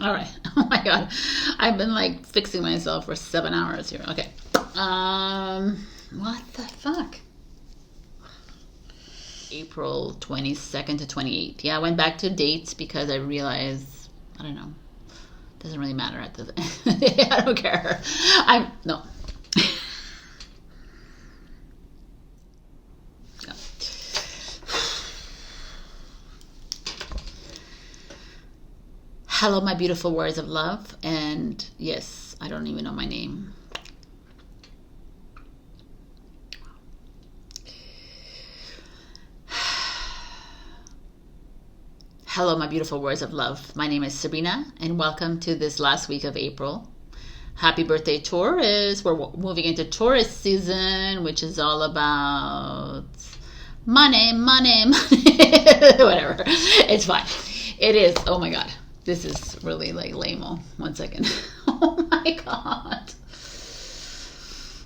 All right. Oh my God. I've been like fixing myself for 7 hours here. Okay. What the fuck? April 22nd to 28th. Yeah, I went back to dates because I realized, I don't know, doesn't really matter at the I don't care. No. Hello, my beautiful words of love. And yes, I don't even know my name. Hello, my beautiful words of love. My name is Sabrina, and welcome to this last week of April. Happy birthday, Taurus. We're moving into Taurus season, which is all about money, money, money. Whatever. It's fine. It is. Oh my God. This is really like lame-o. 1 second. Oh my God.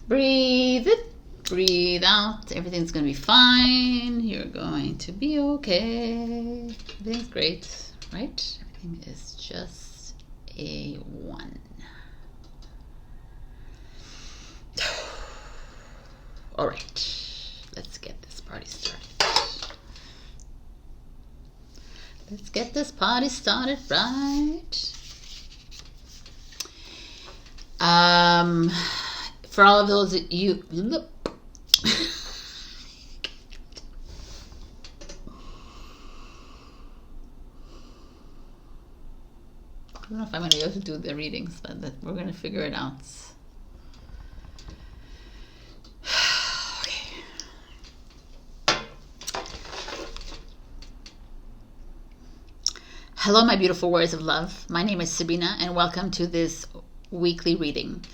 Breathe it. Breathe out. Everything's going to be fine. You're going to be okay. Everything's great, right? Everything is just A1. All right. Let's get this party started. Let's get this party started right. For all of those that you look. I don't know if I'm going to be able to do the readings, but we're going to figure it out. Okay. Hello, my beautiful words of love. My name is Sabrina, and welcome to this weekly reading.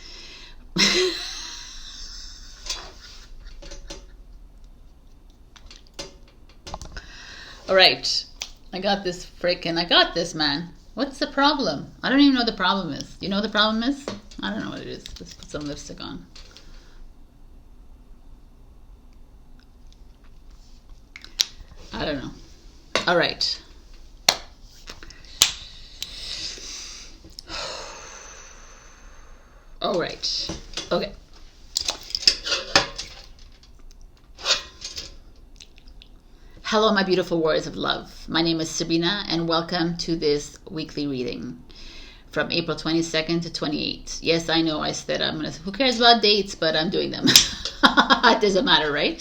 All right. I got this, man. What's the problem? I don't even know what the problem is. You know what the problem is? I don't know what it is. Let's put some lipstick on. I don't know. All right. All right. Okay. Hello, my beautiful words of love. My name is Sabrina, and welcome to this weekly reading from April 22nd to 28th. Yes, I know I said I'm going to... Who cares about dates? But I'm doing them. It doesn't matter, right?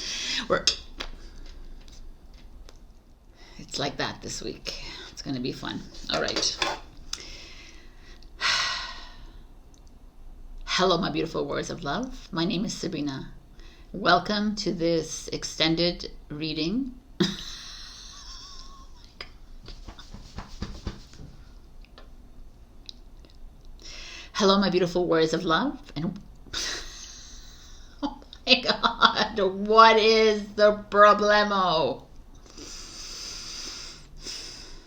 It's like that this week. It's going to be fun. All right. Hello, my beautiful words of love. My name is Sabrina. Welcome to this extended reading. Hello, my beautiful words of love. And oh my God, what is the problemo?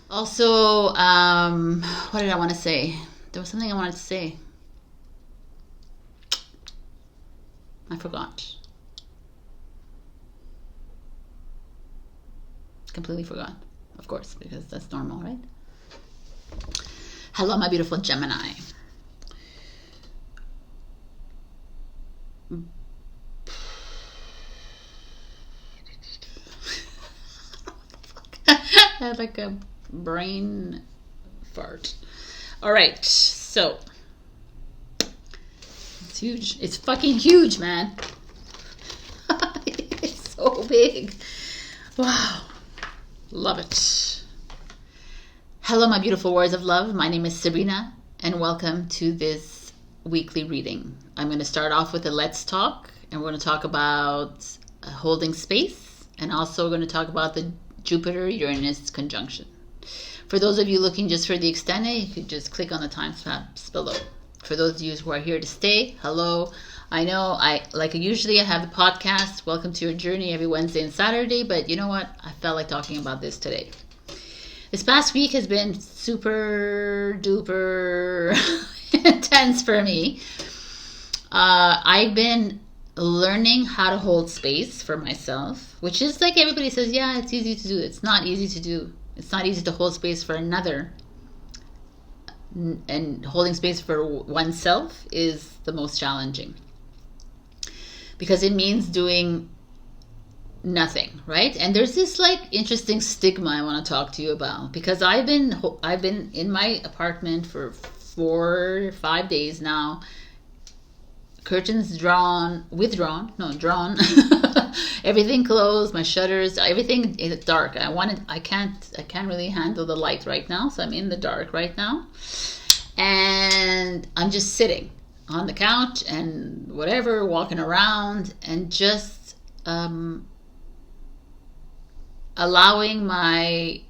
Also, what did I want to say? There was something I wanted to say. I forgot. Completely forgot, of course, because that's normal, right? Hello, my beautiful Gemini. I had like a brain fart. All right, so it's huge. It's fucking huge, man. It's so big. Wow. Love it. Hello, my beautiful words of love. My name is Sabrina, and welcome to this weekly reading. I'm going to start off with a let's talk, and we're going to talk about holding space, and also we're going to talk about the Jupiter-Uranus conjunction. For those of you looking just for the extended, you could just click on the timestamps below. For those of you who are here to stay, hello. I know usually I have the podcast, Welcome to Your Journey, every Wednesday and Saturday, but you know what? I felt like talking about this today. This past week has been super duper intense for me. I've been learning how to hold space for myself, which is like everybody says, yeah, it's easy to do. It's not easy to do. It's not easy to hold space for another and holding space for oneself is the most challenging, because it means doing nothing, right? And there's this like interesting stigma I want to talk to you about, because I've been in my apartment for 4 or 5 days now, curtains drawn, everything closed, my shutters, everything is dark. I can't really handle the light right now, so I'm in the dark right now, and I'm just sitting on the couch and whatever, walking around, and just allowing I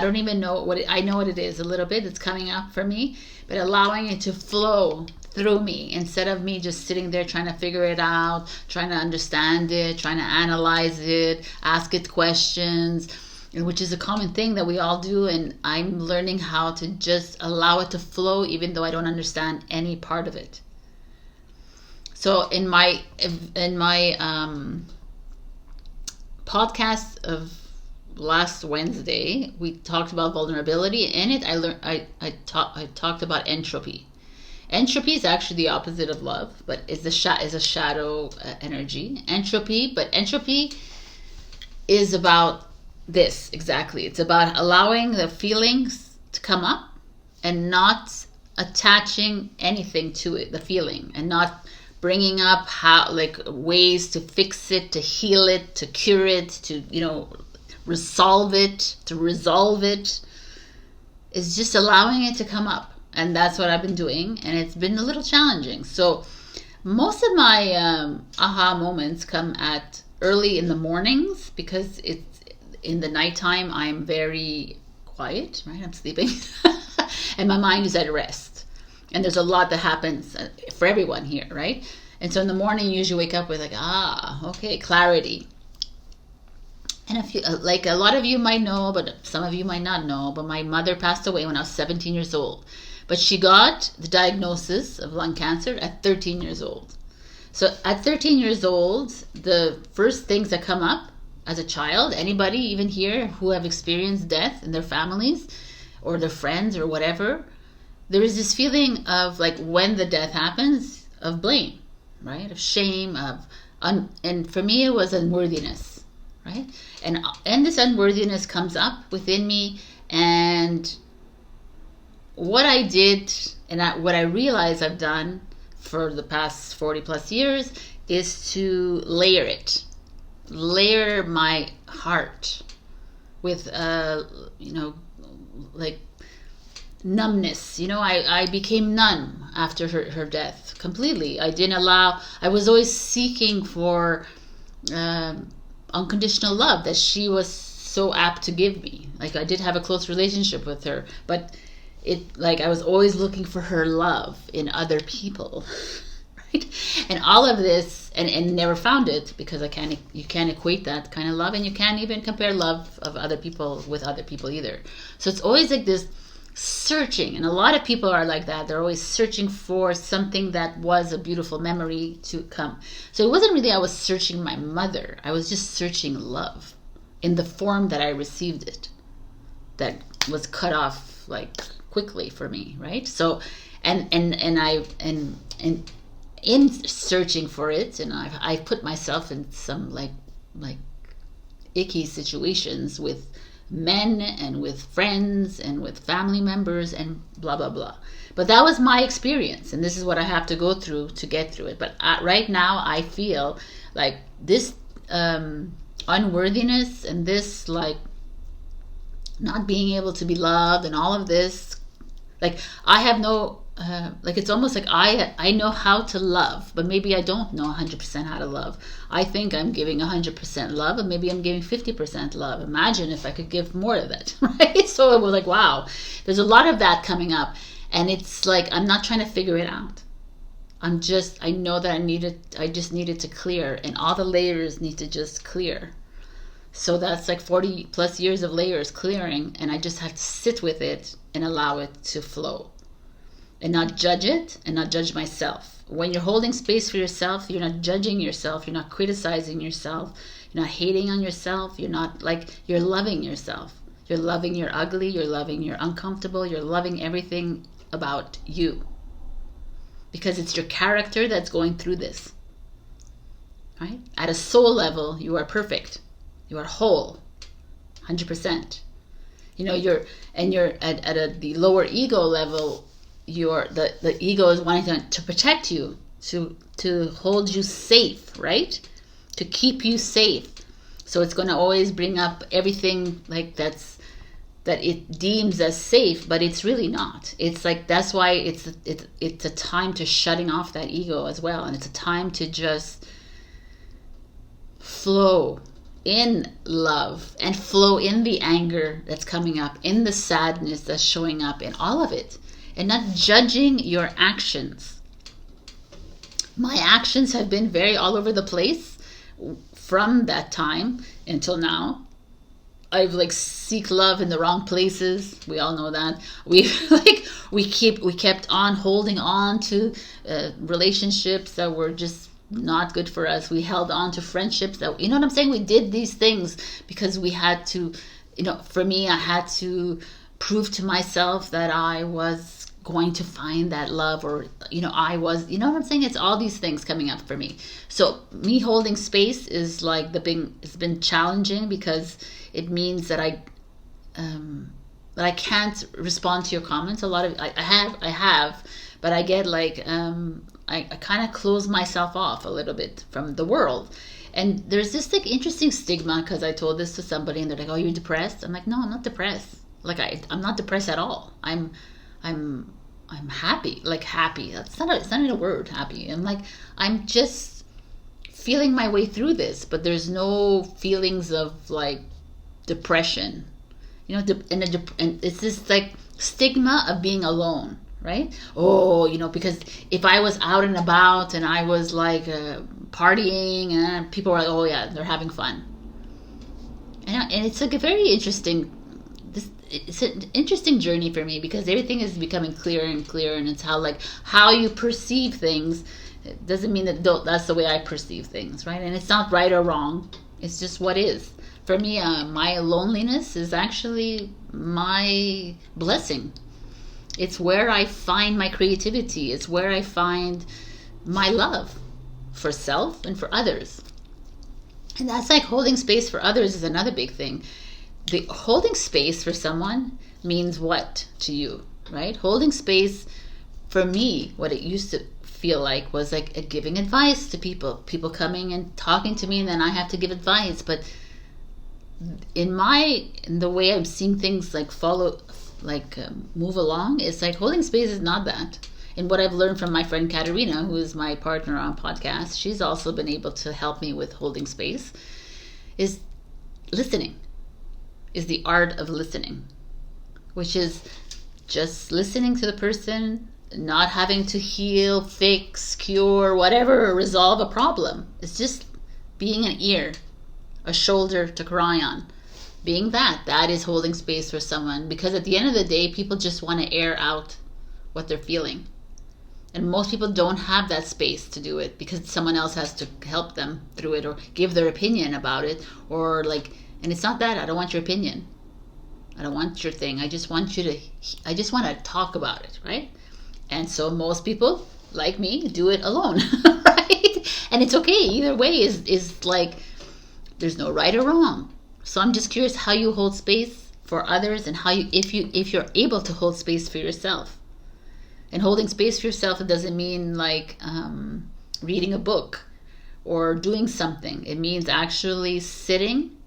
don't even know I know what it is a little bit, it's coming up for me, but allowing it to flow through me, instead of me just sitting there trying to figure it out, trying to understand it, trying to analyze it, ask it questions, which is a common thing that we all do. And I'm learning how to just allow it to flow, even though I don't understand any part of it. So in my podcast of last Wednesday, we talked about vulnerability. In it, I talked about entropy. Entropy is actually the opposite of love, but is a shadow energy. Entropy is about this exactly. It's about allowing the feelings to come up and not attaching anything to it, the feeling, and not bringing up ways to fix it, to heal it, to cure it, to resolve it, to resolve it. It's just allowing it to come up. And that's what I've been doing, and it's been a little challenging. So most of my aha moments come at early in the mornings, because it's in the nighttime I'm very quiet, right? I'm sleeping and my mind is at rest, and there's a lot that happens for everyone here, right? And so in the morning you usually wake up with okay, clarity. And if you, like a lot of you might know, but some of you might not know, but my mother passed away when I was 17 years old. But she got the diagnosis of lung cancer at 13 years old. So at 13 years old, the first things that come up as a child, anybody even here who have experienced death in their families or their friends or whatever, there is this feeling of, like, when the death happens, of blame, right? Of shame, and for me it was unworthiness, right? And this unworthiness comes up within me, and what I did, and what I realize I've done for the past 40 plus years, is to layer my heart with like numbness. I became numb after her death completely. I was always seeking for unconditional love that she was so apt to give me. Like, I did have a close relationship with her, but I was always looking for her love in other people, right? And all of this, and never found it, because you can't equate that kind of love, and you can't even compare love of other people with other people either. So it's always like this searching, and a lot of people are like that. They're always searching for something that was a beautiful memory to come. So it wasn't really I was searching my mother. I was just searching love in the form that I received it, that was cut off like quickly for me, right? So and in searching for it, and I put myself in some like icky situations with men and with friends and with family members and blah blah blah. But that was my experience, and this is what I have to go through to get through it. But right now I feel like this unworthiness, and this like not being able to be loved, and all of this, like I have no it's almost like I know how to love, but maybe I don't know 100% how to love. I think I'm giving 100% love, and maybe I'm giving 50% love. Imagine if I could give more of it, right? So it was like, wow, there's a lot of that coming up, and it's like I'm not trying to figure it out. I know that I just needed to clear, and all the layers need to just clear. So that's like 40 plus years of layers clearing, and I just have to sit with it and allow it to flow. And not judge it, and not judge myself. When you're holding space for yourself, you're not judging yourself, you're not criticizing yourself, you're not hating on yourself, you're loving yourself. You're loving your ugly, you're loving your uncomfortable, you're loving everything about you, because it's your character that's going through this, right? At a soul level, you are perfect. You are whole, 100%. You know, you're at the lower ego level, the ego is wanting to protect you, to hold you safe, right? To keep you safe. So it's going to always bring up everything like that it deems as safe, but it's really not. It's like, that's why it's a time to shutting off that ego as well, and it's a time to just flow in love and flow in the anger that's coming up, in the sadness that's showing up, in all of it, and not judging your actions. My actions have been very all over the place from that time until now. I've like seek love in the wrong places. We all know that. We kept on holding on to relationships that were just not good for us. We held on to friendships that, you know what I'm saying? We did these things because we had to, you know, for me, I had to prove to myself that I was going to find that love, or, you know, I was, you know what I'm saying? It's all these things coming up for me. So me holding space is like it's been challenging, because it means that I can't respond to your comments. A lot of I have, but I get like I kind of close myself off a little bit from the world. And there's this like interesting stigma, because I told this to somebody and they're like, "Oh, you're depressed?" I'm like, "No, I'm not depressed. Like I'm not depressed at all. I'm happy." Like, happy. It's not even a word, happy. I'm like, I'm just feeling my way through this, but there's no feelings of like depression. You know, and it's this like stigma of being alone, right? Oh, you know, because if I was out and about and I was like partying, and people were like, "Oh yeah, they're having fun." And it's like a very interesting, it's an interesting journey for me, because everything is becoming clearer and clearer, and it's how you perceive things. It doesn't mean that's the way I perceive things, right? And it's not right or wrong. It's just what is. For me, my loneliness is actually my blessing. It's where I find my creativity. It's where I find my love for self and for others. And that's like holding space for others is another big thing. The holding space for someone means what to you, right? Holding space for me, what it used to feel like was like giving advice to people coming and talking to me, and then I have to give advice. But in the way I'm seeing things like move along, it's like holding space is not that. And what I've learned from my friend Katerina, who is my partner on podcast, she's also been able to help me with holding space, is listening. Is the art of listening, which is just listening to the person, not having to heal, fix, cure, whatever, or resolve a problem. It's just being an ear, a shoulder to cry on. Being that is holding space for someone, because at the end of the day, people just want to air out what they're feeling. And most people don't have that space to do it, because someone else has to help them through it or give their opinion about it, or like. And it's not that. I don't want your opinion. I don't want your thing. I just want to talk about it, right? And so most people, like me, do it alone, right? And it's okay. Either way is like, there's no right or wrong. So I'm just curious how you hold space for others, and how if you're able to hold space for yourself. And holding space for yourself, it doesn't mean like reading a book or doing something. It means actually sitting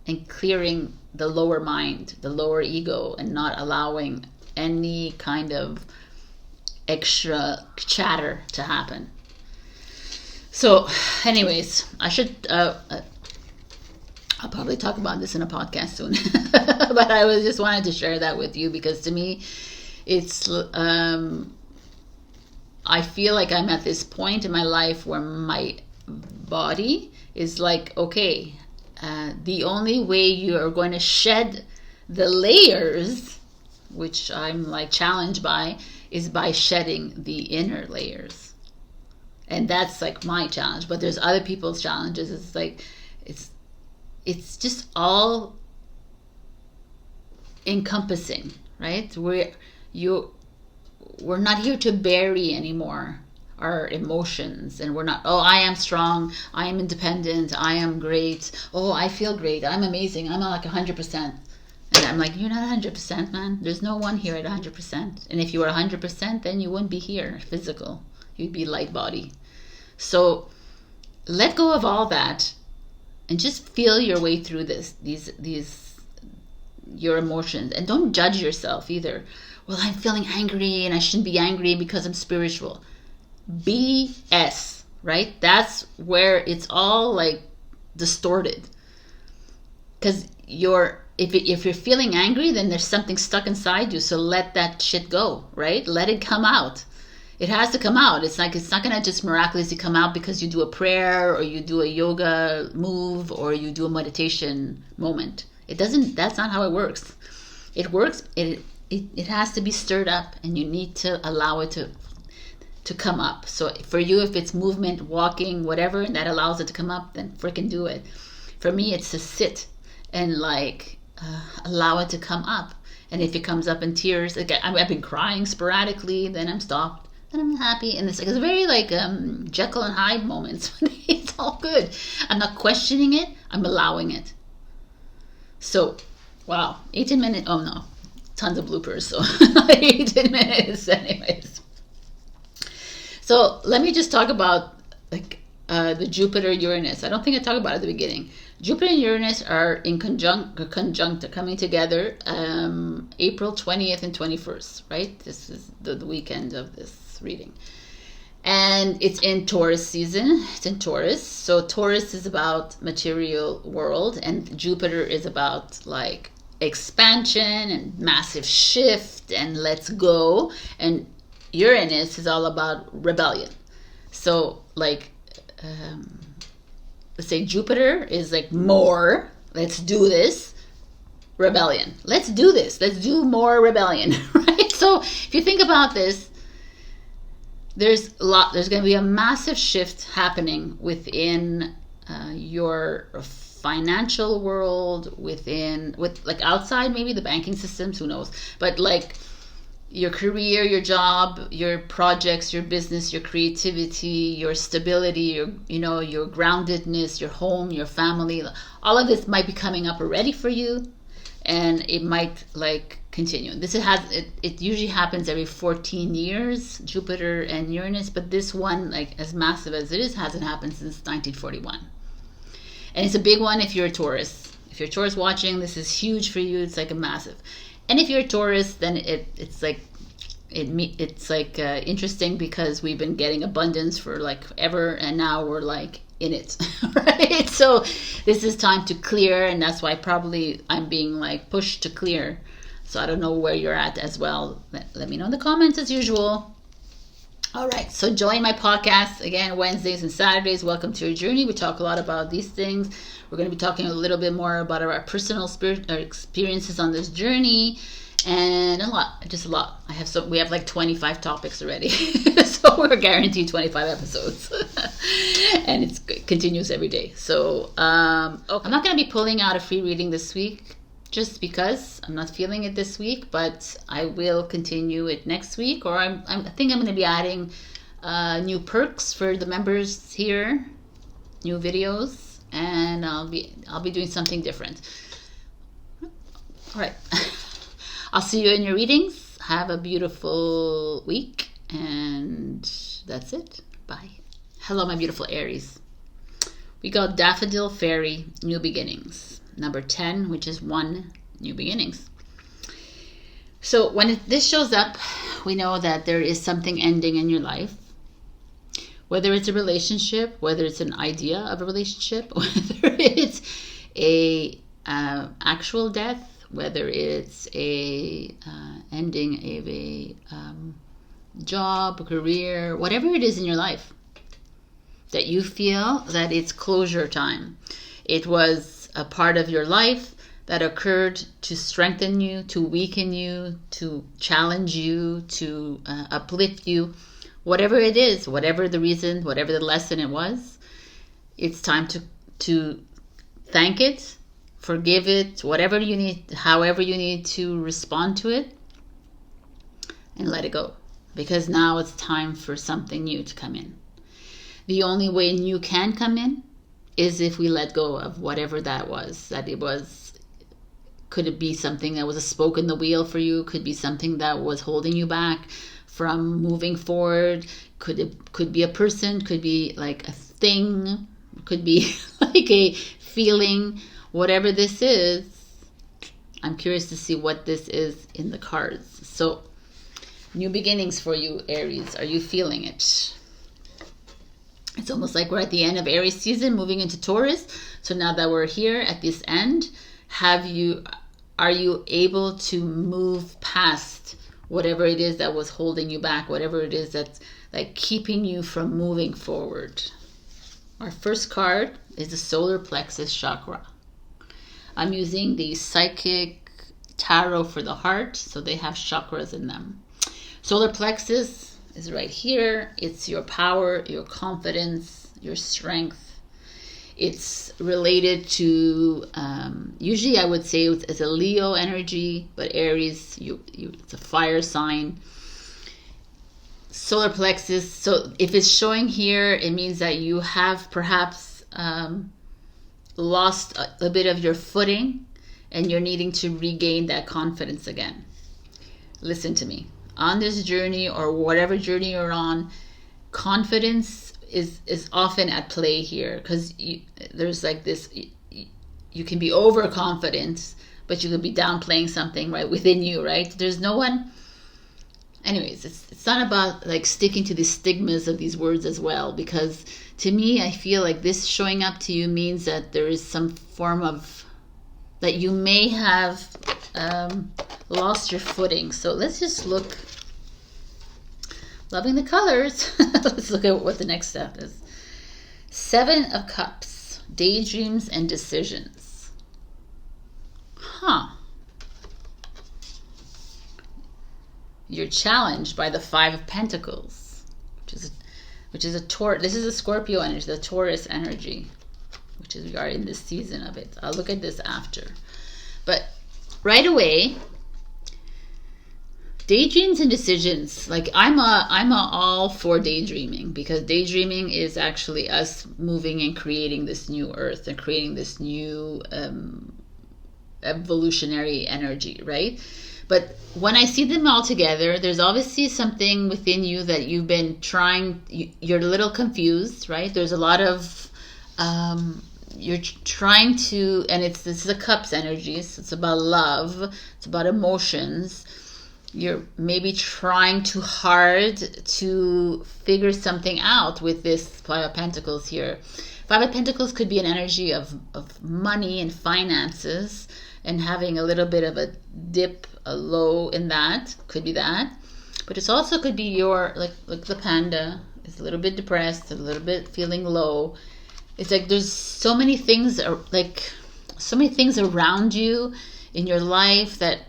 and clearing the lower mind, the lower ego, and not allowing any kind of extra chatter to happen. So anyways, I should I'll probably talk about this in a podcast soon. But I just wanted to share that with you, because to me it's I feel like I'm at this point in my life where my body is like, okay, the only way you are going to shed the layers, which I'm like challenged by, is by shedding the inner layers. And that's like my challenge. But there's other people's challenges. It's like it's just all encompassing, right? Where we're not here to bury anymore our emotions, and we're not, oh, I am strong, I am independent, I am great, oh, I feel great, I'm amazing, I'm like 100%. And I'm like, you're not 100%, man. There's no one here at 100%. And if you were 100%, then you wouldn't be here, physical. You'd be light body. So let go of all that and just feel your way through your emotions. And don't judge yourself either. Well, I'm feeling angry and I shouldn't be angry because I'm spiritual. BS, right? That's where it's all like distorted. Because if you're feeling angry, then there's something stuck inside you. So let that shit go, right? Let it come out. It has to come out. It's not going to just miraculously come out because you do a prayer or you do a yoga move or you do a meditation moment. That's not how it works. It works. It has to be stirred up, and you need to allow it to come up. So for you, if it's movement, walking, whatever, and that allows it to come up, then freaking do it. For me, it's to sit and allow it to come up. And if it comes up in tears, like I've been crying sporadically, then I'm stopped, then I'm happy, and it's very Jekyll and Hyde moments. It's all good. I'm not questioning it, I'm allowing it. So wow, 18 minutes. Oh no, tons of bloopers. So 18 minutes anyways. So let me just talk about the Jupiter Uranus. I don't think I talked about it at the beginning. Jupiter and Uranus are in conjunct, coming together April 20th and 21st, right? This is the weekend of this reading. And it's in Taurus season. It's in Taurus. So Taurus is about material world, and Jupiter is about like expansion and massive shift and let's go. And Uranus is all about rebellion. So let's say Jupiter is like more, let's do this, rebellion. Let's do this. Let's do more rebellion, right? So if you think about this, there's going to be a massive shift happening within your financial world, with outside, maybe the banking systems, who knows, but like your career, your job, your projects, your business, your creativity, your stability, your groundedness, your home, your family, all of this might be coming up already for you, and it might continue. It usually happens every 14 years, Jupiter and Uranus, but this one, as massive as it is, hasn't happened since 1941. And it's a big one if you're a Taurus. If you're a Taurus watching, this is huge for you. It's like a massive. And if you're a Taurus, then it's interesting because we've been getting abundance for ever, and now we're in it, right? So this is time to clear, and that's why probably I'm being pushed to clear. So I don't know where you're at as well. Let me know in the comments as usual. All right, so join my podcast again Wednesdays and Saturdays. Welcome to your journey. We talk a lot about these things. We're going to be talking a little bit more about our personal experiences on this journey, and a lot. We have 25 topics already, so we're guaranteed 25 episodes, and it continues every day. So okay. I'm not going to be pulling out a free reading this week, just because I'm not feeling it this week, but I will continue it next week, or I think I'm going to be adding new perks for the members here, new videos. And I'll be doing something different. All right. I'll see you in your readings. Have a beautiful week. And that's it. Bye. Hello, my beautiful Aries. We got Daffodil Fairy, New Beginnings. Number 10, which is 1, New Beginnings. So when this shows up, we know that there is something ending in your life. Whether it's a relationship, whether it's an idea of a relationship, whether it's a actual death, whether it's a ending of a job, career, whatever it is in your life, that you feel that it's closure time. It was a part of your life that occurred to strengthen you, to weaken you, to challenge you, to uplift you. Whatever it is, whatever the reason, whatever the lesson it was, it's time to thank it, forgive it, whatever you need, however you need to respond to it, and let it go. because now it's time for something new to come in. The only way new can come in is if we let go of whatever that was. That it was, could it be something that was a spoke in the wheel for you? Could be something that was holding you back from moving forward. Could be a person, could be like a thing, could be like a feeling. Whatever this is, I'm curious to see what this is in the cards. So, new beginnings for you, Aries. Are you feeling it? It's almost like we're at the end of Aries season, moving into Taurus. So now that we're here at this end, are you able to move past whatever it is that was holding you back, whatever it is that's like keeping you from moving forward? Our first card is the solar plexus chakra. I'm using the Psychic Tarot for the heart, so they have chakras in them. Solar plexus is right here. It's your power, your confidence, your strength. It's related to, usually I would say it's a Leo energy, but Aries, it's a fire sign. Solar plexus, so if it's showing here, it means that you have perhaps lost a bit of your footing and you're needing to regain that confidence again. Listen to me. On this journey or whatever journey you're on, confidence is often at play here, because there's like this, you can be overconfident, but you could be downplaying something right within you, right? There's no one. Anyways, it's not about like sticking to the stigmas of these words as well, because to me, I feel like this showing up to you means that there is some form of, that you may have lost your footing. So let's just look, loving the colors. Let's look at what the next step is. 7 of Cups, daydreams and decisions. You're challenged by the 5 of Pentacles, which is a Taurus. This is a Scorpio energy, the Taurus energy, which is, we are in this season of it. I'll look at this after. But right away, daydreams and decisions. Like I'm all for daydreaming, because daydreaming is actually us moving and creating this new earth and creating this new evolutionary energy, right? But when I see them all together, there's obviously something within you that you've been trying, you're a little confused, right? There's a lot of, you're trying to, and this is a Cups energy, so it's about love, it's about emotions. You're maybe trying too hard to figure something out with this 5 of Pentacles here. 5 of Pentacles could be an energy of money and finances, and having a little bit of a dip, a low in that. Could be that. But it also could be your, like the panda is a little bit depressed, a little bit feeling low. It's like there's so many things, around you in your life that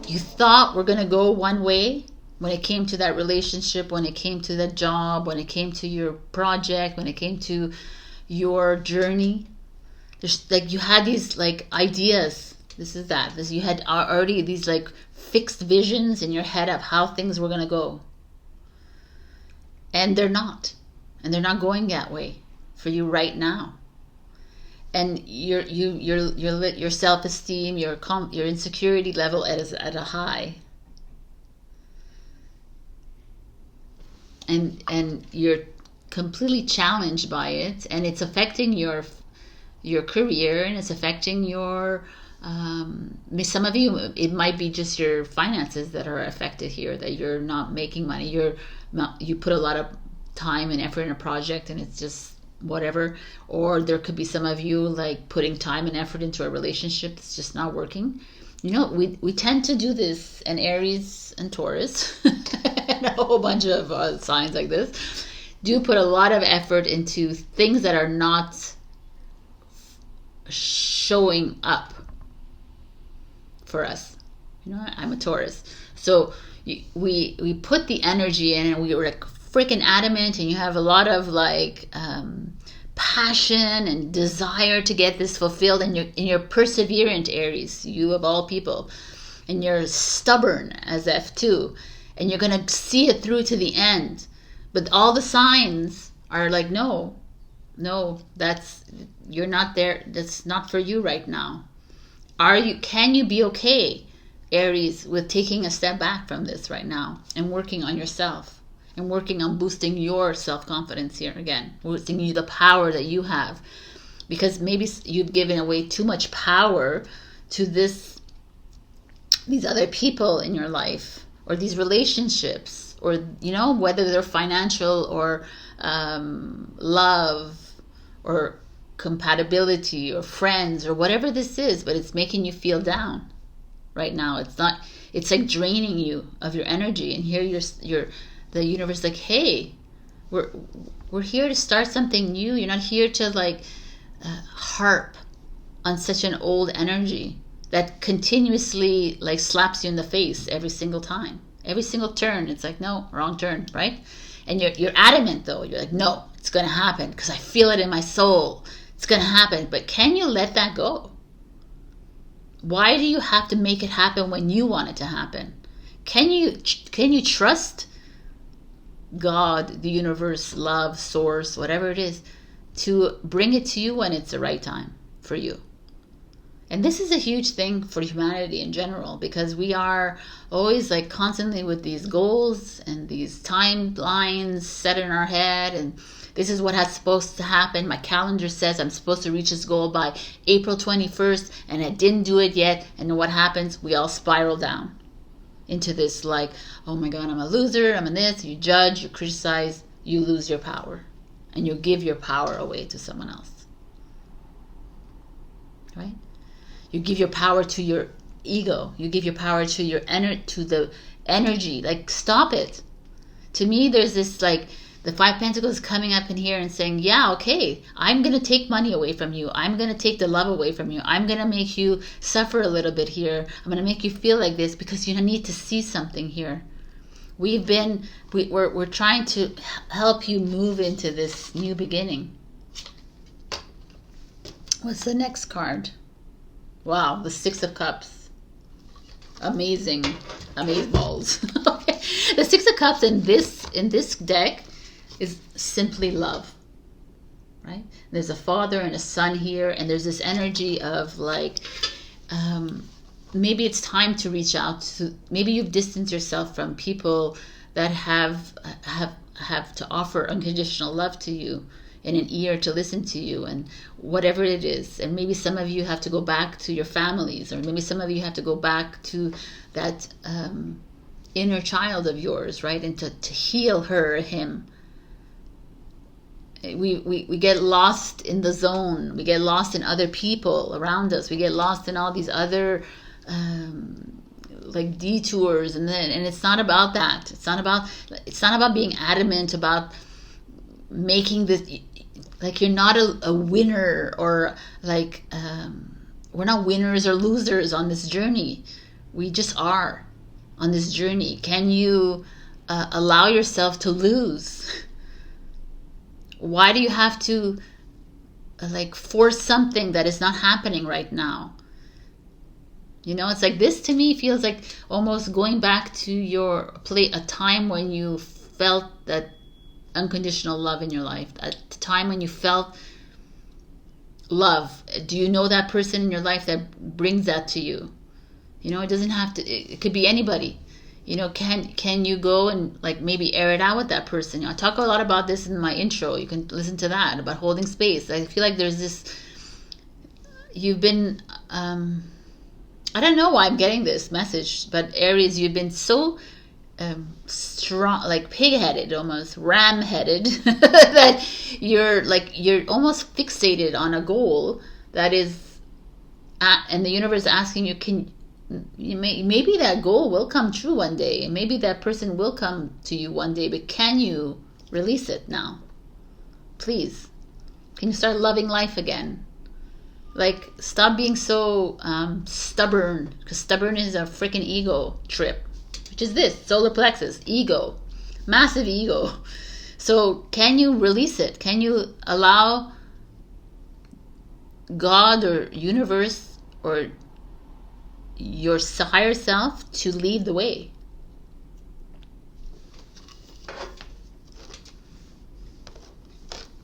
you thought were going to go one way when it came to that relationship, when it came to that job, when it came to your project, when it came to your journey. There's like, you had these like ideas, you had already these like fixed visions in your head of how things were going to go, and they're not going that way for you right now. And your self-esteem, your insecurity level is at a high, and you're completely challenged by it, and it's affecting your career, and it's affecting your some of you, it might be just your finances that are affected here, that you're not making money, you put a lot of time and effort in a project and it's just whatever. Or there could be some of you like putting time and effort into a relationship that's just not working. You know, we tend to do this, and Aries and Taurus and a whole bunch of signs like this do put a lot of effort into things that are not showing up for us. You know, I'm a Taurus, so we put the energy in, and we were like freaking adamant, and you have a lot of like passion and desire to get this fulfilled, and you're perseverant, Aries, you of all people, and you're stubborn as F too, and you're going to see it through to the end. But all the signs are like, no, you're not there. That's not for you right now. Can you be okay, Aries, with taking a step back from this right now and working on yourself and working on boosting your self-confidence here again, boosting you the power that you have, because maybe you've given away too much power to these other people in your life, or these relationships, or whether they're financial or love or compatibility or friends or whatever this is, but it's making you feel down right now. It's like draining you of your energy. And here the universe like, hey, we're here to start something new. You're not here to like harp on such an old energy that continuously like slaps you in the face every single time, every single turn. It's like, no, wrong turn, right? And you're adamant though. You're like, no, it's going to happen because I feel it in my soul. It's going to happen. But can you let that go? Why do you have to make it happen when you want it to happen? Can you trust God, the universe, love, source, whatever it is, to bring it to you when it's the right time for you? And this is a huge thing for humanity in general, because we are always like constantly with these goals and these timelines set in our head, and this is what has supposed to happen. My calendar says I'm supposed to reach this goal by April 21st, and I didn't do it yet. And then what happens? We all spiral down into this like, oh my God, I'm a loser, I'm in this. You judge, you criticize, you lose your power, and you give your power away to someone else, right? You give your power to your ego. You give your power to the energy. Like, stop it. To me, there's this like the Five Pentacles coming up in here and saying, yeah, okay, I'm going to take money away from you. I'm going to take the love away from you. I'm going to make you suffer a little bit here. I'm going to make you feel like this because you need to see something here. We're trying to help you move into this new beginning. What's the next card? Wow, the Six of Cups. Amazing. Amazeballs. Okay. The Six of Cups in this deck is simply love. Right? There's a father and a son here, and there's this energy of like maybe it's time to reach out to, maybe you've distanced yourself from people that have to offer unconditional love to you, and an ear to listen to you, and whatever it is. And maybe some of you have to go back to your families, or maybe some of you have to go back to that inner child of yours, right? And to heal her or him. We get lost in the zone. We get lost in other people around us. We get lost in all these other like detours, and it's not about that. It's not about being adamant about making this. Like, you're not a winner, or like we're not winners or losers on this journey. We just are on this journey. Can you allow yourself to lose? Why do you have to like force something that is not happening right now? It's like, this to me feels like almost going back to a time when you felt that unconditional love in your life, at the time when you felt love. Do you know that person in your life that brings that to you? It doesn't have to, it could be anybody. Can you go and like maybe air it out with that person? I talk a lot about this in my intro. You can listen to that, about holding space. I feel like there's this, you've been I don't know why I'm getting this message, but Aries, you've been so strong, like pig-headed, almost ram-headed, that you're almost fixated on a goal that is, and the universe asking you, maybe that goal will come true one day, and maybe that person will come to you one day, but can you release it now? Please, can you start loving life again? Like, stop being so stubborn, because stubborn is a freaking ego trip. Which is this, solar plexus, ego, massive ego. So can you release it? Can you allow God or universe or your higher self to lead the way?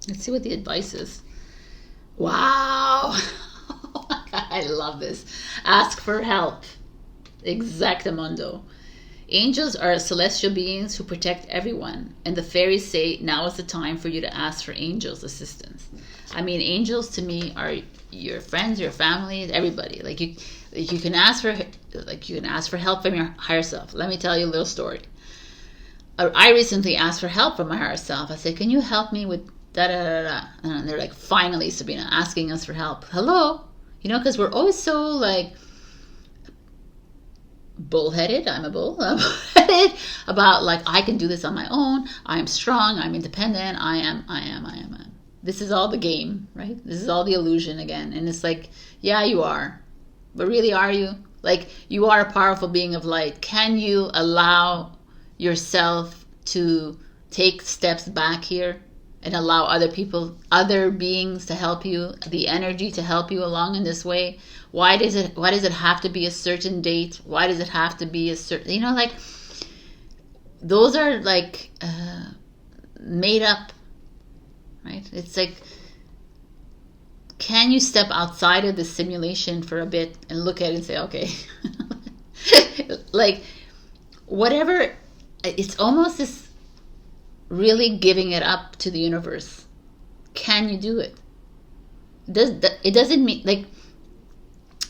Let's see what the advice is. Wow. Oh my God, I love this. Ask for help. Exactamundo. Angels are celestial beings who protect everyone, and the fairies say now is the time for you to ask for angels' assistance. I mean, angels to me are your friends, your family, everybody. Like you can ask for help from your higher self. Let me tell you a little story. I recently asked for help from my higher self. I said, "Can you help me with da da da da?" And they're like, "Finally, Sabrina, asking us for help." Hello, because we're always so like bullheaded. I'm a bull. I'm bullheaded about like I can do this on my own. I am strong. I'm independent. I am. This is all the game, right? This is all the illusion again. And it's like, yeah, you are, but really, are you? Like, you are a powerful being of light. Can you allow yourself to take steps back here and allow other beings to help you, the energy to help you along in this way? Why does it have to be a certain date? Why does it have to be a certain, like those are like made up, right? It's like, can you step outside of the simulation for a bit and look at it and say, okay, like whatever, it's almost this really giving it up to the universe. Can you do it? It doesn't mean like,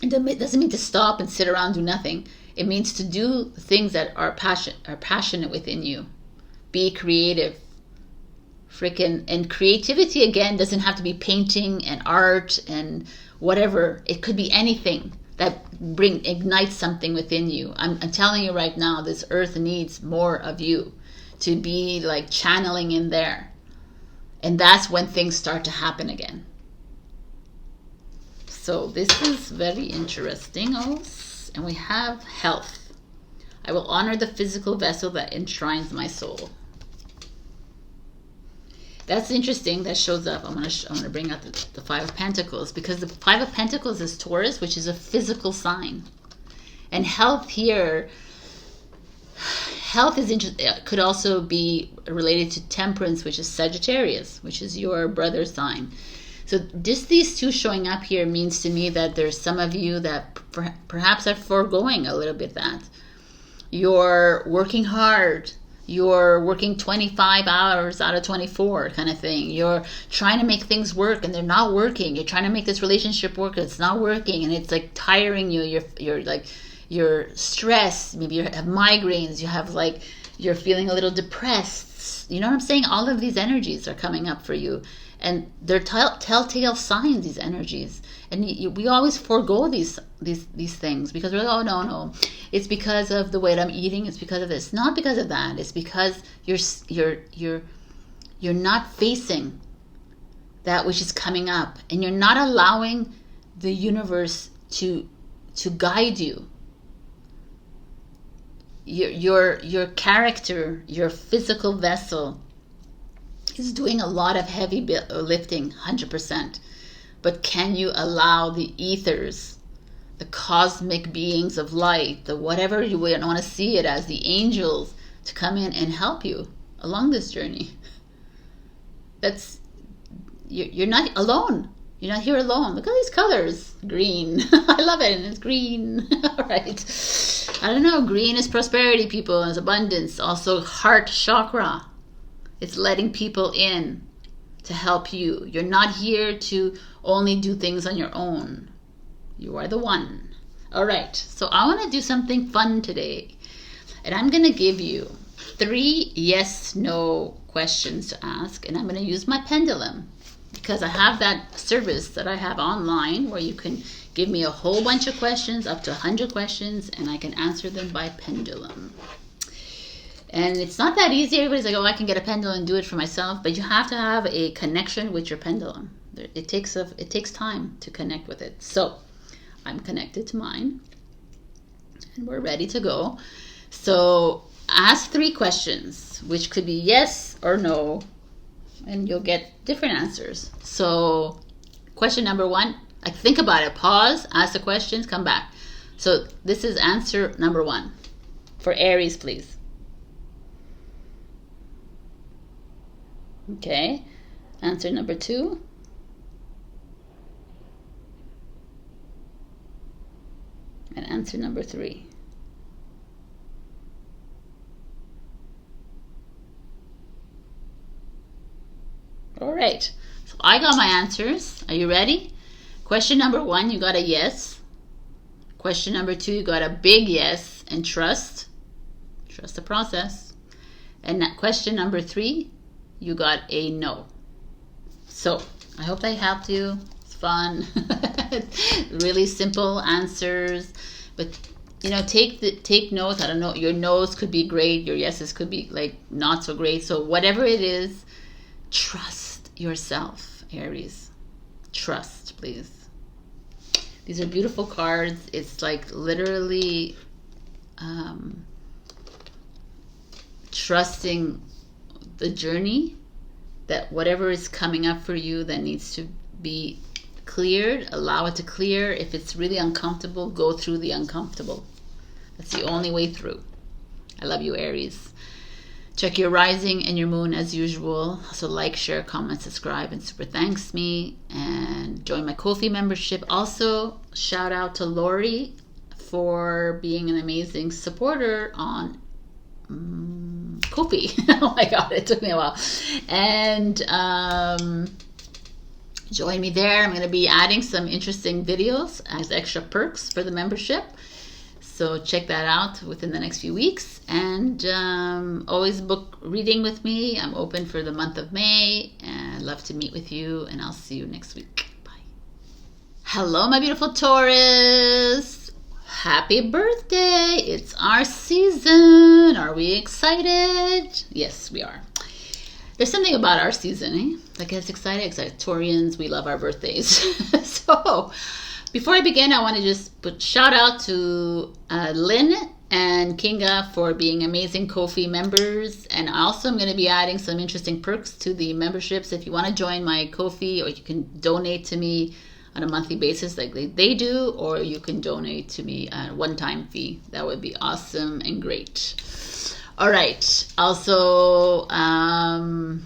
it doesn't mean to stop and sit around and do nothing. It means to do things that are passionate within you. Be creative. And creativity again doesn't have to be painting and art and whatever. It could be anything that ignites something within you. I'm telling you right now, this earth needs more of you to be like channeling in there. And that's when things start to happen again. So this is very interesting. And we have health. I will honor the physical vessel that enshrines my soul. That's interesting. That shows up. I'm gonna bring out the Five of Pentacles, because the Five of Pentacles is Taurus, which is a physical sign. And health here, could also be related to Temperance, which is Sagittarius, which is your brother's sign. So just these two showing up here means to me that there's some of you that perhaps are foregoing a little bit that. You're working hard. You're working 25 hours out of 24 kind of thing. You're trying to make things work and they're not working. You're trying to make this relationship work and it's not working, and it's like tiring you. You're stressed. Maybe you have migraines. You have like, you're feeling a little depressed. You know what I'm saying? All of these energies are coming up for you. And they're telltale signs, these energies. And we always forego these things because we're like, oh no, it's because of the way I'm eating. It's because of this. Not because of that. It's because you're not facing that which is coming up, and you're not allowing the universe to guide you. Your character, your physical vessel, is doing a lot of heavy lifting, 100%. But can you allow the ethers, the cosmic beings of light, the whatever you want to see it as, the angels, to come in and help you along this journey? You're not alone. You're not here alone. Look at these colors. Green. I love it. And it's green. All right. I don't know. Green is prosperity, people. It's abundance. Also heart chakra. It's letting people in to help you. You're not here to only do things on your own. You are the one. All right. So I want to do something fun today. And I'm going to give you 3 yes/no questions to ask. And I'm going to use my pendulum, because I have that service that I have online where you can give me a whole bunch of questions, up to 100 questions, and I can answer them by pendulum. And it's not that easy. Everybody's like, oh, I can get a pendulum and do it for myself. But you have to have a connection with your pendulum. It takes time to connect with it. So I'm connected to mine. And we're ready to go. So ask 3 questions, which could be yes or no. And you'll get different answers. So question number 1, like think about it. Pause, ask the questions, come back. So this is answer number 1. For Aries, please. Okay. Answer number 2. And answer number 3. All right, so I got my answers. Are you ready? Question number 1, you got a yes. Question number 2, you got a big yes and trust. Trust the process. And question number 3, you got a no. So I hope that helped you. It's fun. Really simple answers. But you know, take notes. I don't know, your no's could be great, your yeses could be like not so great. So whatever it is, trust yourself, Aries. Trust, please. These are beautiful cards. It's like literally trusting the journey, that whatever is coming up for you that needs to be cleared, allow it to clear. If it's really uncomfortable, go through the uncomfortable. That's the only way through. I love you, Aries. Check your rising and your moon as usual. So like, share, comment, subscribe, and super thanks me. And join my Ko-fi membership. Also, shout out to Laurie for being an amazing supporter on Ko-fi. Oh my god, it took me a while. And join me there. I'm going to be adding some interesting videos as extra perks for the membership. So check that out within the next few weeks. And always book reading with me. I'm open for the month of May. And I'd love to meet with you. And I'll see you next week. Bye. Hello, my beautiful Taurus. Happy birthday. It's our season. Are we excited? Yes, we are. There's something about our season, eh? Like, it's exciting. Taurians, we love our birthdays. So, before I begin, I want to just put shout out to Lynn and Kinga for being amazing Ko-fi members. And also I'm going to be adding some interesting perks to the memberships. If you want to join my Ko-fi, or you can donate to me on a monthly basis like they do, or you can donate to me at a one-time fee. That would be awesome and great. All right. Also, I'm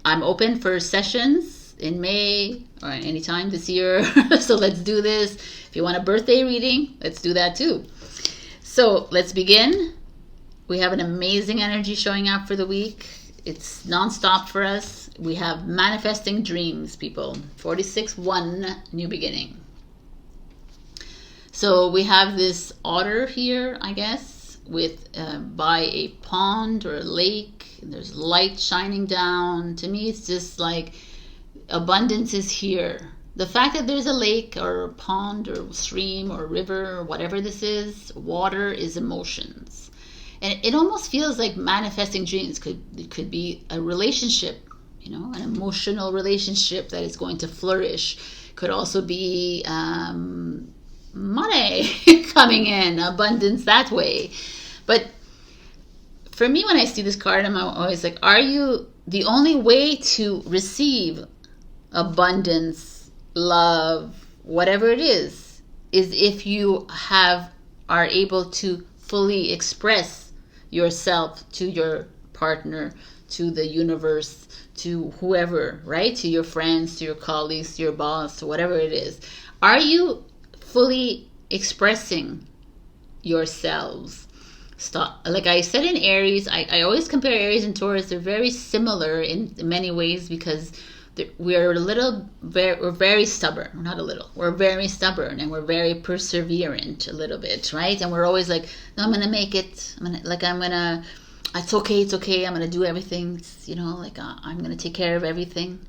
open for sessions in May or anytime this year. So let's do this. If you want a birthday reading, let's do that too. So let's begin. We have an amazing energy showing up for the week. It's nonstop for us. We have manifesting dreams, people. 46-1, new beginning. So we have this otter here, I guess, with by a pond or a lake. There's light shining down. To me, it's just like abundance is here. The fact that there's a lake or a pond or stream or river or whatever this is, water is emotions. And it almost feels like manifesting dreams could be a relationship, you know, an emotional relationship that is going to flourish. Could also be money coming in, abundance that way. But for me, when I see this card, I'm always like, are you the only way to receive abundance, love, whatever it is if you are able to fully express yourself to your partner, to the universe, to whoever, right? To your friends, to your colleagues, to your boss, to whatever it is. Are you fully expressing yourselves? Stop. Like I said in Aries, I always compare Aries and Taurus. They're very similar in many ways because we're very stubborn. Not a little. We're very stubborn and we're very perseverant a little bit, right? And we're always like, no, I'm gonna make it. It's okay. I'm gonna do everything. It's, you know, like I'm gonna take care of everything.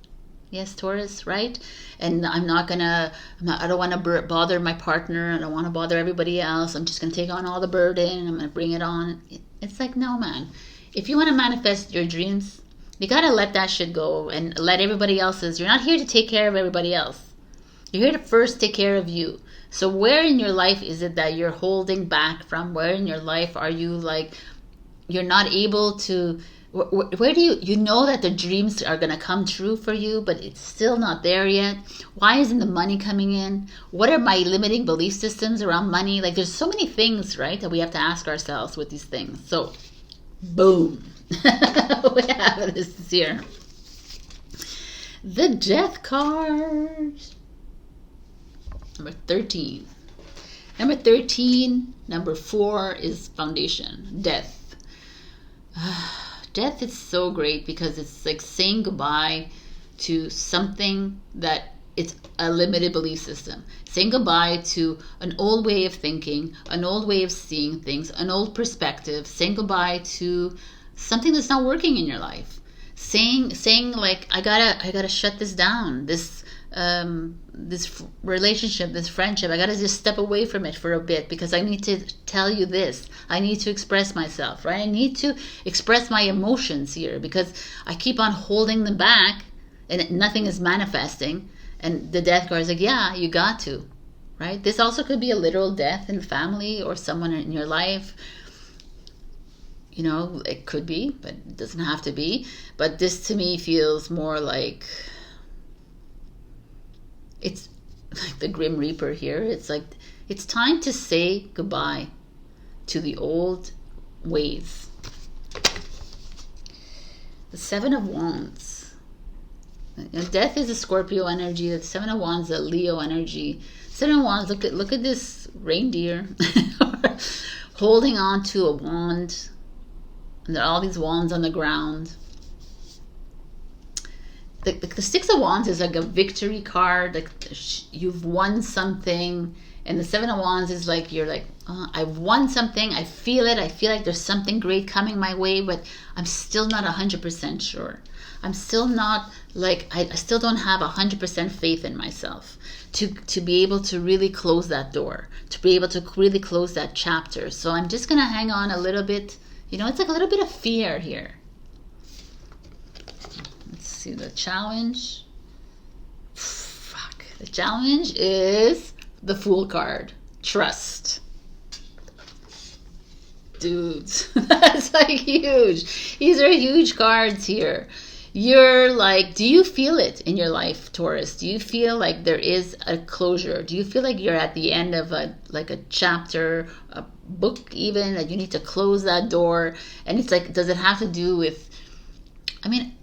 Yes, Taurus, right? And I don't want to bother my partner. I don't want to bother everybody else. I'm just going to take on all the burden and I'm going to bring it on. It's like, no, man. If you want to manifest your dreams, you got to let that shit go and let everybody else's. You're not here to take care of everybody else. You're here to first take care of you. So where in your life is it that you're holding back from? Where in your life are you like, you're not able to... Where do you know that the dreams are going to come true for you, but it's still not there yet? Why isn't the money coming in? What are my limiting belief systems around money? Like, there's so many things, right, that we have to ask ourselves with these things. So, boom. We have this here. The Death card. Number 13. Number 13, number 4 is foundation, death. Death is so great because it's like saying goodbye to something that it's a limited belief system. Saying goodbye to an old way of thinking, an old way of seeing things, an old perspective. Saying goodbye to something that's not working in your life. Saying like, I gotta shut this down. This relationship, this friendship, I gotta just step away from it for a bit because I need to tell you this. I need to express myself, right? I need to express my emotions here because I keep on holding them back and nothing is manifesting. And the Death card is like, yeah, you got to, right? This also could be a literal death in family or someone in your life. You know, it could be, but it doesn't have to be. But this to me feels more like, it's like the Grim Reaper here. It's like, it's time to say goodbye to the old ways. The Seven of Wands. Death is a Scorpio energy. The Seven of Wands is a Leo energy. Seven of Wands, look at this reindeer holding on to a wand. And there are all these wands on the ground. The Six of Wands is like a victory card. Like you've won something. And the Seven of Wands is like, you're like, oh, I've won something. I feel it. I feel like there's something great coming my way, but I'm still not 100% sure. I'm still not like, I still don't have 100% faith in myself to be able to really close that door, to be able to really close that chapter. So I'm just going to hang on a little bit. You know, it's like a little bit of fear here. Let's see the challenge. Fuck. The challenge is the Fool card. Trust. Dudes. That's like huge. These are huge cards here. You're like, do you feel it in your life, Taurus? Do you feel like there is a closure? Do you feel like you're at the end of a chapter, a book even, that you need to close that door? And it's like, does it have to do with, I mean,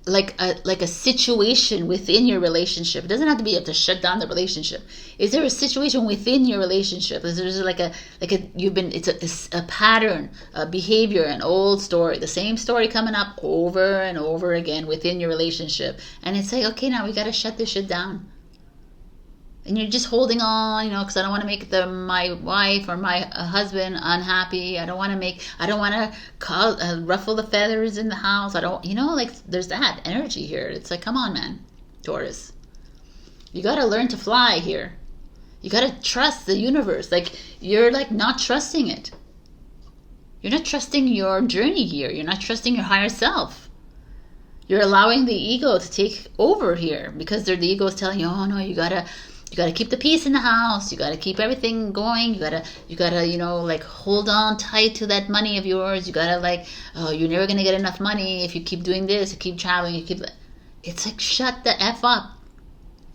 like a situation within your relationship? It doesn't have to be you have to shut down the relationship. Is there a situation within your relationship? Is there like a it's a pattern, a behavior, an old story, the same story coming up over and over again within your relationship? And it's like, okay, now we got to shut this shit down. And you're just holding on, you know, because I don't want to make my wife or my husband unhappy. I don't want to ruffle the feathers in the house. I don't, you know, like there's that energy here. It's like, come on, man, Taurus. You got to learn to fly here. You got to trust the universe. Like, you're like not trusting it. You're not trusting your journey here. You're not trusting your higher self. You're allowing the ego to take over here because the ego is telling you, oh no, you gotta keep the peace in the house. You gotta keep everything going. You gotta, you know, like hold on tight to that money of yours. You gotta like, oh, you're never gonna get enough money if you keep doing this, you keep traveling, it's like, shut the F up.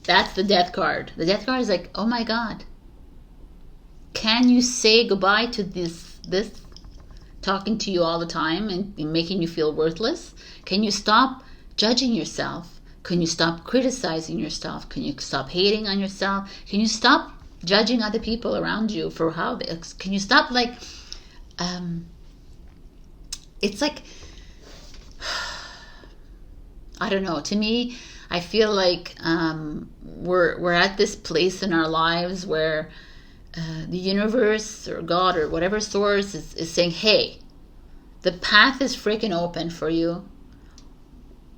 That's the Death card. The Death card is like, oh my God. Can you say goodbye to this talking to you all the time and making you feel worthless? Can you stop judging yourself? Can you stop criticizing yourself? Can you stop hating on yourself? Can you stop judging other people around you for how they... Can you stop like... it's like... I don't know. To me, I feel like we're at this place in our lives where the universe or God or whatever source is saying, hey, the path is freaking open for you.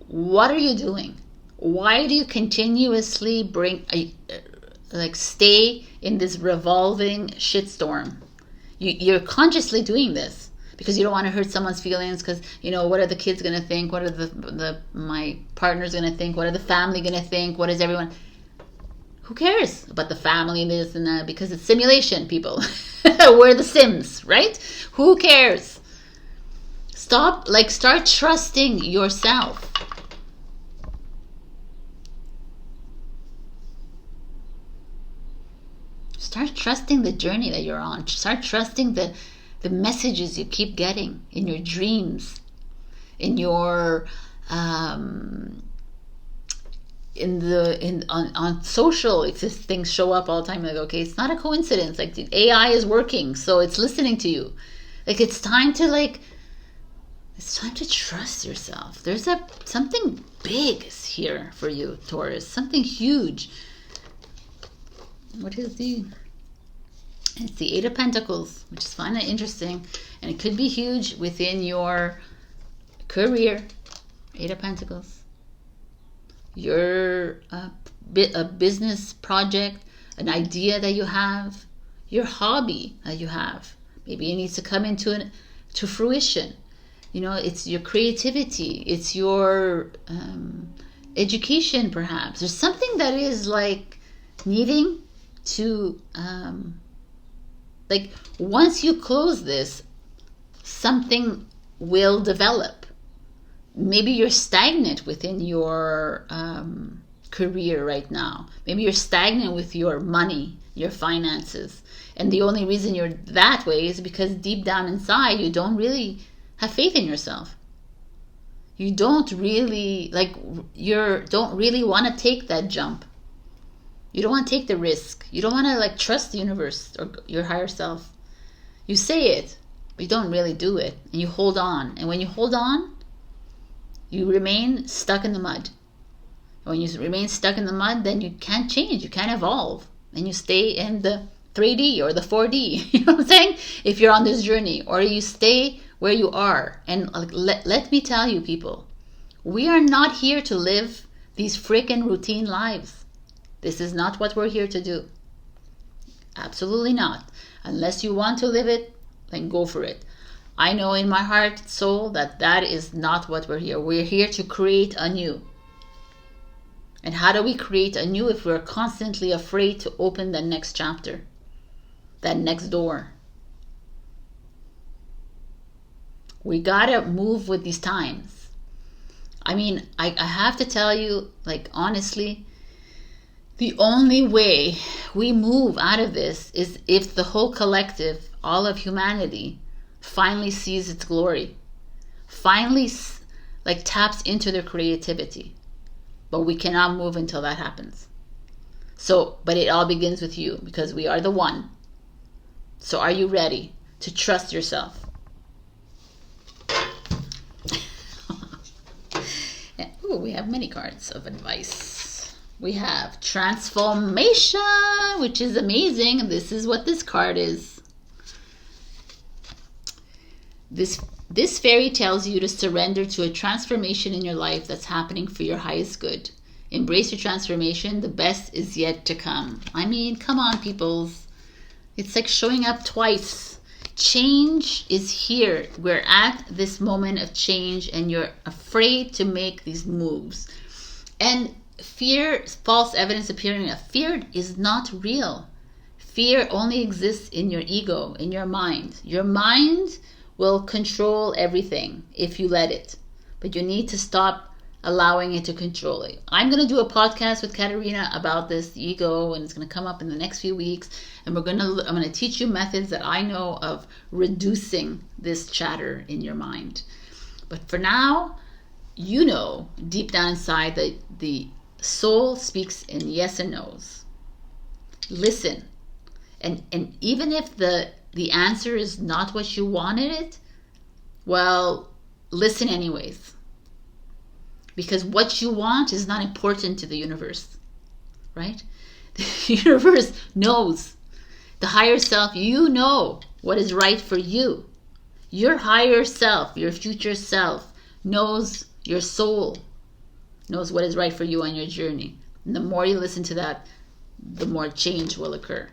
What are you doing? Why do you continuously stay in this revolving shitstorm? You're consciously doing this because you don't want to hurt someone's feelings, because, you know, what are the kids going to think? What are my partner's going to think? What are the family going to think? What is everyone... Who cares about the family and this and that? Because it's simulation, people. We're the Sims, right? Who cares? Start trusting yourself. Start trusting the journey that you're on. Start trusting the messages you keep getting in your dreams, in your on social, it's just things show up all the time. Like, okay, it's not a coincidence. Like the AI is working, so it's listening to you. Like it's time to trust yourself. There's something big is here for you, Taurus. Something huge. What is it's the Eight of Pentacles, which is kind of interesting, and it could be huge within your career. Eight of Pentacles. Your a business project, an idea that you have, your hobby that you have. Maybe it needs to come to fruition. You know, it's your creativity. It's your education, perhaps. There's something that is like needing to like once you close this, something will develop. Maybe you're stagnant within your career right now. Maybe you're stagnant with your money, your finances. And the only reason you're that way is because deep down inside, you don't really have faith in yourself. You don't really, don't really want to take that jump. You don't want to take the risk. You don't want to trust the universe or your higher self. You say it, but you don't really do it. And you hold on. And when you hold on, you remain stuck in the mud. When you remain stuck in the mud, then you can't change. You can't evolve. And you stay in the 3D or the 4D. You know what I'm saying? If you're on this journey. Or you stay where you are. And let me tell you, people. We are not here to live these freaking routine lives. This is not what we're here to do. Absolutely not. Unless you want to live it, then go for it. I know in my heart, soul, that is not what we're here. We're here to create anew. And how do we create anew if we're constantly afraid to open the next chapter? That next door. We gotta move with these times. I mean, I have to tell you, honestly, the only way we move out of this is if the whole collective, all of humanity, finally sees its glory, finally taps into their creativity. But we cannot move until that happens. So, but it all begins with you, because we are the one. So are you ready to trust yourself? Ooh, we have many cards of advice. We have transformation, which is amazing. This is what this card is. This fairy tells you to surrender to a transformation in your life that's happening for your highest good. Embrace your transformation. The best is yet to come. I mean, come on, peoples. It's like showing up twice. Change is here. We're at this moment of change, and you're afraid to make these moves. And fear, false evidence appearing, fear is not real. Fear only exists in your ego, in your mind. Your mind will control everything if you let it. But you need to stop allowing it to control it. I'm going to do a podcast with Katerina about this ego, and it's going to come up in the next few weeks. And I'm going to teach you methods that I know of reducing this chatter in your mind. But for now, you know deep down inside that the soul speaks in yes and no's. Listen. And even if the answer is not what you wanted it, well, listen anyways. Because what you want is not important to the universe, right? The universe knows. The higher self, you know what is right for you. Your higher self, your future self, knows, your soul knows what is right for you on your journey. And the more you listen to that, the more change will occur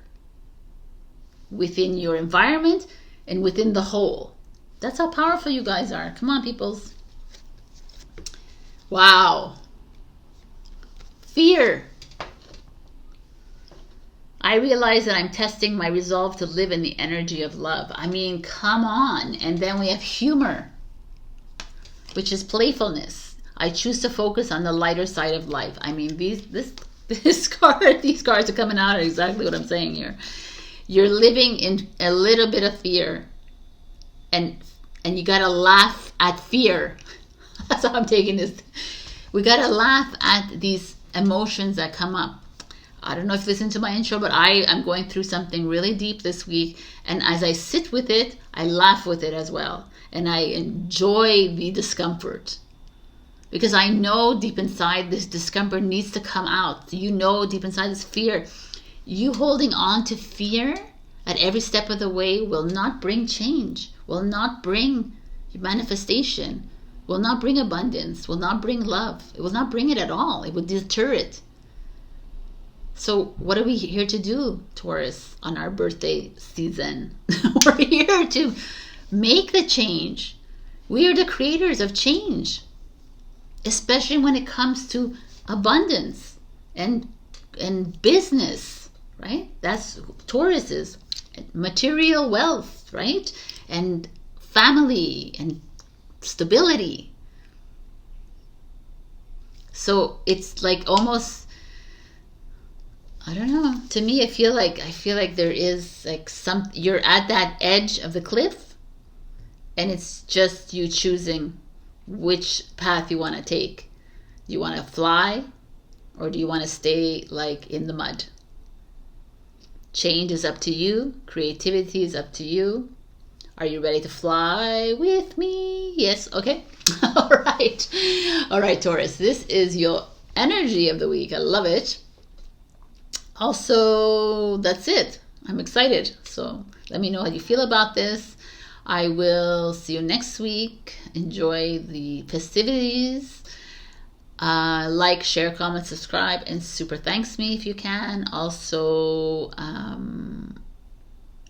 within your environment and within the whole. That's how powerful you guys are. Come on, peoples. Wow. Fear. I realize that I'm testing my resolve to live in the energy of love. I mean, come on. And then we have humor, which is playfulness. I choose to focus on the lighter side of life. I mean, these cards are coming out exactly what I'm saying here. You're living in a little bit of fear, and you gotta laugh at fear. That's how I'm taking this. We gotta laugh at these emotions that come up. I don't know if you listened to my intro, but I am going through something really deep this week. And as I sit with it, I laugh with it as well. And I enjoy the discomfort. Because I know deep inside this discomfort needs to come out. You know deep inside this fear. You holding on to fear at every step of the way will not bring change, will not bring manifestation, will not bring abundance, will not bring love. It will not bring it at all. It will deter it. So what are we here to do, Taurus, on our birthday season? We're here to make the change. We are the creators of change, especially when it comes to abundance and business, right? That's Taurus is material wealth, right? And family and stability. So it's like almost, I don't know. To me, I feel like there is like you're at that edge of the cliff, and it's just you choosing which path you want to take. Do you want to fly, or do you want to stay like in the mud? Change is up to you. Creativity is up to you. Are you ready to fly with me? Yes. Okay. All right, Taurus. This is your energy of the week. I love it. Also, that's it. I'm excited. So let me know how you feel about this. I will see you next week. Enjoy the festivities. Like, share, comment, subscribe, and super thanks me if you can. Also,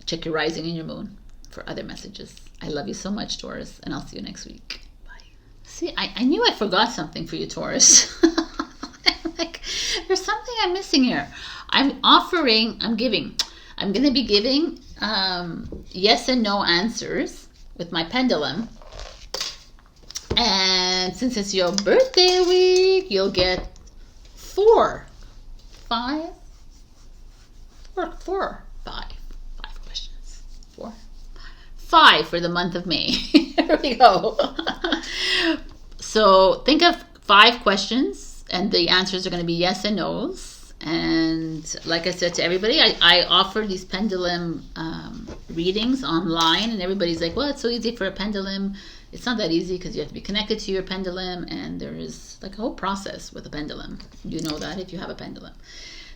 check your rising and your moon for other messages. I love you so much, Taurus, and I'll see you next week. Bye. See, I knew I forgot something for you, Taurus. Like, there's something I'm missing here. I'm going to be giving yes and no answers with my pendulum. And since it's your birthday week, you'll get five questions. 5 for the month of May. Here we go. So think of 5 questions, and the answers are going to be yes and no's. And like I said to everybody, I offer these pendulum readings online, and everybody's like, well, it's so easy for a pendulum. It's not that easy because you have to be connected to your pendulum, and there is like a whole process with a pendulum. You know that if you have a pendulum.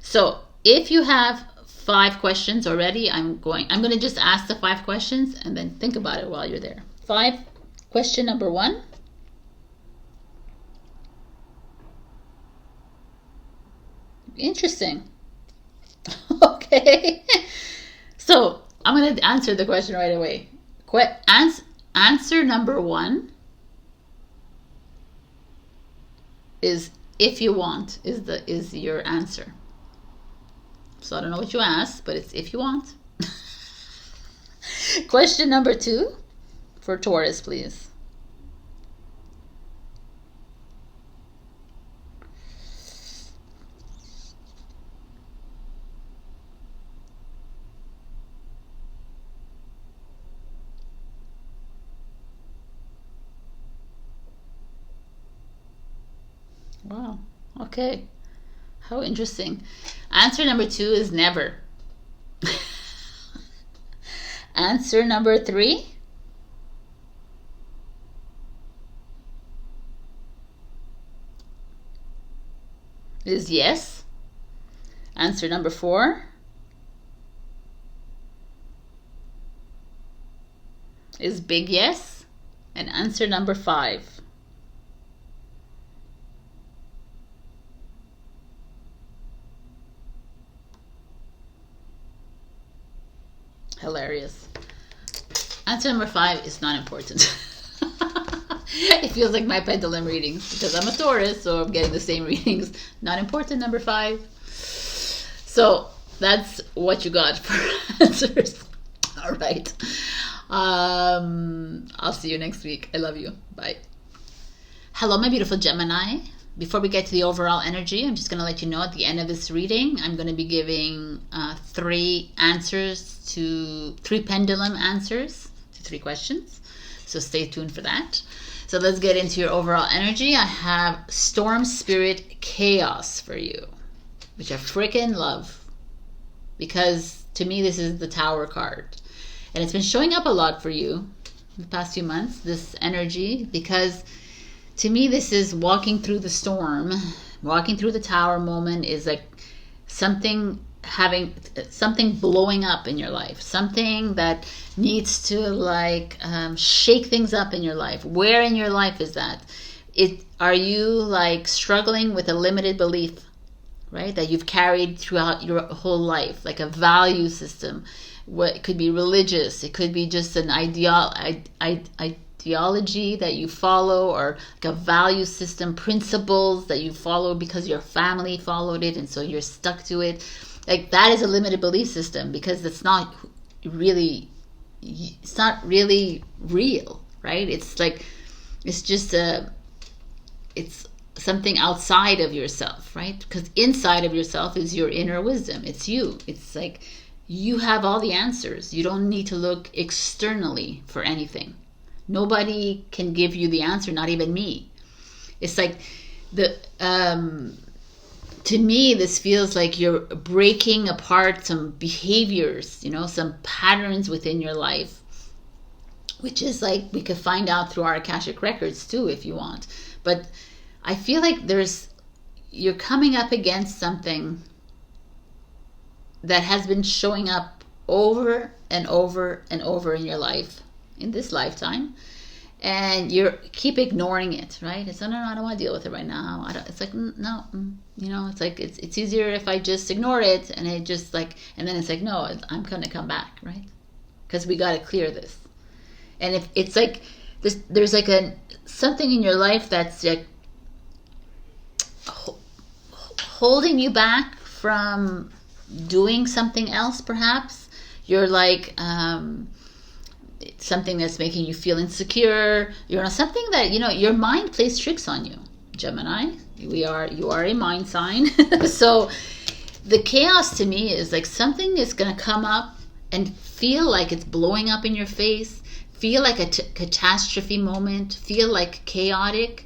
So if you have 5 questions already, I'm going to just ask the 5 questions and then think about it while you're there. 5. Question number 1. Interesting. Okay. So I'm going to answer the question right away. Answer number 1 is if you want is your answer. So I don't know what you asked, but it's if you want. Question number 2 for Taurus, please. Wow. Okay. How interesting. Answer number 2 is never. Answer number 3 is yes. Answer number 4 is big yes. And answer number 5 hilarious. Answer number 5 is not important. It feels like my pendulum readings because I'm a Taurus, so I'm getting the same readings. Not important, number 5. So that's what you got for answers. All right. I'll see you next week. I love you. Bye. Hello, my beautiful Gemini. Before we get to the overall energy, I'm just going to let you know at the end of this reading, I'm going to be giving 3 pendulum answers to 3 questions. So stay tuned for that. So let's get into your overall energy. I have Storm Spirit Chaos for you, which I freaking love, because to me this is the Tower card. And it's been showing up a lot for you the past few months, this energy, because to me this is walking through the storm. Walking through the Tower moment is like something blowing up in your life, something that needs to like shake things up in your life. Where in your life is that? Are you like struggling with a limited belief, right, that you've carried throughout your whole life, like a value system? What it could be religious, it could be just an ideology that you follow, or like a value system, principles that you follow because your family followed it and so you're stuck to it. Like that is a limited belief system, because it's not really real, right? It's like, it's just it's something outside of yourself, right? Because inside of yourself is your inner wisdom. It's you. It's like you have all the answers. You don't need to look externally for anything. Nobody can give you the answer, not even me. It's like to me, this feels like you're breaking apart some behaviors, some patterns within your life, which is like, we could find out through our Akashic records too, if you want. But I feel like you're coming up against something that has been showing up over and over and over in your life, in this lifetime. And you keep ignoring it, right? It's no, I don't want to deal with it right now. It's like, no, it's like, it's easier if I just ignore it, and it just like, and then it's like, no, I'm going to come back, right? Because we got to clear this. And if it's like, there's like something in your life that's like holding you back from doing something else, perhaps. You're like, something that's making you feel insecure, something that your mind plays tricks on you, Gemini. You are a mind sign. So the chaos to me is like something is going to come up and feel like it's blowing up in your face, feel like a catastrophe moment, feel like chaotic.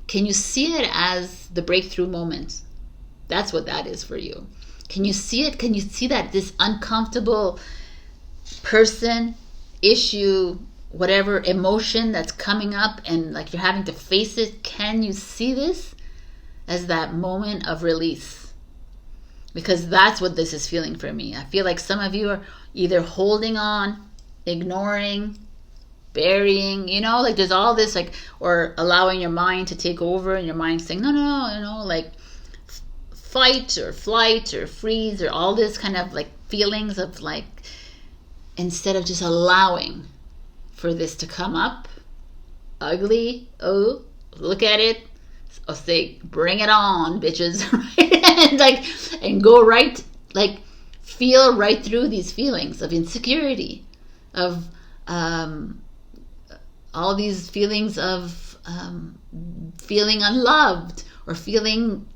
Can you see it as the breakthrough moment? That's what that is for you. Can you see it? Can you see that this uncomfortable person, issue, whatever emotion that's coming up, and like you're having to face it? Can you see this as that moment of release? Because that's what this is feeling for me. I feel like some of you are either holding on, ignoring, burying, like there's all this, like, or allowing your mind to take over, and your mind saying no, like fight or flight or freeze, or all this kind of like feelings of like, instead of just allowing for this to come up ugly, oh, look at it, I'll say, bring it on, bitches, right? and go right, like feel right through these feelings of insecurity, of all these feelings of feeling unloved, or feeling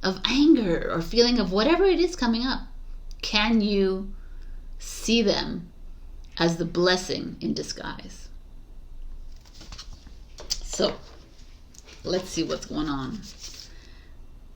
of anger, or feeling of whatever it is coming up. Can you see them as the blessing in disguise? So let's see what's going on.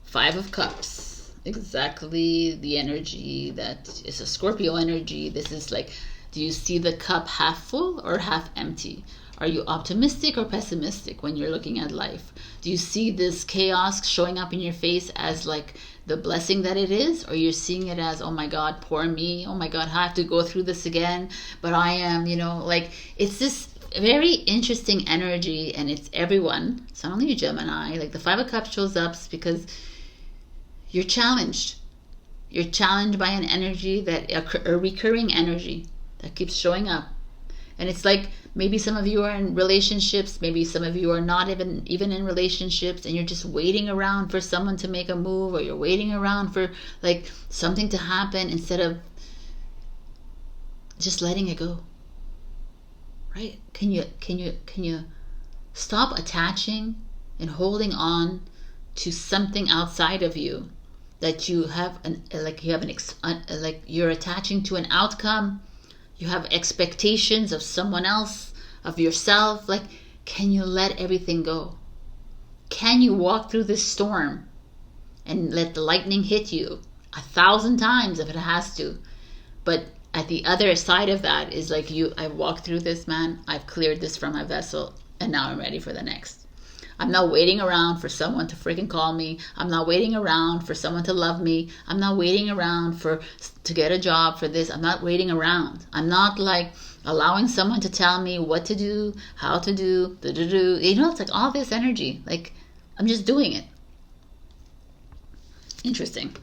5 of Cups, exactly the energy that is a Scorpio energy. This is like, do you see the cup half full or half empty? Are you optimistic or pessimistic when you're looking at life? Do you see this chaos showing up in your face as like the blessing that it is? Or you're seeing it as, oh my God, poor me. Oh my God, I have to go through this again. But I am, like it's this very interesting energy, and it's everyone. It's not only you, Gemini. Like the 5 of Cups shows up because you're challenged. You're challenged by an energy, a recurring energy that keeps showing up. And it's like, maybe some of you are in relationships, maybe some of you are not even in relationships, and you're just waiting around for someone to make a move, or you're waiting around for like something to happen instead of just letting it go. Right? Can you stop attaching and holding on to something outside of you that you have you're attaching to an outcome? You have expectations of someone else, of yourself. Like, can you let everything go? Can you walk through this storm and let the lightning hit you 1,000 times if it has to? But at the other side of that is like, I've walked through this, man. I've cleared this from my vessel, and now I'm ready for the next. I'm not waiting around for someone to freaking call me. I'm not waiting around for someone to love me. I'm not waiting around to get a job for this. I'm not waiting around. I'm not like allowing someone to tell me what to do, how to do, you know, it's like all this energy. Like, I'm just doing it. Interesting.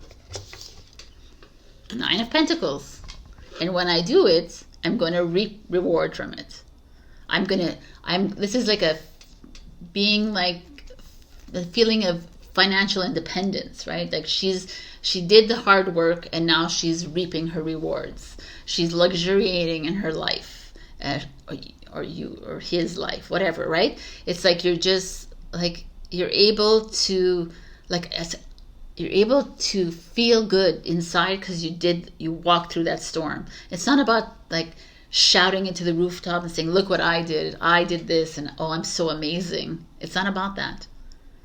9 of Pentacles. And when I do it, I'm going to reap reward from it. This is like being like the feeling of financial independence, right? Like she did the hard work, and now she's reaping her rewards. She's luxuriating in her life, or his life, whatever, right? It's like you're just like, you're able to feel good inside because you walked through that storm. It's not about like shouting into the rooftop and saying, look what I did this, and oh, I'm so amazing. It's not about that.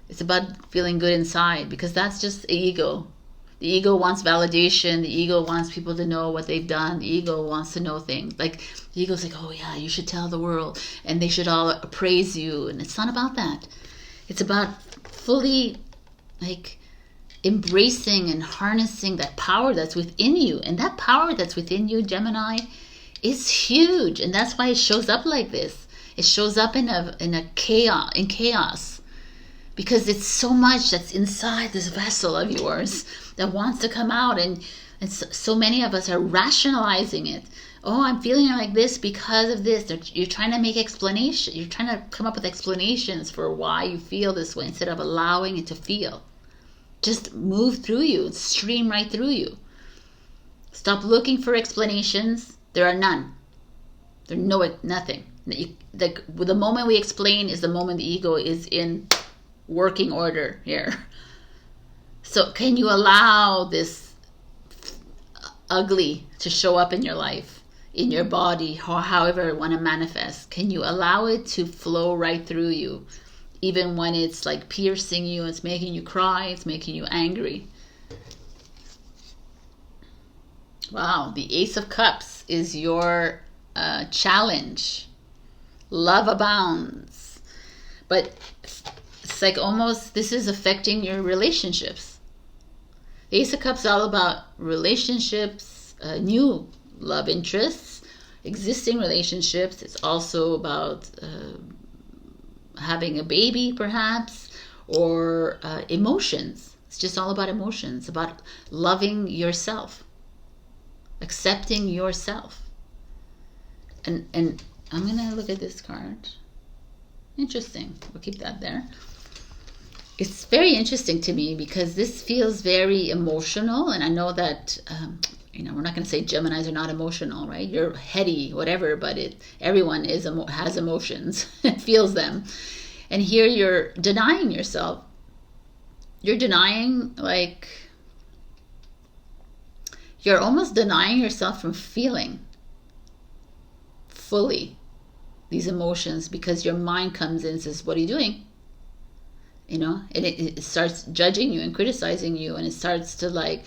It's about feeling good inside, because that's just ego. The ego wants validation. The ego wants people to know what they've done. The ego wants to know things. Like, the ego's like, oh yeah, you should tell the world, and they should all praise you. And it's not about that. It's about fully like embracing and harnessing that power that's within you. And that power that's within you, Gemini, is huge. And that's why it shows up like this. It shows up in chaos, because it's so much that's inside this vessel of yours that wants to come out, and so many of us are rationalizing it. Oh, I'm feeling like this because of this. You're trying to make explanation. You're trying to come up with explanations for why you feel this way, instead of allowing it to feel. Just move through you, stream right through you. Stop looking for explanations. There are none. Nothing. Like, the moment we explain is the moment the ego is in working order here. So can you allow this ugly to show up in your life, in your body, or however you want to manifest? Can you allow it to flow right through you, even when it's like piercing you, it's making you cry, it's making you angry? Wow, the Ace of Cups is your challenge. Love abounds. But it's like almost this is affecting your relationships. The Ace of Cups is all about relationships, new love interests, existing relationships. It's also about having a baby, perhaps, or emotions. It's just all about emotions, about loving yourself, accepting yourself. And I'm gonna look at this card. Interesting. We'll keep that there. It's very interesting to me because this feels very emotional, and I know that we're not going to say Geminis are not emotional, right? You're heady, whatever, but everyone has emotions and feels them. And here you're denying yourself. You're denying, like, you're almost denying yourself from feeling fully these emotions, because your mind comes in and says, what are you doing? You know, and it starts judging you and criticizing you, and it starts to like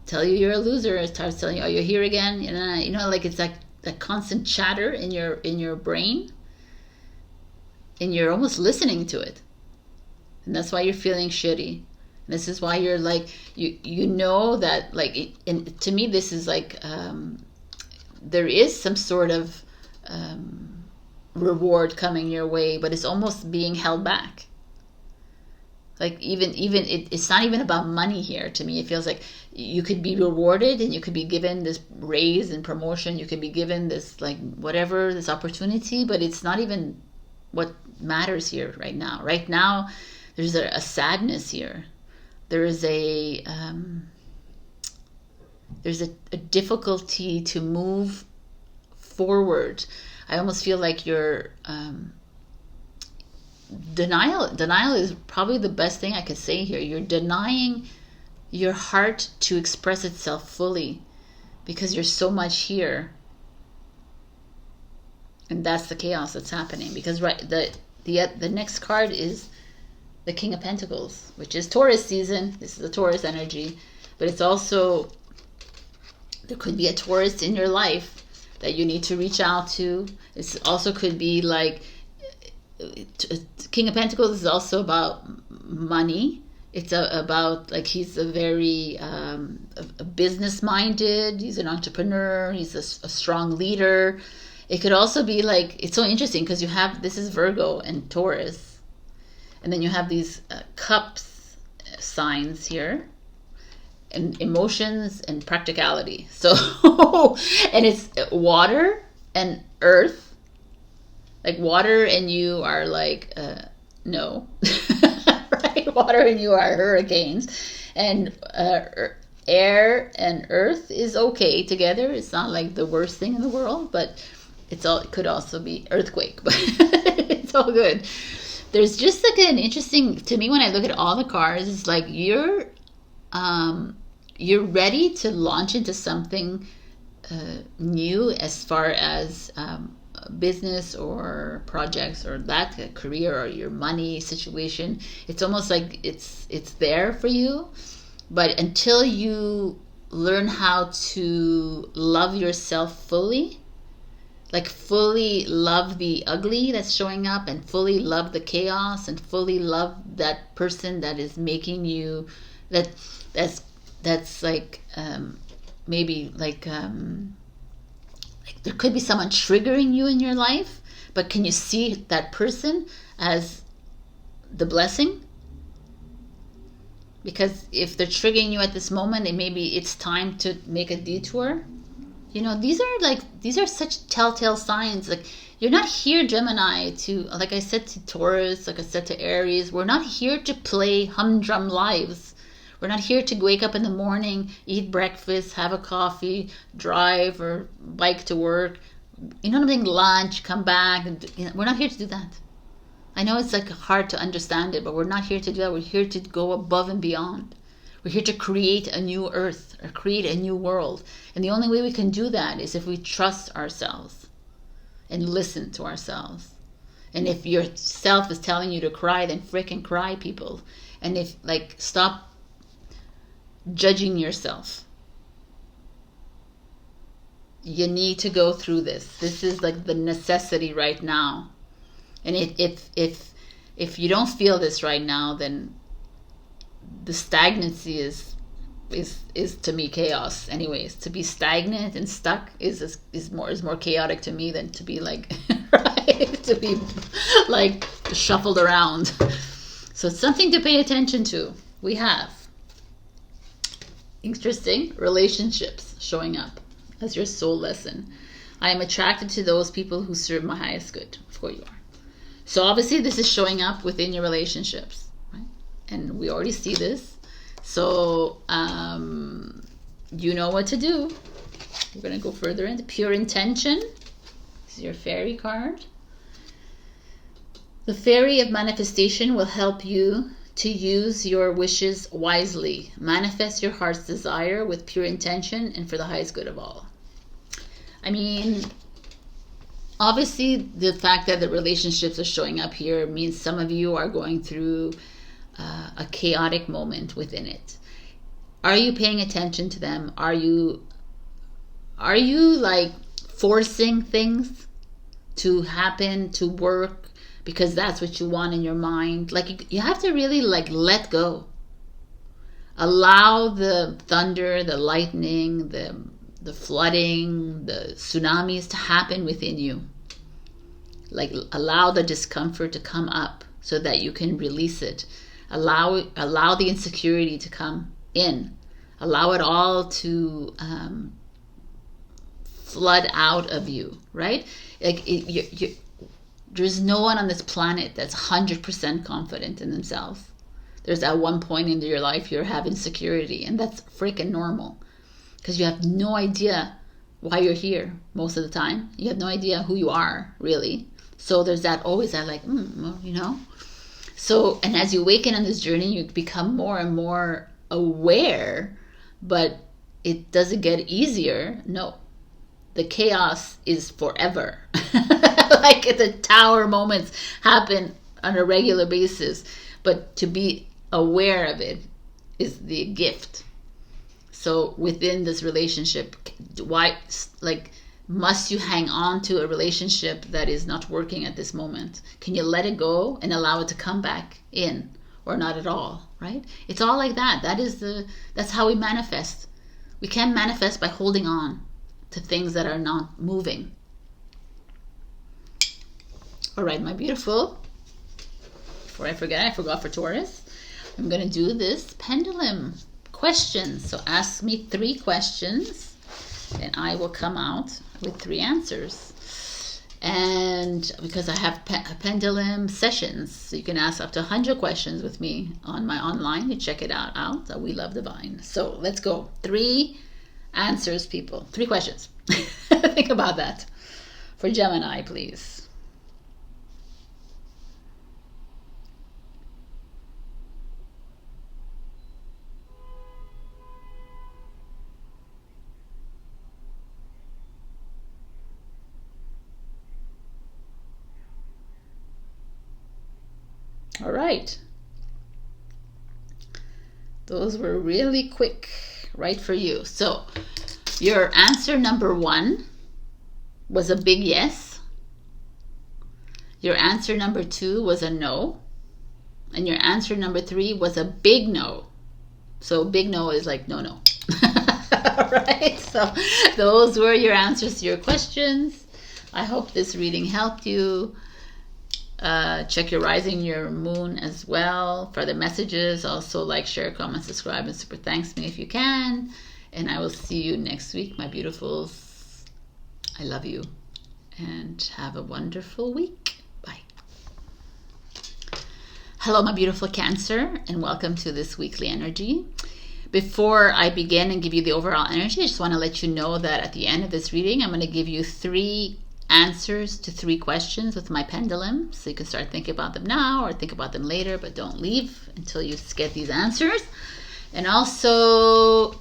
tell you you're a loser. It starts telling you, oh, you're here again. You know, like it's like that constant chatter in your brain, and you're almost listening to it, and that's why you're feeling shitty. And this is why you're like you know that, like, and to me this is like there is some sort of reward coming your way, but it's almost being held back. Like even it's not even about money here. To me, it feels like you could be rewarded and you could be given this raise and promotion. You could be given this, like, whatever, this opportunity, but it's not even what matters here right now. Right now, there's a sadness here. There is a difficulty to move forward. I almost feel like you're denial is probably the best thing I could say here. You're denying your heart to express itself fully because there's so much here. And that's the chaos that's happening, because the next card is the King of Pentacles, which is Taurus season. This is the Taurus energy, but it's also, there could be a Taurus in your life that you need to reach out to. It also could be like, King of Pentacles is also about money. It's about, like, he's a very business minded, he's an entrepreneur, he's a strong leader. It could also be like, it's so interesting because you have, this is Virgo and Taurus, and then you have these cups signs here, and emotions and practicality. So and it's water and earth. Like, water and you are like no right? Water and you are hurricanes, and air and earth is okay together. It's not like the worst thing in the world, but it could also be earthquake, but it's all good. There's just like an interesting, to me, when I look at all the cards, it's like you're ready to launch into something new, as far as business or projects, or that career, or your money situation. It's almost like it's there for you, but until you learn how to love yourself fully, like fully love the ugly that's showing up, and fully love the chaos, and fully love that person that is making you, that's like maybe like there could be someone triggering you in your life, but can you see that person as the blessing? Because if they're triggering you at this moment, and maybe it's time to make a detour. You know, these are such telltale signs. Like, you're not here, Gemini, to, like I said to Taurus, like I said to Aries, we're not here to play humdrum lives. We're not here to wake up in the morning, eat breakfast, have a coffee, drive or bike to work, you know what I mean, lunch, come back. We're not here to do that. I know it's like hard to understand it, but we're not here to do that. We're here to go above and beyond. We're here to create a new earth, or create a new world. And the only way we can do that is if we trust ourselves and listen to ourselves. And if your self is telling you to cry, then frickin' cry, people. And if, like, stop judging yourself. You need to go through this. This is like the necessity right now. And if you don't feel this right now, then the stagnancy is to me chaos. Anyways, to be stagnant and stuck is more chaotic to me than to be like right, to be like shuffled around. So it's something to pay attention to. We have interesting relationships showing up as your soul lesson. I am attracted to those people who serve my highest good. Of course you are. So obviously this is showing up within your relationships, right? And we already see this. So you know what to do. We're going to go further into pure intention. This is your fairy card. The fairy of manifestation will help you to use your wishes wisely. Manifest your heart's desire with pure intention and for the highest good of all. I mean, obviously the fact that the relationships are showing up here means some of you are going through a chaotic moment within it. Are you paying attention to them? Are you like forcing things to happen, to work, because that's what you want in your mind? Like, you have to really like let go. Allow the thunder, the lightning, the flooding, the tsunamis to happen within you. Like, allow the discomfort to come up so that you can release it. Allow the insecurity to come in. Allow it all to flood out of you, right? Like, there's no one on this planet that's 100% confident in themselves. There's at one point in your life you have insecurity, and that's freaking normal, because you have no idea why you're here most of the time. You have no idea who you are, really. So there's that always that like, well, you know. So, and as you awaken on this journey, you become more and more aware, but it doesn't get easier. No, the chaos is forever. like the tower moments happen on a regular basis, but to be aware of it is the gift. So within this relationship, why, like, must you hang on to a relationship that is not working at this moment? Can you let it go and allow it to come back in, or not at all, right? It's all like that. That's how we manifest. We can't manifest by holding on to things that are not moving. All right, my beautiful. Before I forget, I forgot for Taurus. I'm going to do this pendulum questions. So ask me 3 questions and I will come out with 3 answers. And because I have pendulum sessions, so you can ask up to 100 questions with me on my online. You check it out. We Love Divine. So let's go. 3 answers, people. 3 questions. Think about that. For Gemini, please. All right. Those were really quick, right, for you. So your answer number 1 was a big yes. Your answer number 2 was a no. And your answer number 3 was a big no. So big no is like no. All right. So those were your answers to your questions. I hope this reading helped you. Check your rising, your moon as well for the messages. Also like, share, comment, subscribe, and super thanks me if you can. And I will see you next week, my beautifuls. I love you and have a wonderful week. Bye. Hello, my beautiful Cancer, and welcome to this weekly energy. Before I begin and give you the overall energy, I just want to let you know that at the end of this reading, I'm going to give you 3 answers to 3 questions with my pendulum, so you can start thinking about them now or think about them later, but don't leave until you get these answers. And also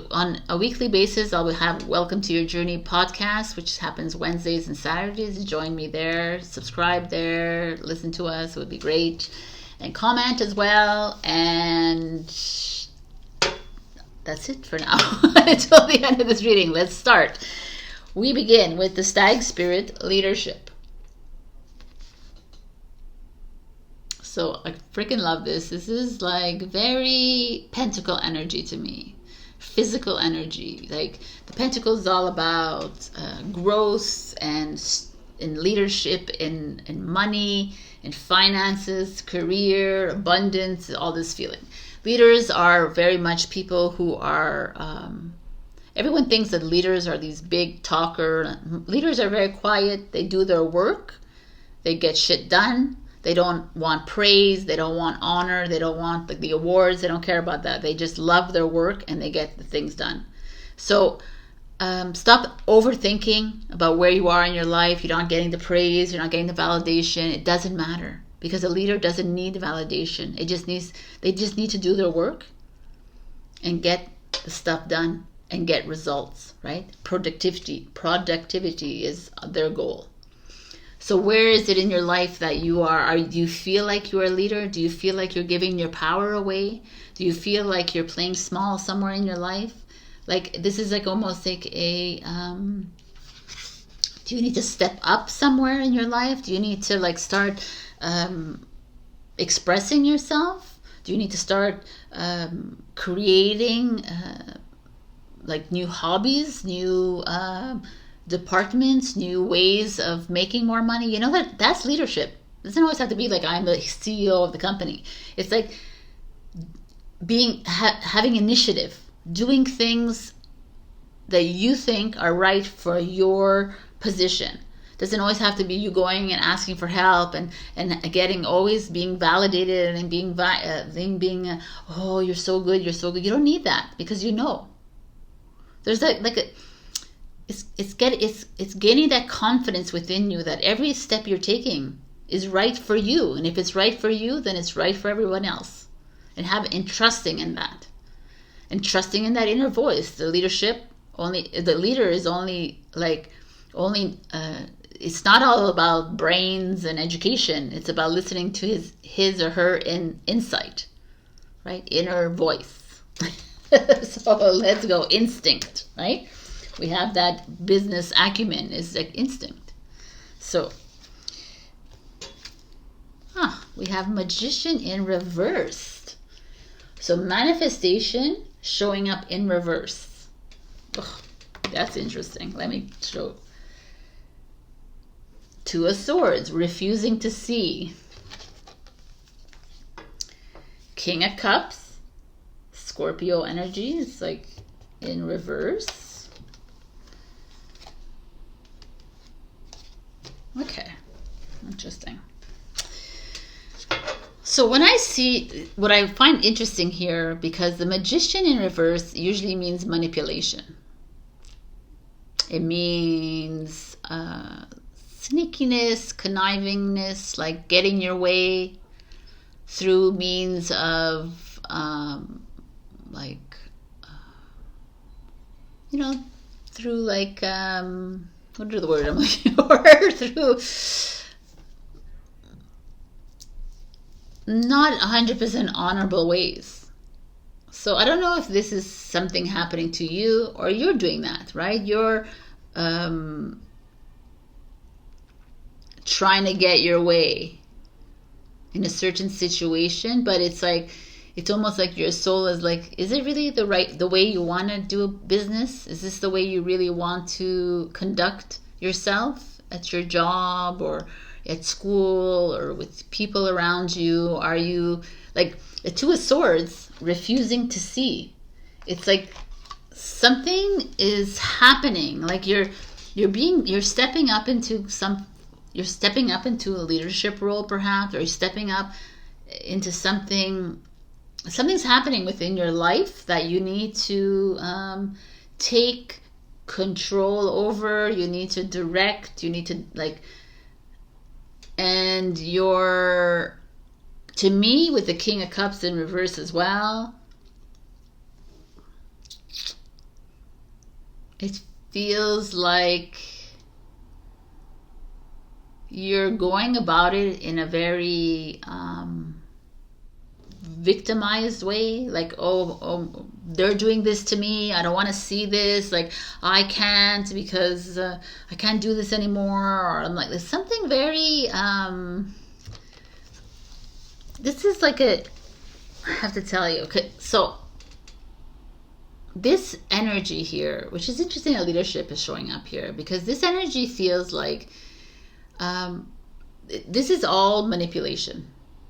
on a weekly basis, I'll have Welcome to Your Journey podcast, which happens Wednesdays and Saturdays. Join me there, subscribe there, listen to us, it would be great, and comment as well. And that's it for now. Until the end of this reading, let's start. We begin with the Stag Spirit Leadership. So I freaking love this. This is like very Pentacle energy to me. Physical energy. Like the Pentacle is all about growth and leadership, and money and finances, career, abundance, all this feeling. Leaders are very much people who are... everyone thinks that leaders are these big talker. Leaders are very quiet. They do their work. They get shit done. They don't want praise. They don't want honor. They don't want the awards. They don't care about that. They just love their work and they get the things done. So stop overthinking about where you are in your life. You're not getting the praise. You're not getting the validation. It doesn't matter, because a leader doesn't need validation. They just need to do their work and get the stuff done and get results, right? Productivity is their goal. So where is it in your life that you are? Do you feel like you're a leader? Do you feel like you're giving your power away? Do you feel like you're playing small somewhere in your life? Like this is like almost like a, do you need to step up somewhere in your life? Do you need to like start expressing yourself? Do you need to start creating like new hobbies, new departments, new ways of making more money? You know, that's leadership. It doesn't always have to be like I'm the CEO of the company. It's like having initiative, doing things that you think are right for your position. Doesn't always have to be you going and asking for help and getting always being validated and being oh, you're so good. You don't need that, because you know. There's it's gaining that confidence within you that every step you're taking is right for you, and if it's right for you, then it's right for everyone else. And trusting in that, and trusting in that inner voice. The leader is only it's not all about brains and education. It's about listening to his or her insight, right? Inner voice. So let's go. Instinct, right? We have that business acumen is like instinct. So, we have Magician in reversed. So manifestation showing up in reverse. Ugh, that's interesting. Let me show. Two of Swords, refusing to see. King of Cups, Scorpio energy is like in reverse. Okay, interesting. So when I see, what I find interesting here, because the Magician in reverse usually means manipulation. It means sneakiness, connivingness, like getting your way through means of through like what are the word I'm looking for? Through not 100% honorable ways. So I don't know if this is something happening to you or you're doing that, right? You're trying to get your way in a certain situation, but it's like, it's almost like your soul is like, is it really the way you want to do a business? Is this the way you really want to conduct yourself at your job or at school or with people around you? Are you like the Two of Swords, refusing to see? It's like something is happening, like you're stepping up into a leadership role perhaps, or you're stepping up into something's happening within your life that you need to take control over, you need to direct, you need to and to me, with the King of Cups in reverse as well, it feels like you're going about it in a very victimized way, like oh they're doing this to me, I don't want to see this, like I can't because I can't do this anymore, or I'm like, there's something very this is like I have to tell you, okay, so this energy here, which is interesting that leadership is showing up here, because this energy feels like this is all manipulation.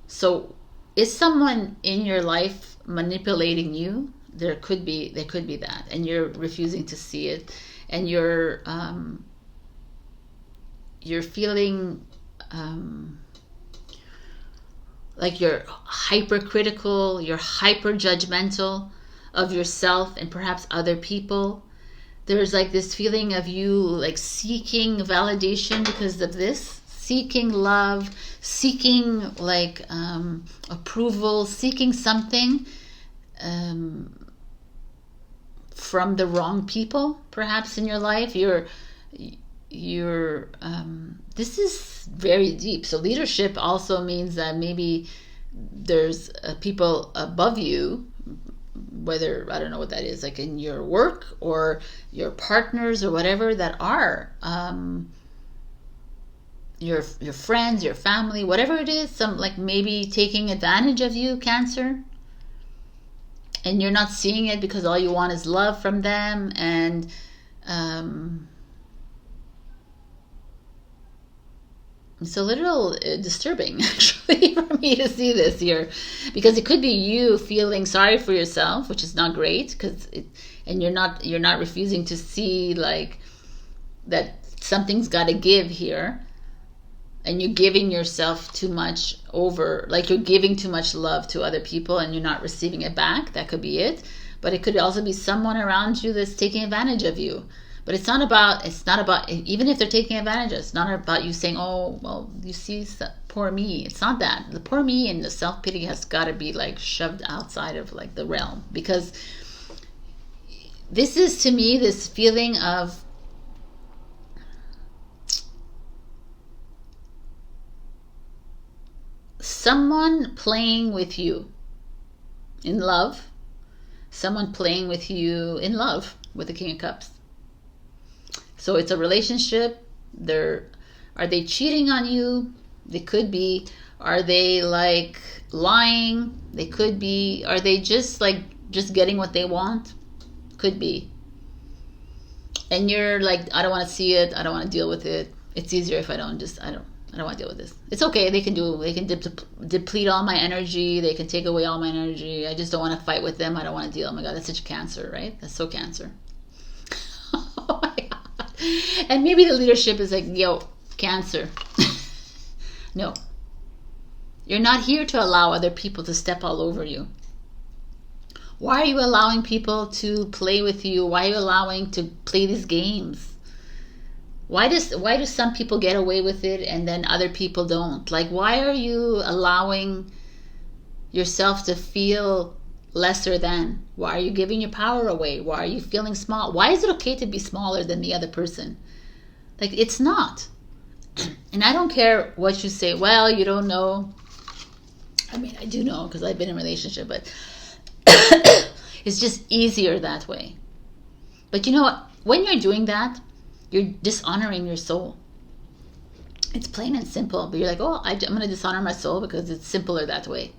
So is someone in your life manipulating you? There could be that, and you're refusing to see it, and you're feeling like you're hypercritical, you're hyper judgmental of yourself and perhaps other people. There's like this feeling of you like seeking validation because of this, seeking love, seeking like approval, seeking something from the wrong people perhaps in your life. You're this is very deep. So leadership also means that maybe there's people above you, whether, I don't know what that is, like in your work or your partners or whatever, that are your friends, your family, whatever it is, some like maybe taking advantage of you, Cancer, and you're not seeing it because all you want is love from them. And it's a little disturbing actually for me to see this here, because it could be you feeling sorry for yourself, which is not great, and you're not refusing to see like that something's got to give here, and you're giving yourself too much over, like you're giving too much love to other people and you're not receiving it back. That could be it, but it could also be someone around you that's taking advantage of you. But it's not about, even if they're taking advantage, it's not about you saying, oh, well, you see, poor me. It's not that. The poor me and the self-pity has got to be like shoved outside of like the realm, because this is, to me, this feeling of someone playing with you in love, someone playing with you in love with the King of Cups. So it's a relationship. Are they cheating on you? They could be. Are they like lying? They could be. Are they just getting what they want? Could be. And you're like, I don't want to see it. I don't want to deal with it. It's easier if I don't want to deal with this. It's okay. They can deplete all my energy. They can take away all my energy. I just don't want to fight with them. I don't want to deal. Oh my God, that's such a Cancer, right? That's so Cancer. Oh my God. And maybe the leadership is like, yo, Cancer. No. You're not here to allow other people to step all over you. Why are you allowing people to play with you? Why are you allowing to play these games? Why do some people get away with it and then other people don't? Like, why are you allowing yourself to feel lesser than? Why are you giving your power away? Why are you feeling small? Why is it okay to be smaller than the other person? Like, it's not. And I don't care what you say. Well, you don't know. I mean, I do know because I've been in a relationship, but it's just easier that way. But you know what? When you're doing that, you're dishonoring your soul. It's plain and simple. But you're like, oh, I'm going to dishonor my soul because it's simpler that way.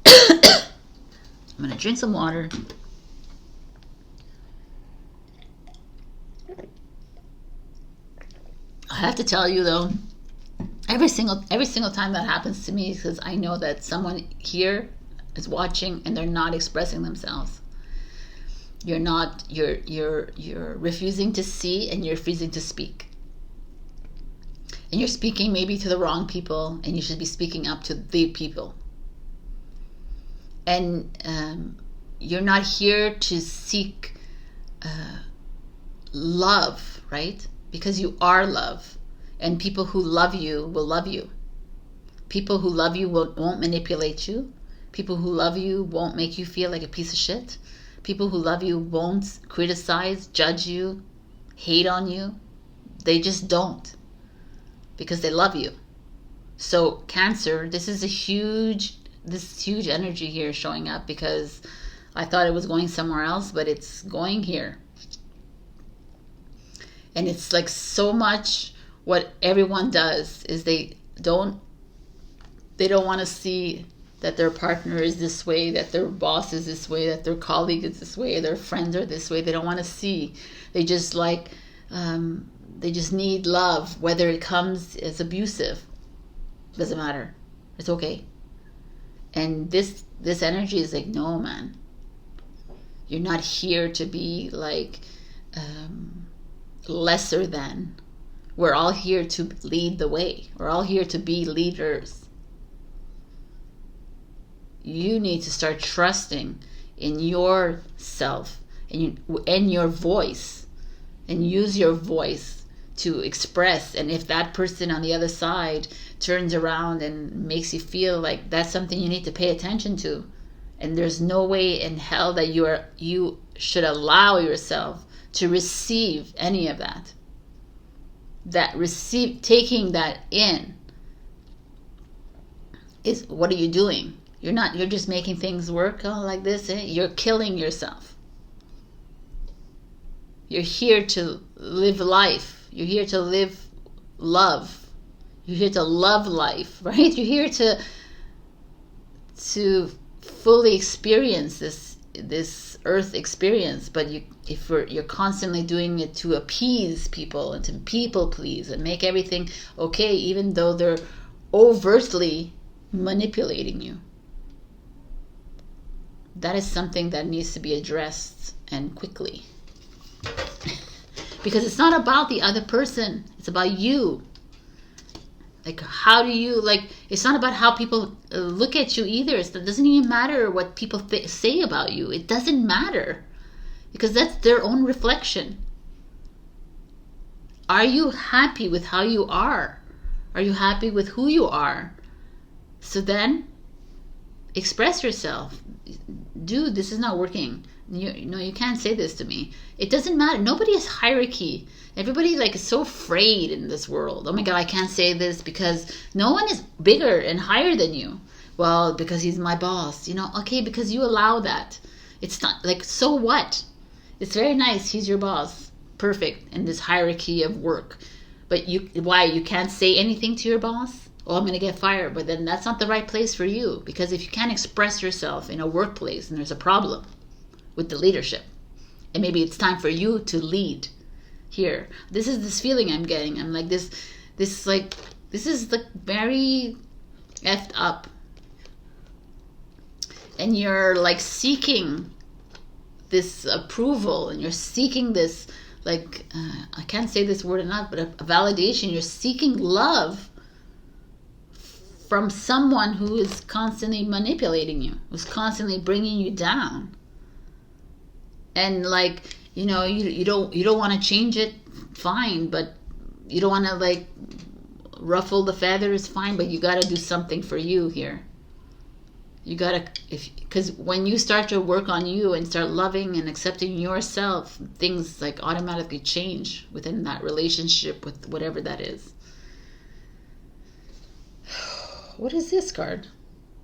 I'm going to drink some water. I have to tell you though, every single time that happens to me, because I know that someone here is watching and they're not expressing themselves. You're refusing to see and you're refusing to speak. And you're speaking maybe to the wrong people, and you should be speaking up to the people. And you're not here to seek love, right? Because you are love. And people who love you will love you. People who love you won't manipulate you. People who love you won't make you feel like a piece of shit. People who love you won't criticize, judge you, hate on you. They just don't. Because they love you. So Cancer, this is huge energy here showing up, because I thought it was going somewhere else, but it's going here. And it's like so much what everyone does is they don't want to see that their partner is this way, that their boss is this way, that their colleague is this way, their friends are this way. They don't want to see. They just they just need love, whether it comes as abusive. Doesn't matter. It's okay. And this energy is like, no, man. You're not here to be like lesser than. We're all here to lead the way. We're all here to be leaders. You need to start trusting in yourself and your voice, and use your voice to express. And if that person on the other side turns around and makes you feel like that's something you need to pay attention to, and there's no way in hell that you should allow yourself to receive any of that. Taking that in is, what are you doing? You're just making things work like this. You're killing yourself. You're here to live life. You're here to live love. You're here to love life, right? You're here to fully experience this earth experience. But you're constantly doing it to appease people and to people please and make everything okay, even though they're overtly manipulating you. That is something that needs to be addressed, and quickly. Because it's not about the other person. It's about you. Like, how do you, it's not about how people look at you either. It doesn't even matter what people say about you. It doesn't matter. Because that's their own reflection. Are you happy with how you are? Are you happy with who you are? So then, express yourself. Dude, this is not working. No, you can't say this to me. It doesn't matter. Nobody has hierarchy. Everybody like is so afraid in this world. Oh my God, I can't say this because no one is bigger and higher than you. Well, because he's my boss. You know, okay, because you allow that. It's not like, so what? It's very nice. He's your boss. Perfect. In this hierarchy of work. But why? You can't say anything to your boss? Oh, I'm going to get fired. But then that's not the right place for you. Because if you can't express yourself in a workplace and there's a problem with the leadership, and maybe it's time for you to lead here. This is this feeling I'm getting. I'm like this is like very effed up. And you're like seeking this approval, and you're seeking this, like, I can't say this word enough, but a validation. You're seeking love from someone who is constantly manipulating you, who's constantly bringing you down. And like, you know, you don't want to change it, fine, but you don't want to like ruffle the feathers, fine, but you got to do something for you here. You gotta, because when you start to work on you and start loving and accepting yourself, things like automatically change within that relationship with whatever that is. What is this card?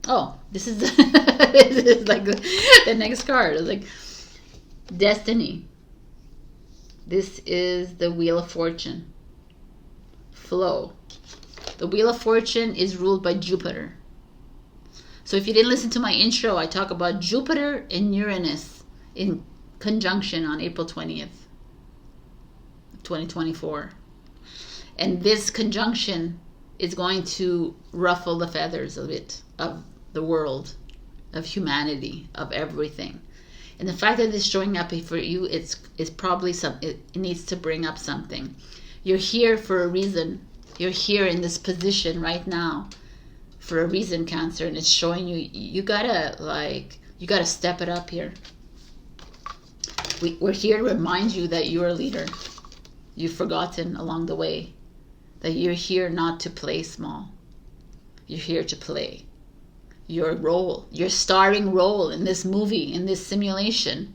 Oh, this is this is like the next card. It's like Destiny. This is the Wheel of Fortune. Flow. The Wheel of Fortune is ruled by Jupiter. So if you didn't listen to my intro, I talk about Jupiter and Uranus in conjunction on April 20th, 2024. And this conjunction is going to ruffle the feathers a bit of the world, of humanity, of everything. And the fact that it's showing up for you, it's probably it needs to bring up something. You're here for a reason. You're here in this position right now for a reason, Cancer, and it's showing you you gotta step it up here. We're here to remind you that you're a leader. You've forgotten along the way that you're here not to play small. You're here to play your role, your starring role in this movie, in this simulation.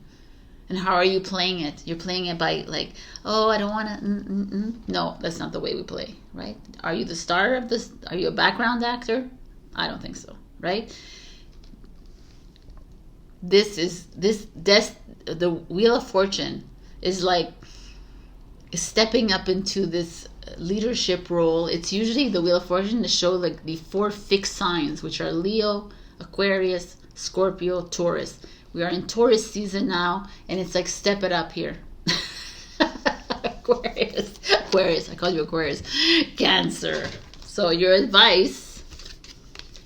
And how are you playing it? You're playing it by like, oh, I don't want to. No, that's not the way we play, right? Are you the star of this? Are you a background actor? I don't think so, right? The Wheel of Fortune is like stepping up into this leadership role. It's usually the Wheel of Fortune to show like the 4 fixed signs, which are Leo, Aquarius, Scorpio, Taurus. We are in Taurus season now, and it's like step it up here. Aquarius, I called you Aquarius. Cancer. So your advice,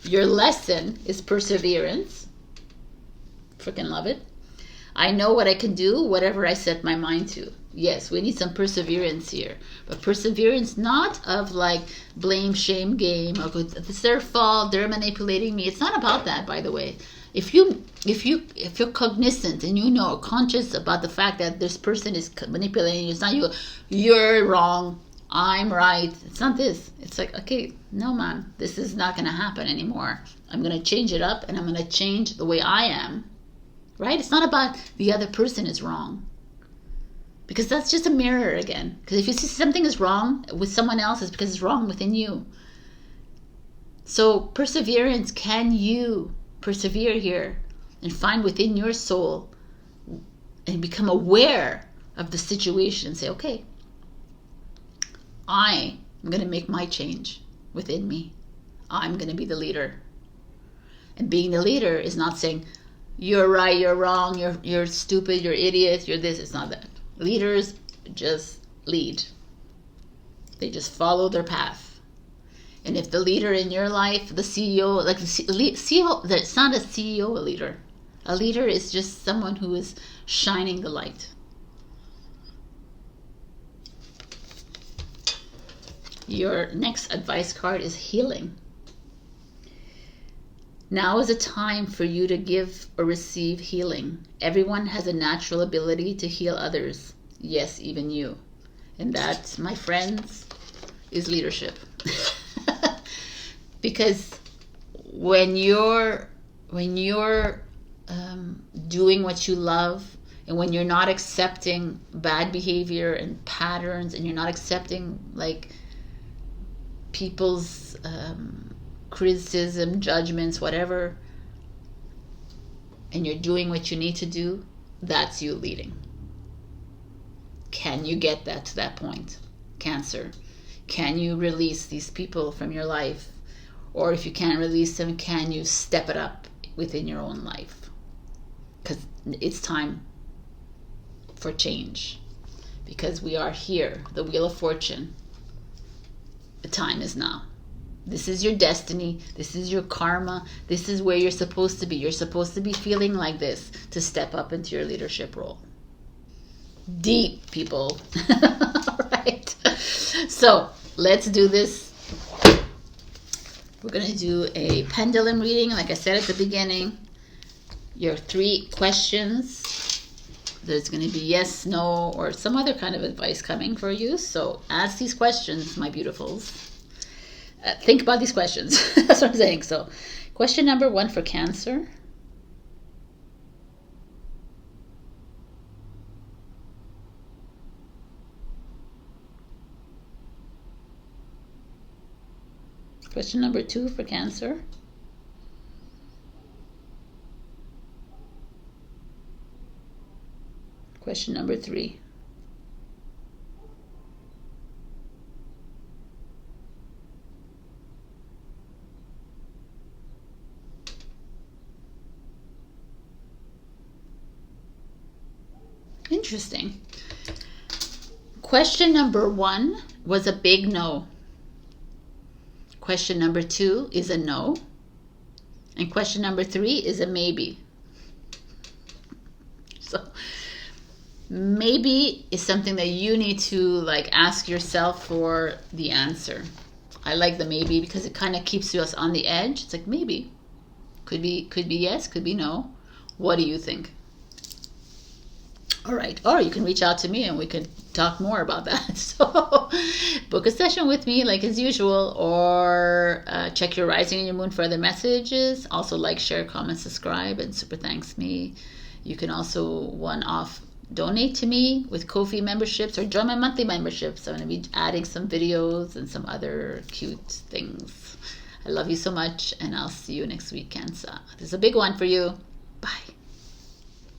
your lesson is perseverance. Freaking love it. I know what I can do, whatever I set my mind to. Yes, we need some perseverance here. But perseverance not of like blame, shame game. Or it's their fault, they're manipulating me. It's not about that, by the way. If you're cognizant and you know, conscious about the fact that this person is manipulating you, it's not you. You're wrong. I'm right. It's not this. It's like, okay, no, man, this is not going to happen anymore. I'm going to change it up, and I'm going to change the way I am. Right? It's not about the other person is wrong. Because that's just a mirror again. Because if you see something is wrong with someone else, it's because it's wrong within you. So perseverance, can you persevere here and find within your soul and become aware of the situation and say, okay, I am going to make my change within me. I'm going to be the leader. And being the leader is not saying, you're right, you're wrong, you're stupid, you're idiot, you're this. It's not that. Leaders just lead. They just follow their path. And if the leader in your life, the CEO, like the CEO, that's not a CEO, a leader. A leader is just someone who is shining the light. Your next advice card is healing. Now is a time for you to give or receive healing. Everyone has a natural ability to heal others. Yes, even you. And that, my friends, is leadership. Because when you're doing what you love, and when you're not accepting bad behavior and patterns, and you're not accepting like people's criticism, judgments, whatever, and you're doing what you need to do, that's you leading. Can you get that to that point, Cancer? Can you release these people from your life? Or if you can't release them, can you step it up within your own life? Because it's time for change. Because we are here, the Wheel of Fortune. The time is now. This is your destiny. This is your karma. This is where you're supposed to be. You're supposed to be feeling like this to step up into your leadership role. Deep, people. All right. So let's do this. We're going to do a pendulum reading, like I said at the beginning. Your 3 questions. There's going to be yes, no, or some other kind of advice coming for you. So ask these questions, my beautifuls. Think about these questions. That's what I'm saying. So question number 1 for Cancer. Question number 2 for Cancer. Question number 3. Interesting. Question number 1 was a big no. Question number 2 is a no. And question number 3 is a maybe. So maybe is something that you need to like ask yourself for the answer. I like the maybe because it kind of keeps us on the edge. It's like maybe. Could be yes, could be no. What do you think? All right. Or you can reach out to me and we can talk more about that. So book a session with me like as usual, or check your rising and your moon for other messages. Also like, share, comment, subscribe, and super thanks me. You can also one-off donate to me with Ko-fi memberships or join my monthly memberships. I'm going to be adding some videos and some other cute things. I love you so much, and I'll see you next week, Cancer. This is a big one for you. Bye.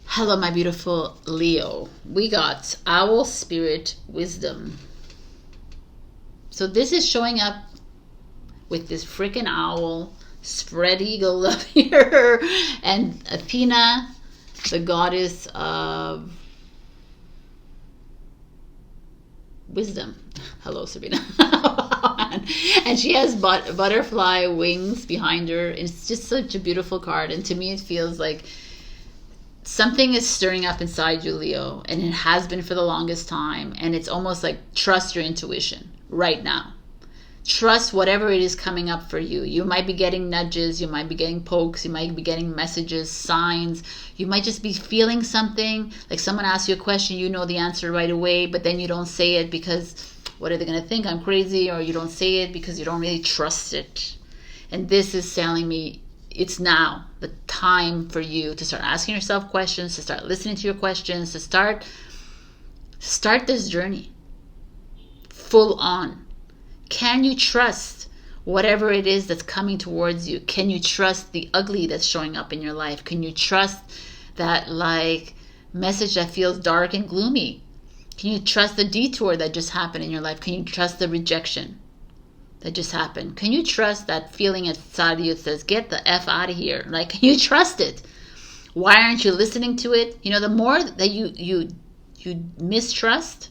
Hello, my beautiful Leo. We got Owl Spirit Wisdom. So this is showing up with this freaking owl, spread eagle up here, and Athena, the goddess of wisdom. Hello, Sabrina. And she has butterfly wings behind her. It's just such a beautiful card. And to me, it feels like something is stirring up inside you, Leo, and it has been for the longest time. And it's almost like trust your intuition right now. Trust whatever it is coming up for you. You might be getting nudges, you might be getting pokes, you might be getting messages, signs. You might just be feeling something, like someone asks you a question, you know the answer right away, but then you don't say it because what are they going to think? I'm crazy. Or you don't say it because you don't really trust it. And this is telling me it's now the time for you to start asking yourself questions, to start listening to your questions, to start this journey full on. Can you trust whatever it is that's coming towards you? Can you trust the ugly that's showing up in your life? Can you trust that like message that feels dark and gloomy? Can you trust the detour that just happened in your life? Can you trust the rejection that just happened? Can you trust that feeling inside of you that says, get the F out of here? Like, can you trust it? Why aren't you listening to it? You know, the more that you mistrust,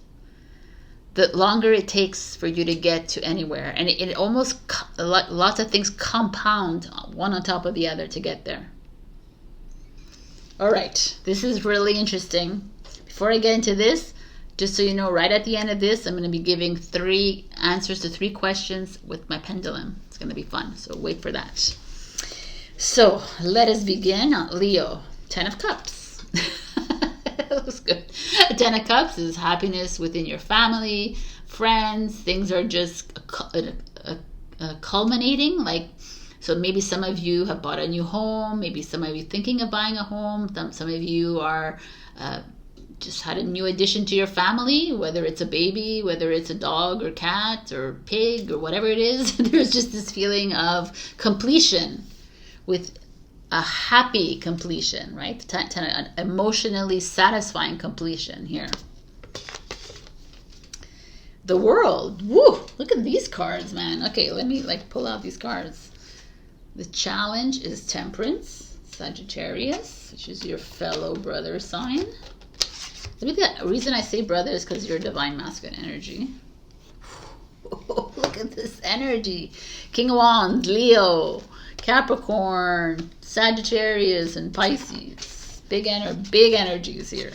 the longer it takes for you to get to anywhere. And it almost, lots of things compound one on top of the other to get there. All right, this is really interesting. Before I get into this, just so you know, right at the end of this, I'm going to be giving 3 answers to 3 questions with my pendulum. It's going to be fun, so wait for that. So let us begin. Leo, 10 of Cups. That was good. 10 of Cups is happiness within your family, friends. Things are just culminating. Like So maybe some of you have bought a new home. Maybe some of you thinking of buying a home. Some of you are just had a new addition to your family, whether it's a baby, whether it's a dog or cat or pig or whatever it is. There's just this feeling of completion, with a happy completion, right? An emotionally satisfying completion here. The World. Woo! Look at these cards, man. Okay, let me pull out these cards. The challenge is Temperance, Sagittarius, which is your fellow brother sign. The reason I say brother is because you're divine masculine energy. Oh, look at this energy. King of Wands, Leo, Capricorn, Sagittarius, and Pisces. Big energies here.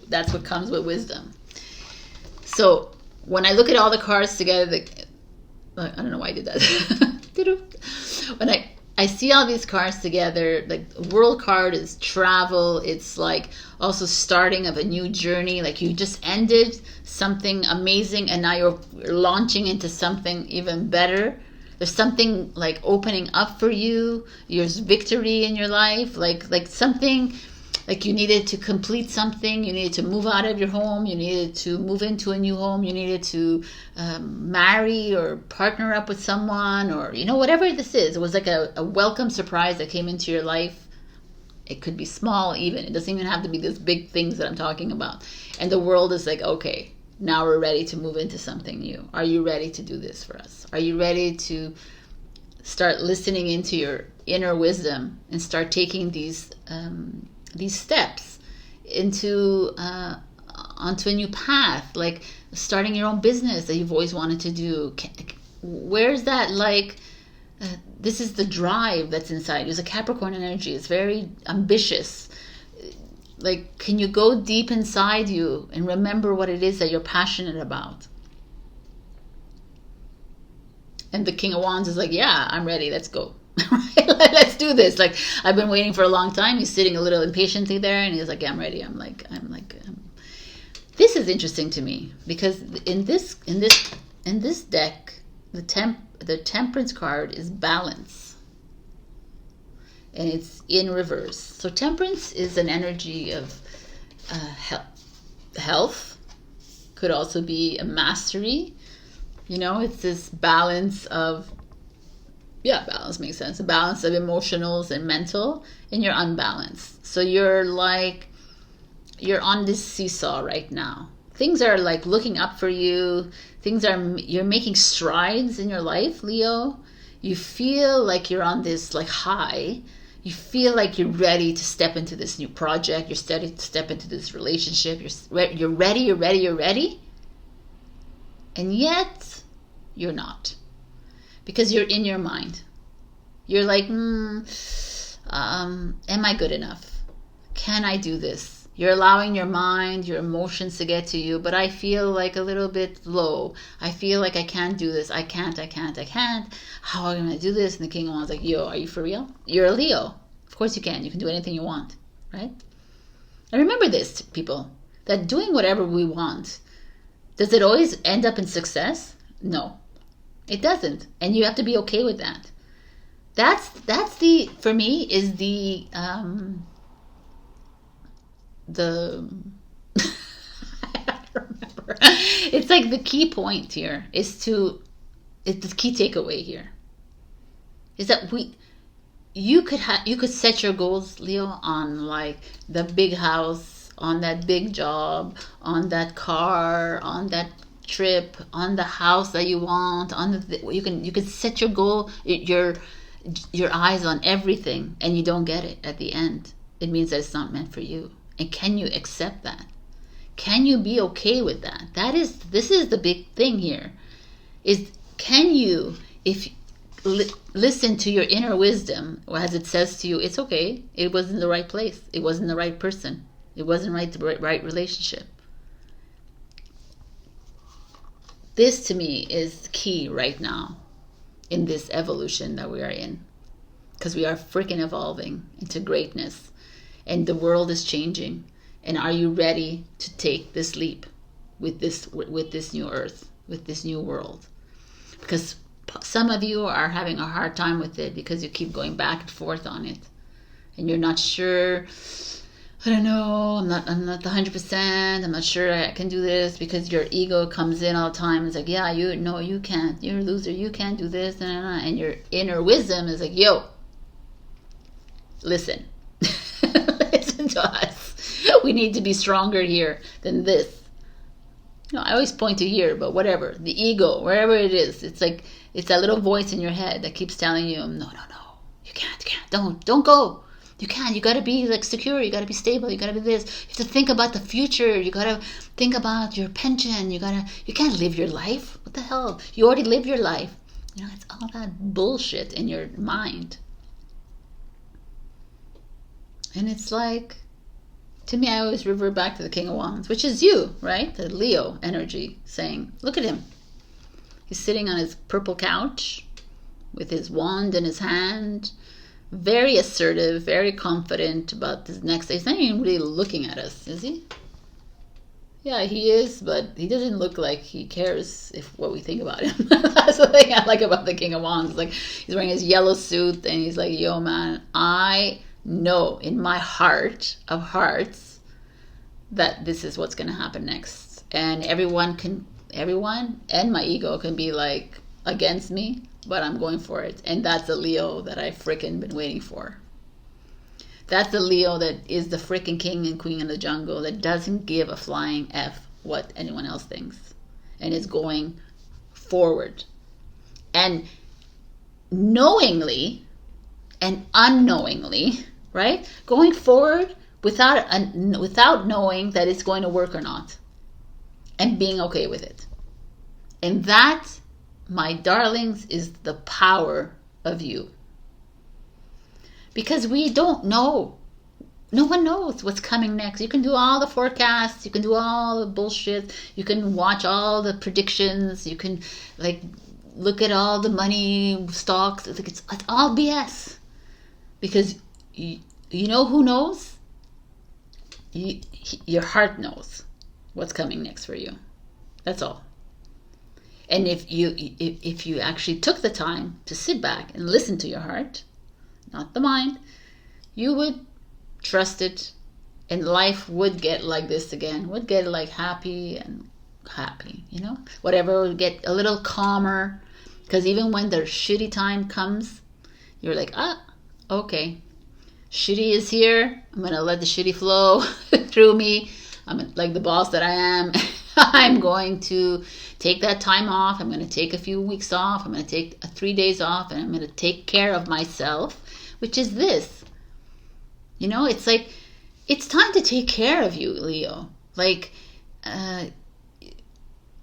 That's what comes with wisdom. So when I look at all the cards together, I don't know why I did that. When I see all these cards together, like the World card is travel. It's like also starting of a new journey. Like you just ended something amazing and now you're launching into something even better. There's something like opening up for you. There's victory in your life. Like something, like you needed to complete something. You needed to move out of your home. You needed to move into a new home. You needed to marry or partner up with someone, or, you know, whatever this is. It was like a welcome surprise that came into your life. It could be small even. It doesn't even have to be these big things that I'm talking about. And the World is like, okay, now we're ready to move into something new. Are you ready to do this for us? Are you ready to start listening into your inner wisdom and start taking these steps into onto a new path, like starting your own business that you've always wanted to do? Where's that, like, this is the drive that's inside. There's a Capricorn energy. It's very ambitious. Like, can you go deep inside you and remember what it is that you're passionate about? And the King of Wands is like, yeah, I'm ready. Let's go. Let's do this. Like, I've been waiting for a long time. He's sitting a little impatiently there, and he's like, yeah, I'm ready. I'm like, this is interesting to me, because in this deck, the Temperance card is balance, and it's in reverse. So Temperance is an energy of health. Could also be a mastery. You know, it's this balance of, yeah, balance makes sense. A balance of emotionals and mental, and you're unbalanced. So you're on this seesaw right now. Things are like looking up for you. You're making strides in your life, Leo. You feel like you're on this like high. You feel like you're ready to step into this new project. You're ready to step into this relationship. You're ready. And yet, you're not. Because you're in your mind. You're like, am I good enough? Can I do this? You're allowing your mind, your emotions to get to you, but I feel like a little bit low. I feel like I can't do this. I can't. How am I going to do this? And the King of Wands is like, yo, are you for real? You're a Leo. Of course you can. You can do anything you want, right? And remember this, people, that doing whatever we want, does it always end up in success? No, it doesn't. And you have to be okay with that. That's for me, is the I don't remember. It's like the key point here it's the key takeaway here is that you could set your goals, Leo, on like the big house, on that big job, on that car, on that trip, on the house that you want, you can set your goal, your eyes on everything, and you don't get it at the end. It means that it's not meant for you. And can you accept that? Can you be okay with that? This is the big thing here. Can you, if listen to your inner wisdom, as it says to you, it's okay. It wasn't the right place. It wasn't the right person. It wasn't the right relationship. This to me is key right now in this evolution that we are in, because we are freaking evolving into greatness, and the world is changing. And are you ready to take this leap with this new earth, with this new world? Because some of you are having a hard time with it because you keep going back and forth on it. And you're not sure, I don't know, I'm not 100%, I'm not sure I can do this, because your ego comes in all the time. It's like, yeah, you can't, you're a loser, you can't do this, and your inner wisdom is like, yo, listen, listen to us. We need to be stronger here than this. I always point to here, but whatever, the ego, wherever it is, it's like, it's that little voice in your head that keeps telling you, no, you can't, don't go. You can't, you gotta be like secure, you gotta be stable, you gotta be this. You have to think about the future, you gotta think about your pension, you can't live your life. What the hell? You already live your life. It's all that bullshit in your mind. And it's like, to me, I always revert back to the King of Wands, which is you, right? The Leo energy saying, look at him. He's sitting on his purple couch with his wand in his hand, very assertive, very confident about this next day. He's not even really looking at us, is he? Yeah, he is, but he doesn't look like he cares what we think about him. That's the thing I like about the King of Wands. Like, he's wearing his yellow suit and he's like, yo, man, I know in my heart of hearts that this is what's going to happen next. And everyone and my ego can be like against me, but I'm going for it. And that's the Leo that I freaking been waiting for. That's the Leo that is the freaking king and queen of the jungle, that doesn't give a flying F what anyone else thinks, and is going forward. And knowingly and unknowingly, right? Going forward without knowing that it's going to work or not, and being okay with it. And that, my darlings, is the power of you. Because we don't know. No one knows what's coming next. You can do all the forecasts. You can do all the bullshit. You can watch all the predictions. You can like look at all the money stocks. It's all BS. Because you know who knows? Your heart knows what's coming next for you. That's all. And if you actually took the time to sit back and listen to your heart, not the mind, you would trust it, and life would get like this again, would get like happy, whatever, would get a little calmer. Because even when the shitty time comes, you're like, okay, shitty is here, I'm gonna let the shitty flow through me. I'm like the boss that I am. I'm going to take that time off. I'm going to take a few weeks off. I'm going to take 3 days off, and I'm going to take care of myself, which is this. It's like, it's time to take care of you, Leo. Like,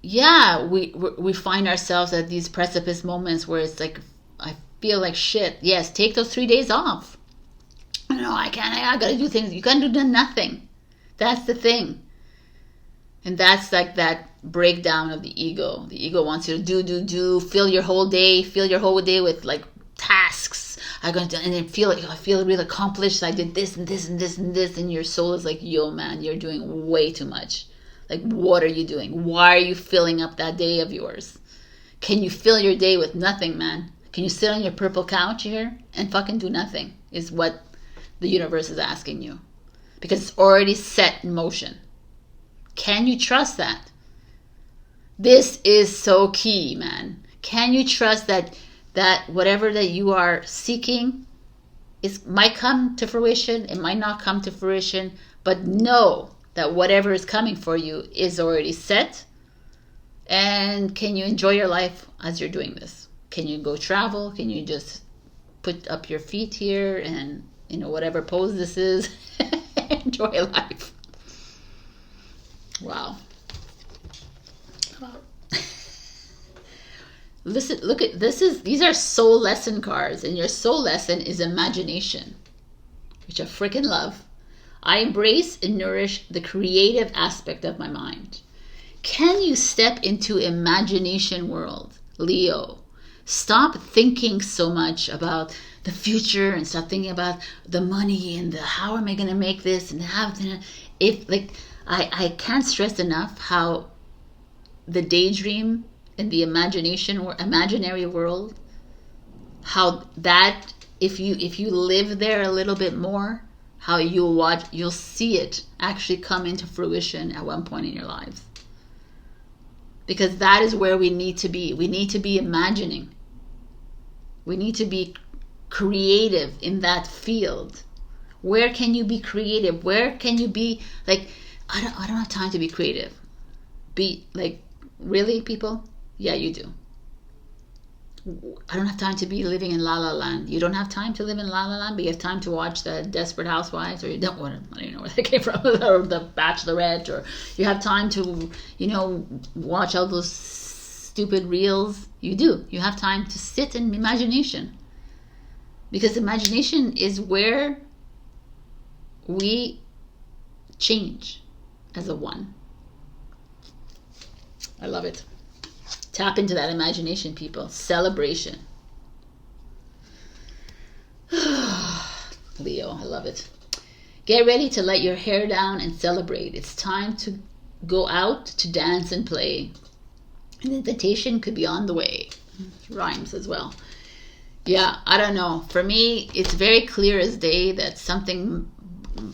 we find ourselves at these precipice moments where it's like, I feel like shit. Yes, take those 3 days off. No, I can't. I got to do things. You can't do nothing. That's the thing. And that's like that breakdown of the ego. The ego wants you to do, fill your whole day with like tasks. I'm going to, and then I feel really accomplished. I did this and this and this and this, and your soul is like, yo, man, you're doing way too much. Like, what are you doing? Why are you filling up that day of yours? Can you fill your day with nothing, man? Can you sit on your purple couch here and fucking do nothing? Is what the universe is asking you, because it's already set in motion. Can you trust that? This is so key, man. Can you trust that whatever that you are seeking might come to fruition, it might not come to fruition, but know that whatever is coming for you is already set. And can you enjoy your life as you're doing this? Can you go travel? Can you just put up your feet here and, whatever pose this is, enjoy life? Wow. Listen, look at this. These are soul lesson cards, and your soul lesson is imagination, which I freaking love. I embrace and nourish the creative aspect of my mind. Can you step into imagination world, Leo? Stop thinking so much about the future and stop thinking about the money and how am I going to make this and I can't stress enough how the daydream in the imagination or imaginary world, how that, if you live there a little bit more, how you'll see it actually come into fruition at one point in your lives. Because that is where we need to be. We need to be imagining. We need to be creative in that field. Where can you be creative? Where can you be like, I don't have time to be creative. Be like, really, people? Yeah, you do. I don't have time to be living in La La Land. You don't have time to live in La La Land, but you have time to watch the Desperate Housewives, or you don't want to, I don't even know where they came from, or the Bachelorette, or you have time to, watch all those stupid reels. You do. You have time to sit in imagination. Because imagination is where we change as a one. I love it. Tap into that imagination, people. Celebration. Leo, I love it. Get ready to let your hair down and celebrate. It's time to go out to dance and play. An invitation could be on the way. Rhymes as well. Yeah, I don't know. For me, it's very clear as day that something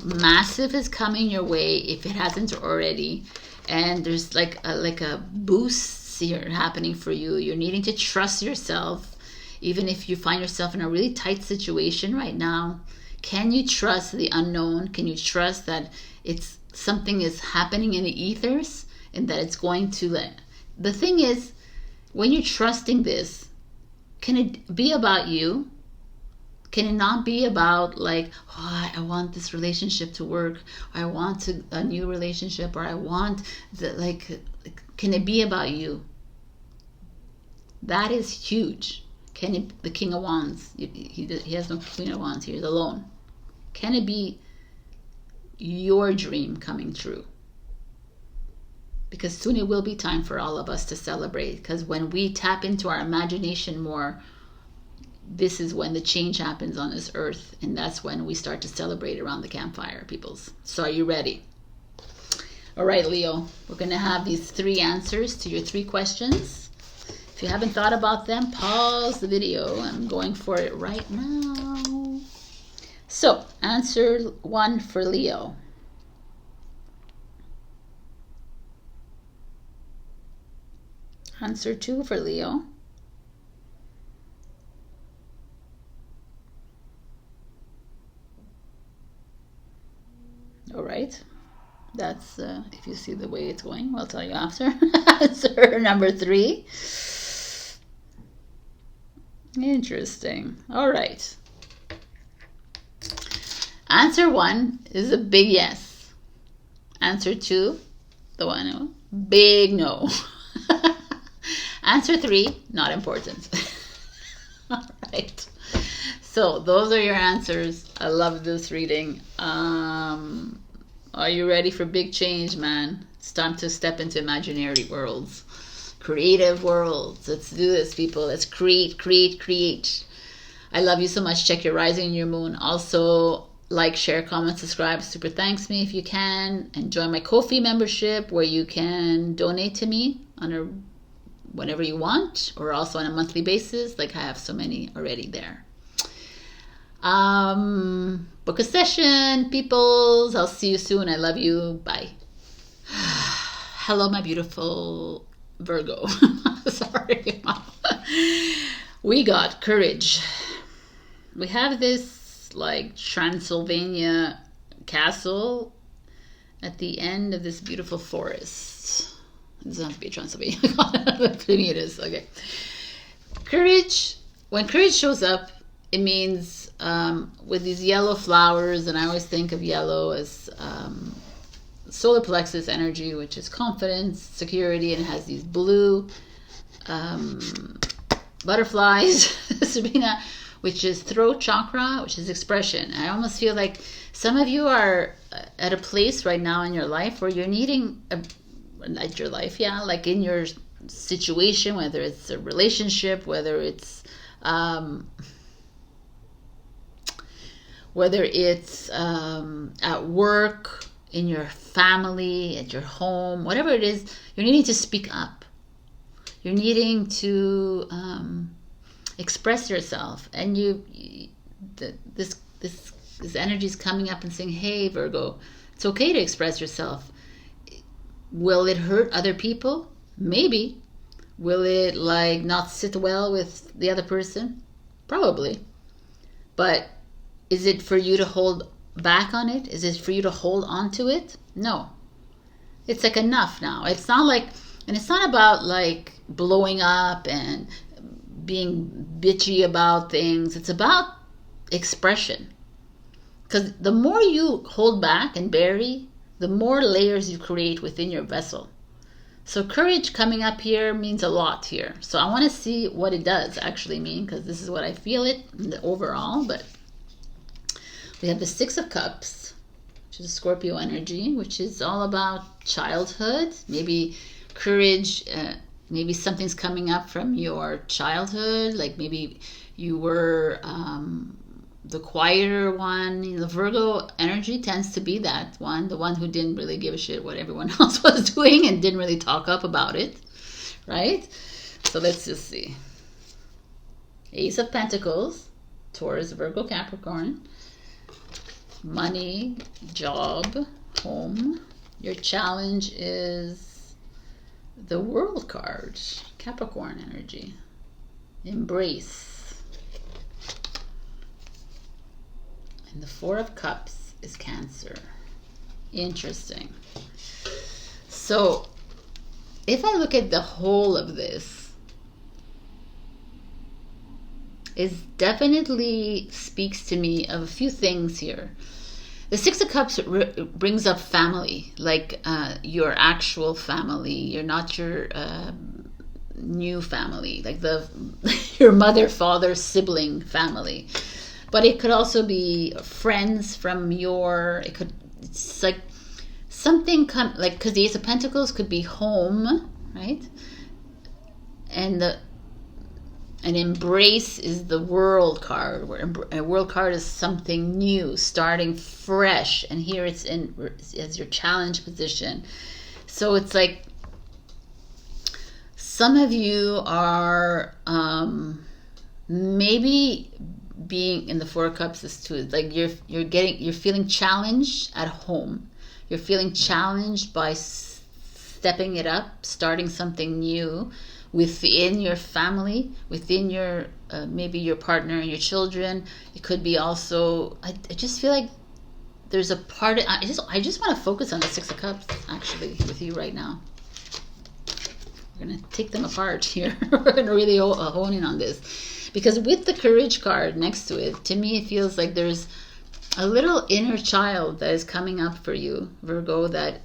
massive is coming your way, if it hasn't already. And there's like a boost here happening for you. You're needing to trust yourself, even if you find yourself in a really tight situation right now. Can you trust the unknown? Can you trust that it's something is happening in the ethers and that it's going to the thing is, when you're trusting this, can it be about you? Can it not be about like, oh, I want this relationship to work, I want a new relationship, or I want can it be about you? That is huge. Can it, the King of Wands, he has no Queen of Wands, he's alone. Can it be your dream coming true? Because soon it will be time for all of us to celebrate. Because when we tap into our imagination more, this is when the change happens on this earth. And that's when we start to celebrate around the campfire, peoples. So are you ready? All right, Leo, we're going to have these 3 answers to your 3 questions. If you haven't thought about them, pause the video. I'm going for it right now. So, answer 1 for Leo. Answer 2 for Leo. All right. That's, if you see the way it's going, I'll tell you after. Answer number 3. Interesting. All right. Answer 1 is a big yes. Answer 2, the one, big no. Answer 3, not important. All right. So those are your answers. I love this reading. Are you ready for big change, man? It's time to step into imaginary worlds, creative worlds. Let's do this, people. Let's create, create, create. I love you so much. Check your rising and your moon. Also, like, share, comment, subscribe. Super thanks me if you can. And join my Ko-fi membership, where you can donate to me on a whenever you want, or also on a monthly basis. Like, I have so many already there. Book a session, peoples. I'll see you soon. I love you. Bye. Hello, my beautiful Virgo. Sorry. We got courage. We have this like Transylvania castle at the end of this beautiful forest. It doesn't have to be Transylvania. Maybe it is. Okay. Courage. When courage shows up, it means with these yellow flowers, and I always think of yellow as solar plexus energy, which is confidence, security, and it has these blue butterflies, Sabrina, which is throat chakra, which is expression. I almost feel like some of you are at a place right now in your life where you're needing like your life, yeah, like in your situation, whether it's a relationship, whether it's at work, in your family, at your home, whatever it is, you're needing to speak up. You're needing to express yourself, and this energy is coming up and saying, hey Virgo, it's okay to express yourself. Will it hurt other people? Maybe. Will it like not sit well with the other person? Probably. But is it for you to hold back on it? Is it for you to hold on to it? No. It's like enough now. It's not like, and it's not about like blowing up and being bitchy about things. It's about expression. Because the more you hold back and bury, the more layers you create within your vessel. So courage coming up here means a lot here. So I want to see what it does actually mean, because this is what I feel it in the overall. But we have the Six of Cups, which is Scorpio energy, which is all about childhood. Maybe courage, maybe something's coming up from your childhood. Like maybe you were the quieter one. You know, the Virgo energy tends to be that one, the one who didn't really give a shit what everyone else was doing and didn't really talk up about it, right? So let's just see. Ace of Pentacles, Taurus, Virgo, Capricorn. Money, job, home. Your challenge is the World card, Capricorn energy. Embrace. And the Four of Cups is Cancer. Interesting. So if I look at the whole of this, it definitely speaks to me of a few things here. The Six of Cups brings up family, like your actual family. You're not your new family, like your mother, father, sibling family. But it could also be friends from it's like something like, because the Ace of Pentacles could be home, right? And an embrace is the World card, where a World card is something new, starting fresh, and here it's as your challenge position. So it's like some of you are maybe being in the Four of Cups is too, like you're feeling challenged at home. You're feeling challenged by stepping it up, starting something new within your family, within your maybe your partner and your children. It could be also, I just feel like there's a part of, I just want to focus on the Six of Cups actually with you right now. We're going to take them apart here. We're going to really hone in on this. Because with the Courage card next to it, to me it feels like there's a little inner child that is coming up for you, Virgo, that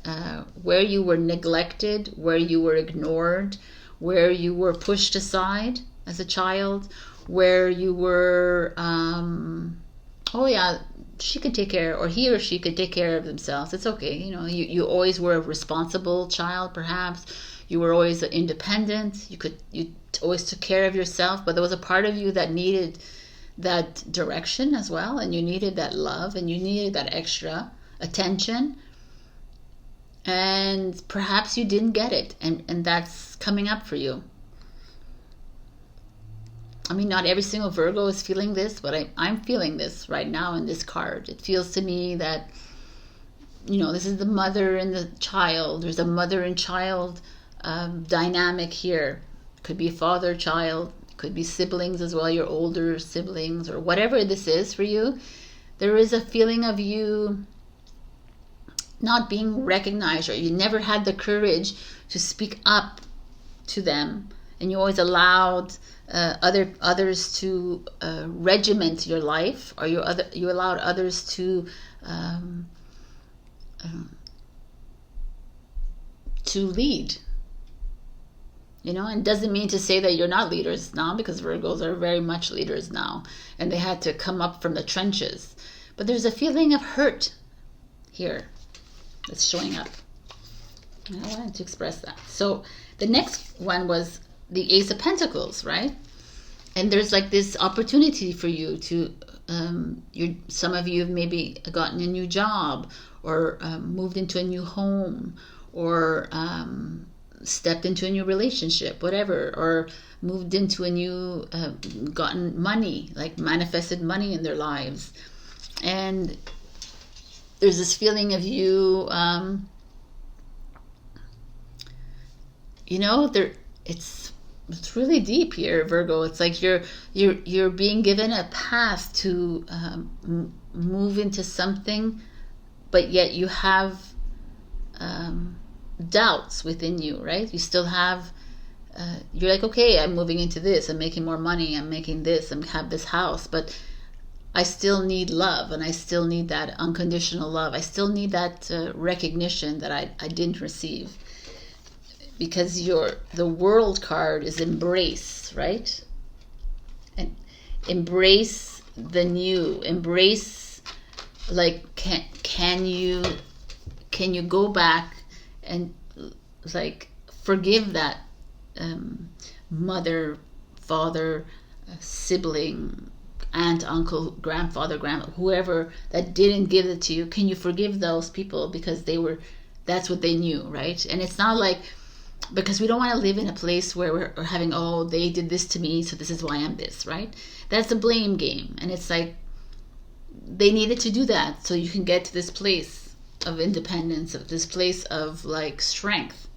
where you were neglected, where you were ignored, where you were pushed aside as a child, where you were, oh yeah, she could take care, or he or she could take care of themselves. It's okay. You know, you always were a responsible child, perhaps. You were always independent. You always took care of yourself, but there was a part of you that needed that direction as well, and you needed that love, and you needed that extra attention, and perhaps you didn't get it, and that's coming up for you. I mean, not every single Virgo is feeling this, but I'm feeling this right now in this card. It feels to me that, you know, this is the mother and the child. There's a mother and child dynamic here. Could be father, child, could be siblings as well, your older siblings, or whatever this is for you. There is a feeling of you not being recognized, or you never had the courage to speak up to them, and you always allowed others to regiment your life, or you allowed others to lead. You know, and it doesn't mean to say that you're not leaders now, because Virgos are very much leaders now, and they had to come up from the trenches. But there's a feeling of hurt here that's showing up. And I wanted to express that. So the next one was the Ace of Pentacles, right? And there's like this opportunity for you to, some of you have maybe gotten a new job, or moved into a new home, or stepped into a new relationship, whatever, or moved into a new, gotten money, like manifested money in their lives. And there's this feeling of you, you know, it's really deep here, Virgo. It's like you're being given a path to move into something, but yet you have doubts within you, right? You still have, you're like, okay, I'm moving into this, I'm making more money, I'm making this, I have this house, but I still need love, and I still need that unconditional love. I still need that recognition that I didn't receive. Because the world card is embrace, right? And embrace the new. Embrace, like, can you go back and, like, forgive that mother, father, sibling, aunt, uncle, grandfather, grandma, whoever that didn't give it to you? Can you forgive those people because that's what they knew, right? And it's not like, because we don't want to live in a place where we're having, oh, they did this to me, so this is why I'm this, right? That's a blame game. And it's like, they needed to do that so you can get to this place of independence, of this place of, like, strength.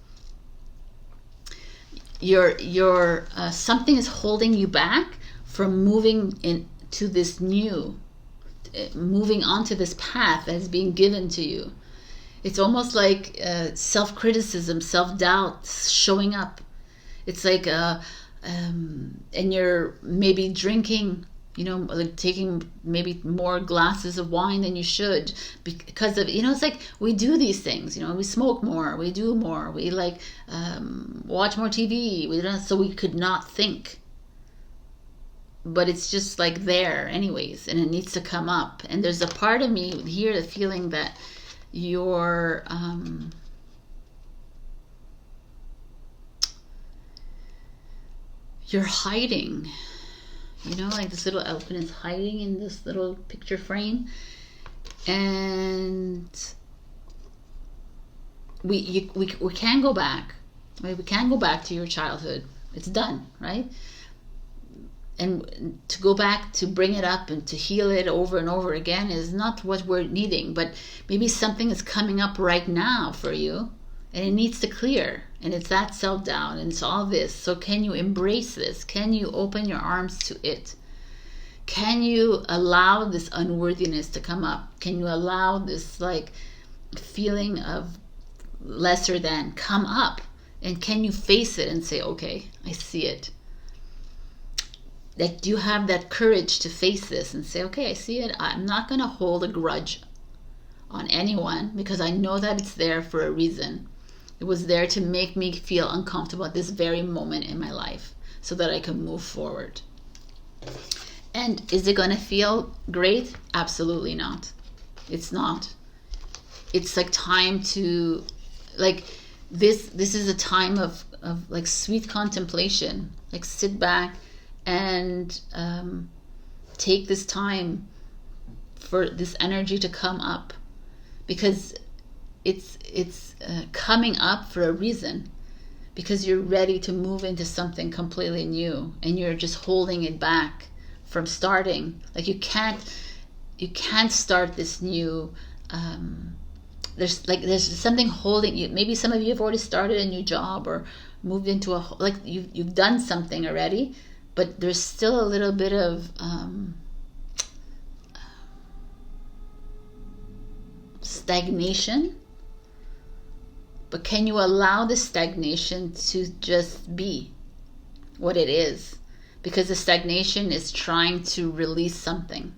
Your something is holding you back from moving into this new, moving onto this path that is being given to you. It's almost like self-criticism, self-doubt showing up. It's like, and you're maybe drinking, you know, like taking maybe more glasses of wine than you should because of, you know, it's like we do these things, you know, we smoke more, we do more, we like watch more TV, so we could not think. But it's just like there anyways, and it needs to come up. And there's a part of me here, the feeling that you're hiding, you know, like this little elephant is hiding in this little picture frame, and we can't go back, right? We can't go back to your childhood. It's done, right? And to go back to bring it up and to heal it over and over again is not what we're needing. But maybe something is coming up right now for you, and it needs to clear. And it's that self-doubt, and it's all this. So can you embrace this? Can you open your arms to it? Can you allow this unworthiness to come up? Can you allow this, like, feeling of lesser than come up? And can you face it and say, okay, I see it? That you have that courage to face this and say, okay, I see it. I'm not going to hold a grudge on anyone because I know that it's there for a reason. It was there to make me feel uncomfortable at this very moment in my life so that I can move forward. And is it going to feel great? Absolutely not. It's not. It's like time to, like, this is a time of like sweet contemplation. Like, sit back and take this time for this energy to come up, because it's coming up for a reason, because you're ready to move into something completely new, and you're just holding it back from starting. Like, you can't start this new, there's something holding you. Maybe some of you have already started a new job or moved into you've done something already, but there's still a little bit of stagnation. But can you allow the stagnation to just be what it is? Because the stagnation is trying to release something.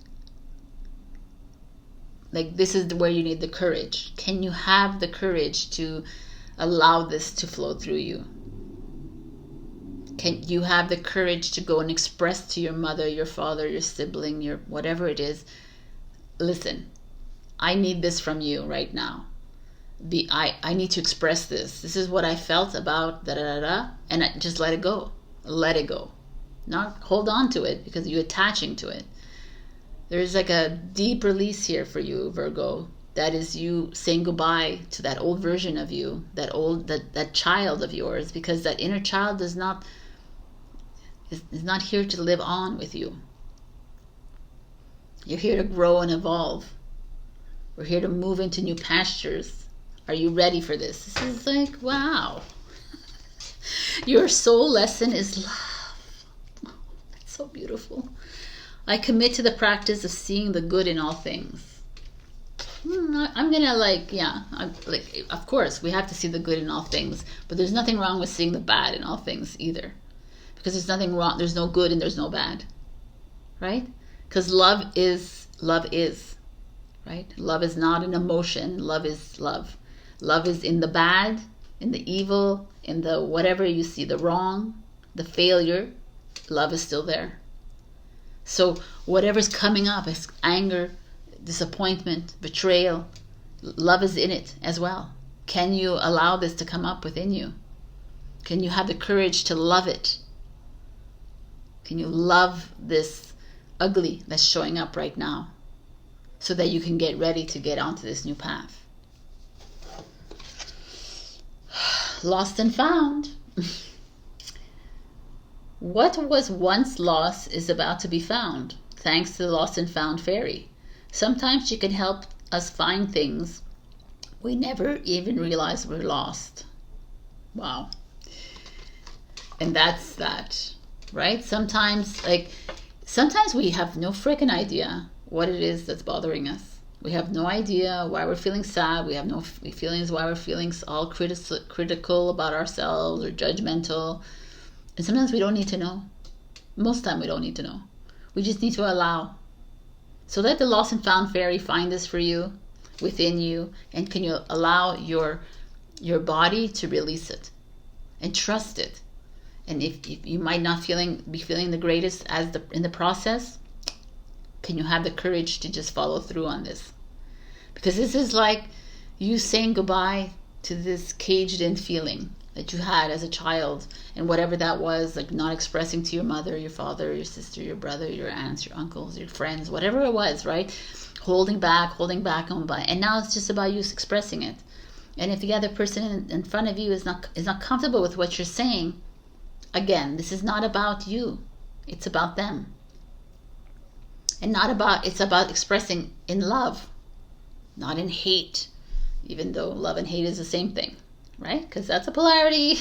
Like, this is where you need the courage. Can you have the courage to allow this to flow through you? Can you have the courage to go and express to your mother, your father, your sibling, your whatever it is, listen, I need this from you right now. I need to express this. This is what I felt about da-da-da-da, and just let it go. Let it go. Not hold on to it because you're attaching to it. There's like a deep release here for you, Virgo, that is you saying goodbye to that old version of you, that child of yours, because that inner child is not here to live on with you. You're here to grow and evolve. We're here to move into new pastures. Are you ready for this? This is like, wow. Your soul lesson is love. Oh, that's so beautiful. I commit to the practice of seeing the good in all things. I'm gonna of course we have to see the good in all things, but there's nothing wrong with seeing the bad in all things either, because there's nothing wrong. There's no good and there's no bad, right? Because love is, right? Love is not an emotion. Love is love. Love is in the bad, in the evil, in the whatever you see, the wrong, the failure. Love is still there. So whatever's coming up is anger, disappointment, betrayal. Love is in it as well. Can you allow this to come up within you? Can you have the courage to love it? Can you love this ugly that's showing up right now, so that you can get ready to get onto this new path? Lost and found. What was once lost is about to be found, thanks to the lost and found fairy. Sometimes she can help us find things we never even realized were lost. Wow. And that's that, right? Sometimes we have no freaking idea what it is that's bothering us. We have no idea why we're feeling sad. We have no feelings why we're feeling all critical about ourselves or judgmental. And sometimes we don't need to know. Most of the time we don't need to know. We just need to allow. So let the lost and found fairy find this for you, within you, and can you allow your body to release it and trust it. And if you might not be feeling the greatest in the process, can you have the courage to just follow through on this? Because this is like you saying goodbye to this caged in feeling that you had as a child, and whatever that was, like not expressing to your mother, your father, your sister, your brother, your aunts, your uncles, your friends, whatever it was, right? Holding back, and now it's just about you expressing it. And if the other person in front of you is not comfortable with what you're saying, again, this is not about you. It's about them. And it's about expressing in love, not in hate, even though love and hate is the same thing, right? Because that's a polarity.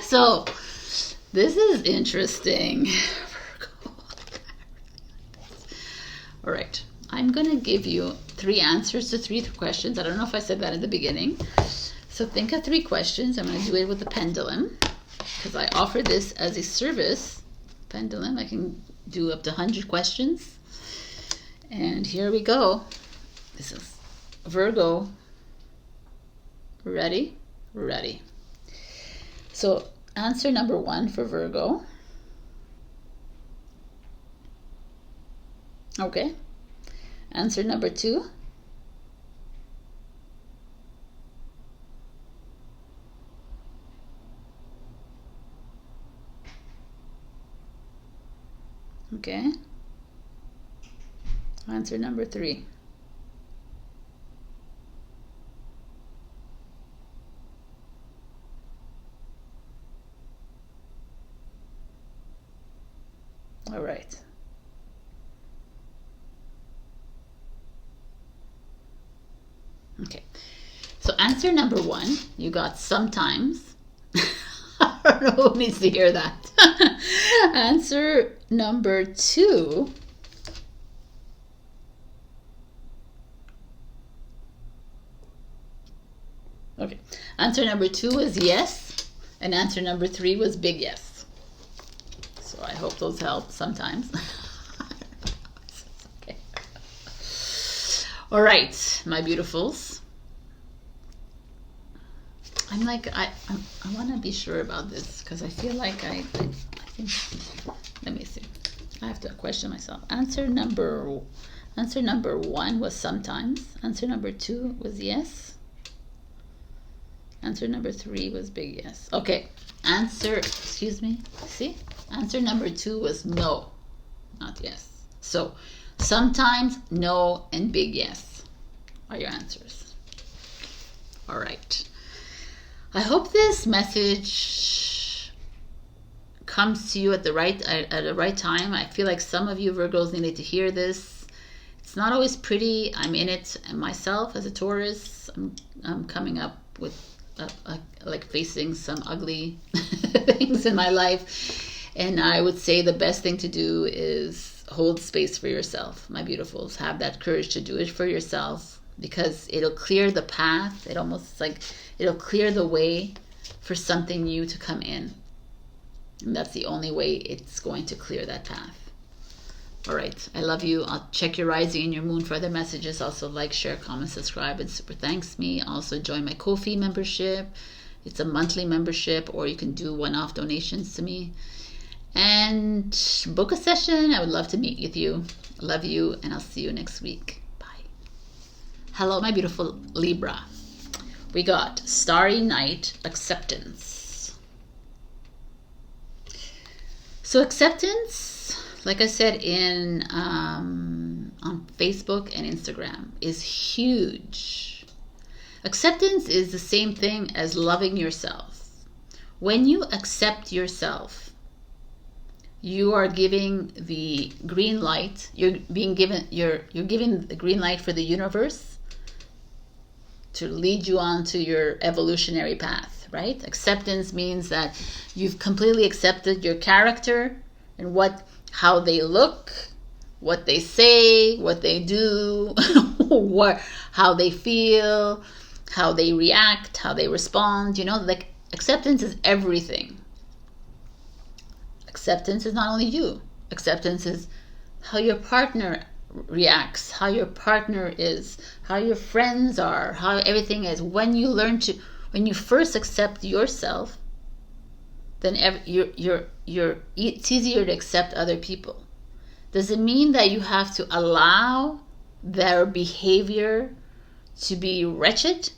So this is interesting. All right. I'm going to give you 3 answers to 3 questions. I don't know if I said that at the beginning. So think of 3 questions. I'm going to do it with the pendulum, because I offer this as a service. Pendulum, I can do up to 100 questions. And here we go. This is Virgo. Ready? Ready. So answer number 1 for Virgo. Okay. Answer number 2. Okay. Answer number 3. All right. Okay. So answer number 1, you got sometimes. I don't know who needs to hear that. Answer number 2. Okay. Answer number 2 was yes, and answer number 3 was big yes. So I hope those help sometimes. Okay. All right, my beautifuls. I'm like, I want to be sure about this, because I feel like I think, let me see. I have to question myself. Answer number 1 was sometimes. Answer number 2 was yes. Answer number 3 was big yes. Okay. Answer number 2 was no, not yes. So sometimes, no, and big yes. are your answers. All right. I hope this message comes to you at the right time. I feel like some of you Virgos needed to hear this. It's not always pretty. I'm in it, and myself as a Taurus, I'm coming up with like facing some ugly things in my life, and I would say the best thing to do is hold space for yourself, my beautifuls. Have that courage to do it for yourself, because it'll clear the path. It almost like it'll clear the way for something new to come in, and that's the only way it's going to clear that path. All right, I love you. I'll check your rising and your moon for other messages. Also like, share, comment, subscribe, and super thanks me. Also join my Ko-fi membership. It's a monthly membership, or you can do one-off donations to me. And book a session. I would love to meet with you. I love you, and I'll see you next week. Bye. Hello, my beautiful Libra. We got Starry Night, Acceptance. So acceptance, like I said on Facebook and Instagram, is huge. Acceptance is the same thing as loving yourself. When you accept yourself, you are giving the green light. You're giving the green light for the universe to lead you on to your evolutionary path, right? Acceptance means that you've completely accepted your character and how they look, what they say, what they do, how they feel, how they react, how they respond. You know, like acceptance is everything. Acceptance is not only you. Acceptance is how your partner reacts, how your partner is, how your friends are, how everything is. When you first accept yourself, then it's easier to accept other people. Does it mean that you have to allow their behavior to be wretched?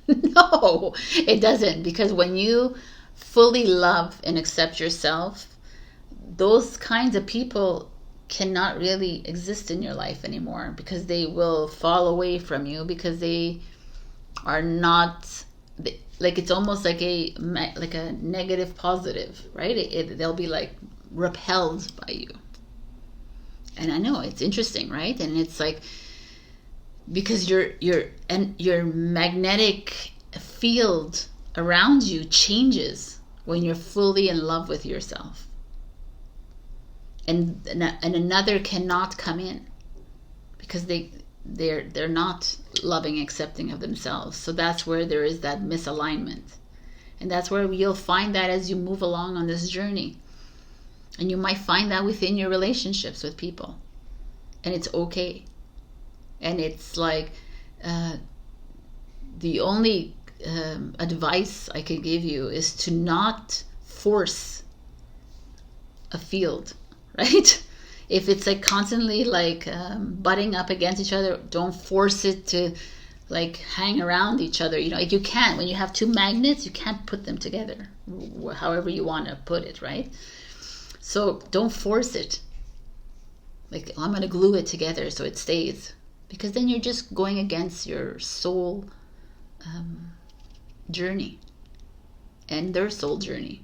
No, it doesn't. Because when you fully love and accept yourself, those kinds of people cannot really exist in your life anymore, because they will fall away from you, because they are not... like it's almost like a negative positive, right? They'll be like repelled by you. And I know it's interesting, right? And it's like, because your magnetic field around you changes when you're fully in love with yourself, and another cannot come in, because they're not loving, accepting of themselves. So that's where there is that misalignment, and that's where you'll find that as you move along on this journey. And you might find that within your relationships with people, and it's okay. And it's like the only advice I could give you is to not force a field, right? If it's like constantly like butting up against each other, don't force it to like hang around each other. You know, like you can't, when you have two magnets, you can't put them together, however you want to put it, right? So don't force it. Like, I'm going to glue it together so it stays. Because then you're just going against your soul journey and their soul journey.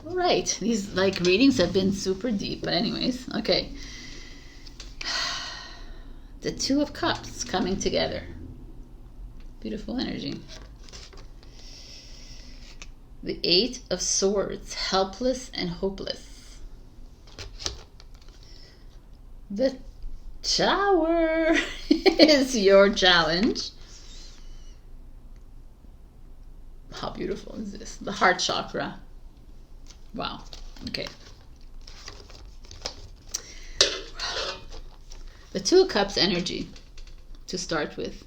All right, these like readings have been super deep, but anyways, okay. The Two of Cups coming together. Beautiful energy. The Eight of Swords, helpless and hopeless. The Tower is your challenge. How beautiful is this? The heart chakra. Wow. Okay. The Two of Cups energy, to start with,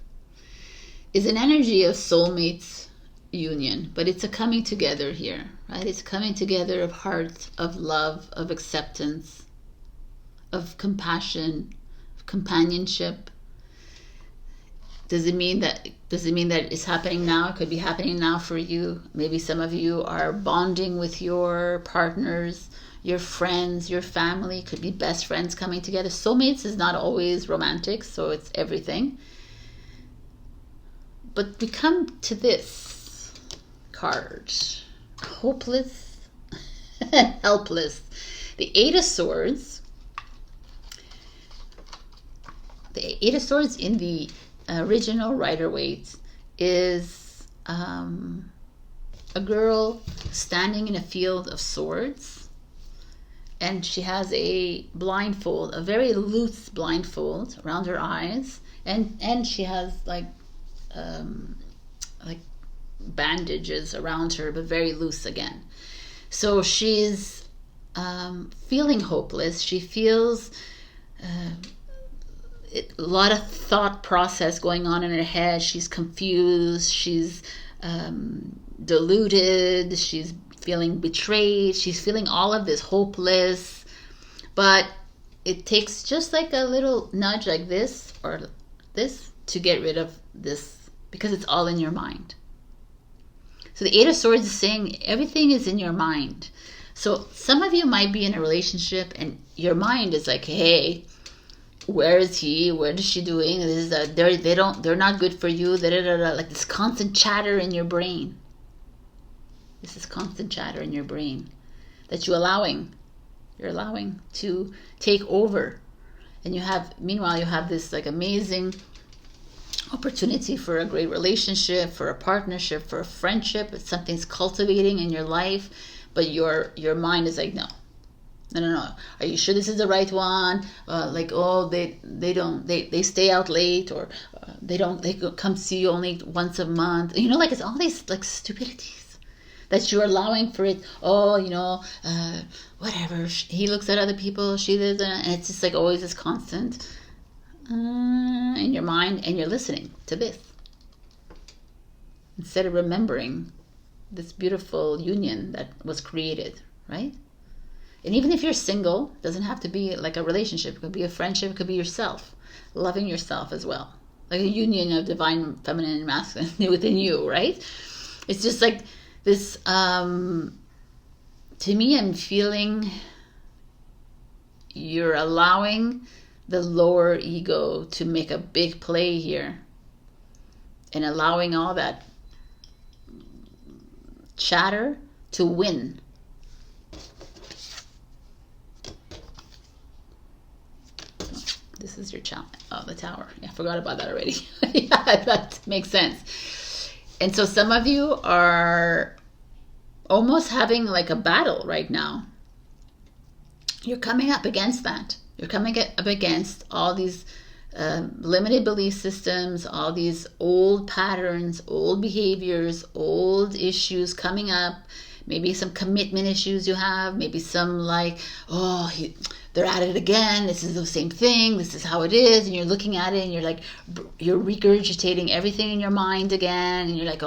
is an energy of soulmates union, but it's a coming together here, right? It's coming together of heart, of love, of acceptance, of compassion, of companionship. Does it mean that it's happening now? It could be happening now for you. Maybe some of you are bonding with your partners, your friends, your family. Could be best friends coming together. Soulmates is not always romantic, so it's everything. But we come to this card. Hopeless and helpless. The Eight of Swords. The Eight of Swords in the original Rider-Waite is a girl standing in a field of swords, and she has a blindfold, a very loose blindfold around her eyes, and she has like bandages around her, but very loose again. So she's feeling hopeless. She feels a lot of thought process going on in her head. She's confused. She's deluded. She's feeling betrayed. She's feeling all of this, hopeless. But it takes just like a little nudge like this or this to get rid of this, because it's all in your mind. So the Eight of Swords is saying everything is in your mind. So some of you might be in a relationship and your mind is like, hey, where is he? What is she doing? This is they're not good for you. Like this constant chatter in your brain. This is constant chatter in your brain that you're allowing to take over. And meanwhile you have this like amazing opportunity for a great relationship, for a partnership, for a friendship. It's something's cultivating in your life, but your mind is like, no. Are you sure this is the right one? They stay out late, or they come see you only once a month. Like it's all these like stupidities that you're allowing for it. Whatever. He looks at other people, she does, and it's just like always this constant in your mind, and you're listening to this instead of remembering this beautiful union that was created, right? And even if you're single, it doesn't have to be like a relationship. It could be a friendship. It could be yourself, loving yourself as well, like a union of divine feminine and masculine within you, right? It's just like this. To me, I'm feeling you're allowing the lower ego to make a big play here, and allowing all that chatter to win. This is your challenge. Oh, the Tower. Yeah, I forgot about that already. Yeah, that makes sense. And so some of you are almost having like a battle right now. You're coming up against that. You're coming up against all these limited belief systems, all these old patterns, old behaviors, old issues coming up. Maybe some commitment issues you have. Maybe some like, they're at it again. This is the same thing. This is how it is. And you're looking at it and you're like, you're regurgitating everything in your mind again. And you're like,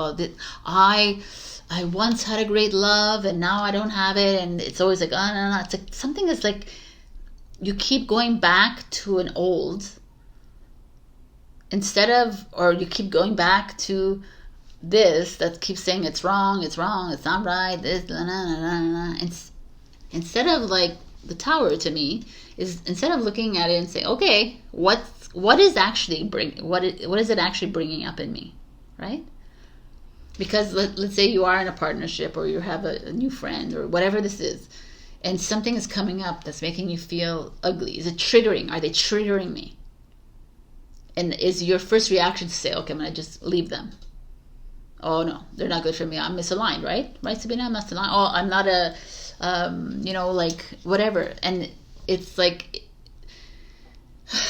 I once had a great love and now I don't have it. And it's always like, oh, no. It's like something that's like, you keep going back to an old or you keep going back to this that keeps saying it's wrong, it's not right, this, instead of like the Tower to me is, instead of looking at it and say, okay, what is it actually bringing up in me, right? Because let's say you are in a partnership or you have a new friend or whatever this is, and something is coming up that's making you feel ugly. Is it triggering? Are they triggering me? And is your first reaction to say, okay, I'm going to just leave them? Oh no, they're not good for me. I'm misaligned, right? Right, Sabrina? I'm misaligned. Oh, I'm not a, like whatever. And it's like,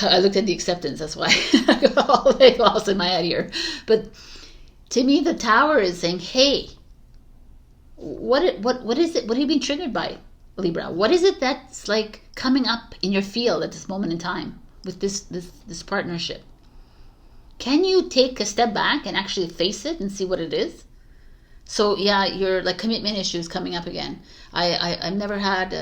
I looked at the acceptance. That's why I got all lost in my head here. But to me, the Tower is saying, hey, what is it? What are you being triggered by, Libra? What is it that's like coming up in your field at this moment in time with this partnership? Can you take a step back and actually face it and see what it is? So yeah, your like commitment issues coming up again. I've never had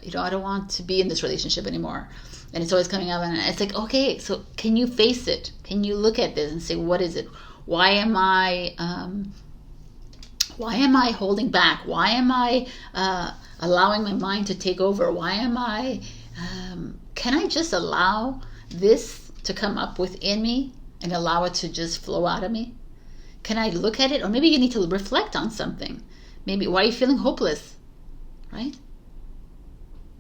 I don't want to be in this relationship anymore. And it's always coming up, and it's like, okay, so can you face it? Can you look at this and say, what is it? Why am I holding back? Why am I allowing my mind to take over? Why am I, can I just allow this to come up within me and allow it to just flow out of me? Can I look at it? Or maybe you need to reflect on something. Maybe, why are you feeling hopeless? Right?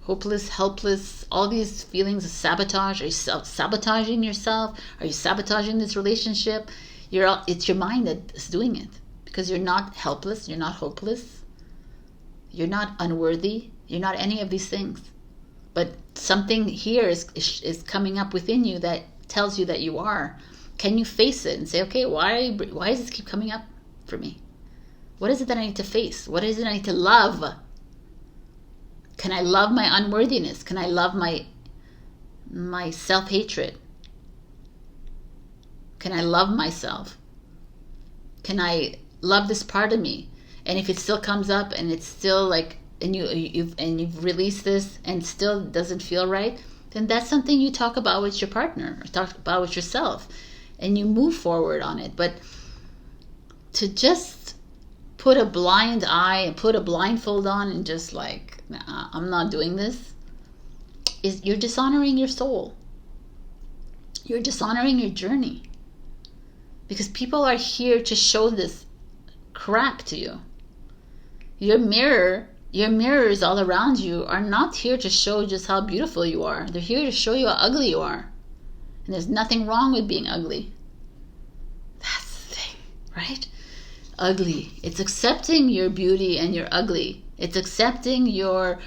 Hopeless, helpless, all these feelings of sabotage. Are you sabotaging yourself? Are you sabotaging this relationship? It's your mind that's doing it, because you're not helpless, you're not hopeless, you're not unworthy, you're not any of these things. But something here is coming up within you that tells you that you are. Can you face it and say, okay, why does this keep coming up for me? What is it that I need to face? What is it I need to love? Can I love my unworthiness? Can I love my self-hatred? Can I love myself? Can I love this part of me? And if it still comes up and it's still like, and you've released this and still doesn't feel right, then that's something you talk about with your partner, or talk about with yourself, and you move forward on it. But to just put a blind eye and put a blindfold on and just like, nah, I'm not doing this, you're dishonoring your soul. You're dishonoring your journey. Because people are here to show this crap to you. Your mirrors all around you are not here to show just how beautiful you are. They're here to show you how ugly you are. And there's nothing wrong with being ugly. That's the thing, right? Ugly. It's accepting your beauty and your ugly. It's accepting your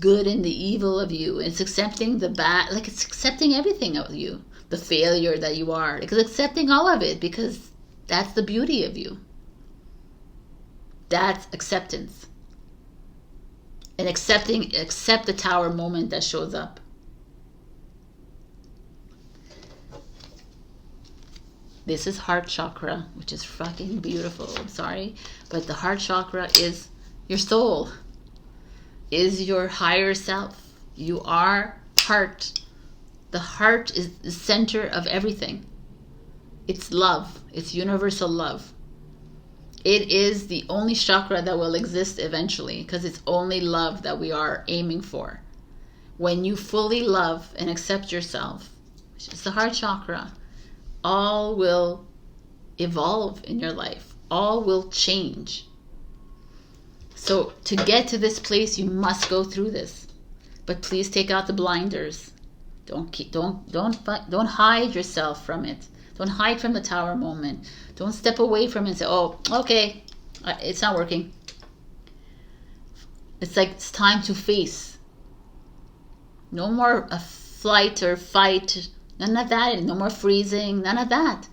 good and the evil of you. It's accepting the bad, like it's accepting everything of you. The failure that you are. It's accepting all of it, because that's the beauty of you. That's acceptance. And accept the tower moment that shows up. This is heart chakra, which is fucking beautiful. I'm sorry, but the heart chakra is your soul, is your higher self. You are heart. The heart is the center of everything. It's love. It's universal love. It is the only chakra that will exist eventually, because it's only love that we are aiming for. When you fully love and accept yourself, which is the heart chakra, all will evolve in your life. All will change. So to get to this place, you must go through this. But please take out the blinders. Don't hide yourself from it. Don't hide from the tower moment. Don't step away from it and say, oh, okay, it's not working. It's like it's time to face. No more a flight or fight. None of that. No more freezing. None of that.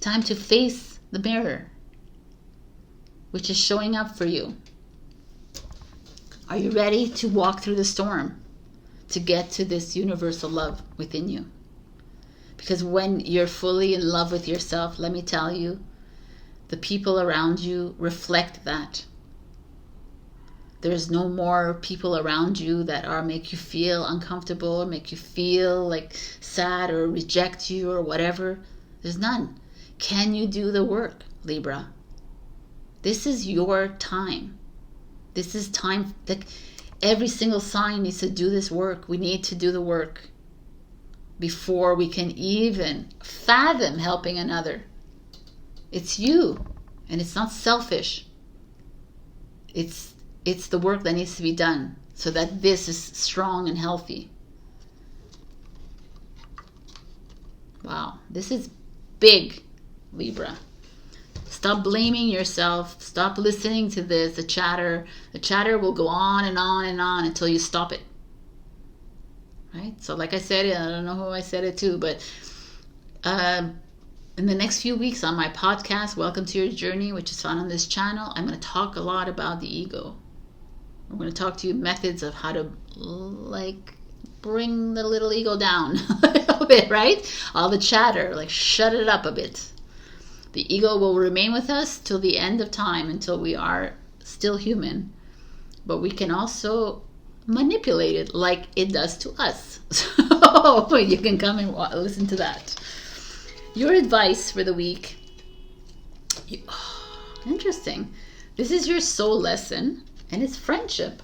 Time to face the mirror, which is showing up for you. Are you ready to walk through the storm? To get to this universal love within you. Because when you're fully in love with yourself, let me tell you, the people around you reflect that. There's no more people around you that make you feel uncomfortable or make you feel like sad or reject you or whatever. There's none. Can you do the work, Libra? This is your time. This is time. Every single sign needs to do this work. We need to do the work before we can even fathom helping another. It's you, and it's not selfish. It's the work that needs to be done so that this is strong and healthy. Wow, this is big, Libra. Stop blaming yourself. Stop listening to this, the chatter. The chatter will go on and on and on until you stop it. Right? So like I said, I don't know who I said it to, but in the next few weeks on my podcast, Welcome to Your Journey, which is found on this channel, I'm going to talk a lot about the ego. I'm going to talk to you methods of how to bring the little ego down a little bit, right? All the chatter, shut it up a bit. The ego will remain with us till the end of time, until we are still human. But we can also manipulated like it does to us. So you can come and listen to that. Your advice for the week. Interesting. This is your soul lesson, and it's friendship.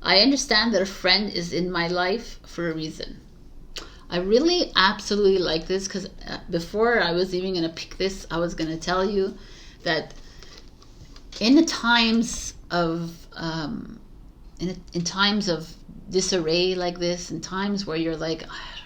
I understand that a friend is in my life for a reason. I really absolutely like this, because before I was even going to pick this, I was going to tell you that in the times of in times of disarray like this, in times where you're like,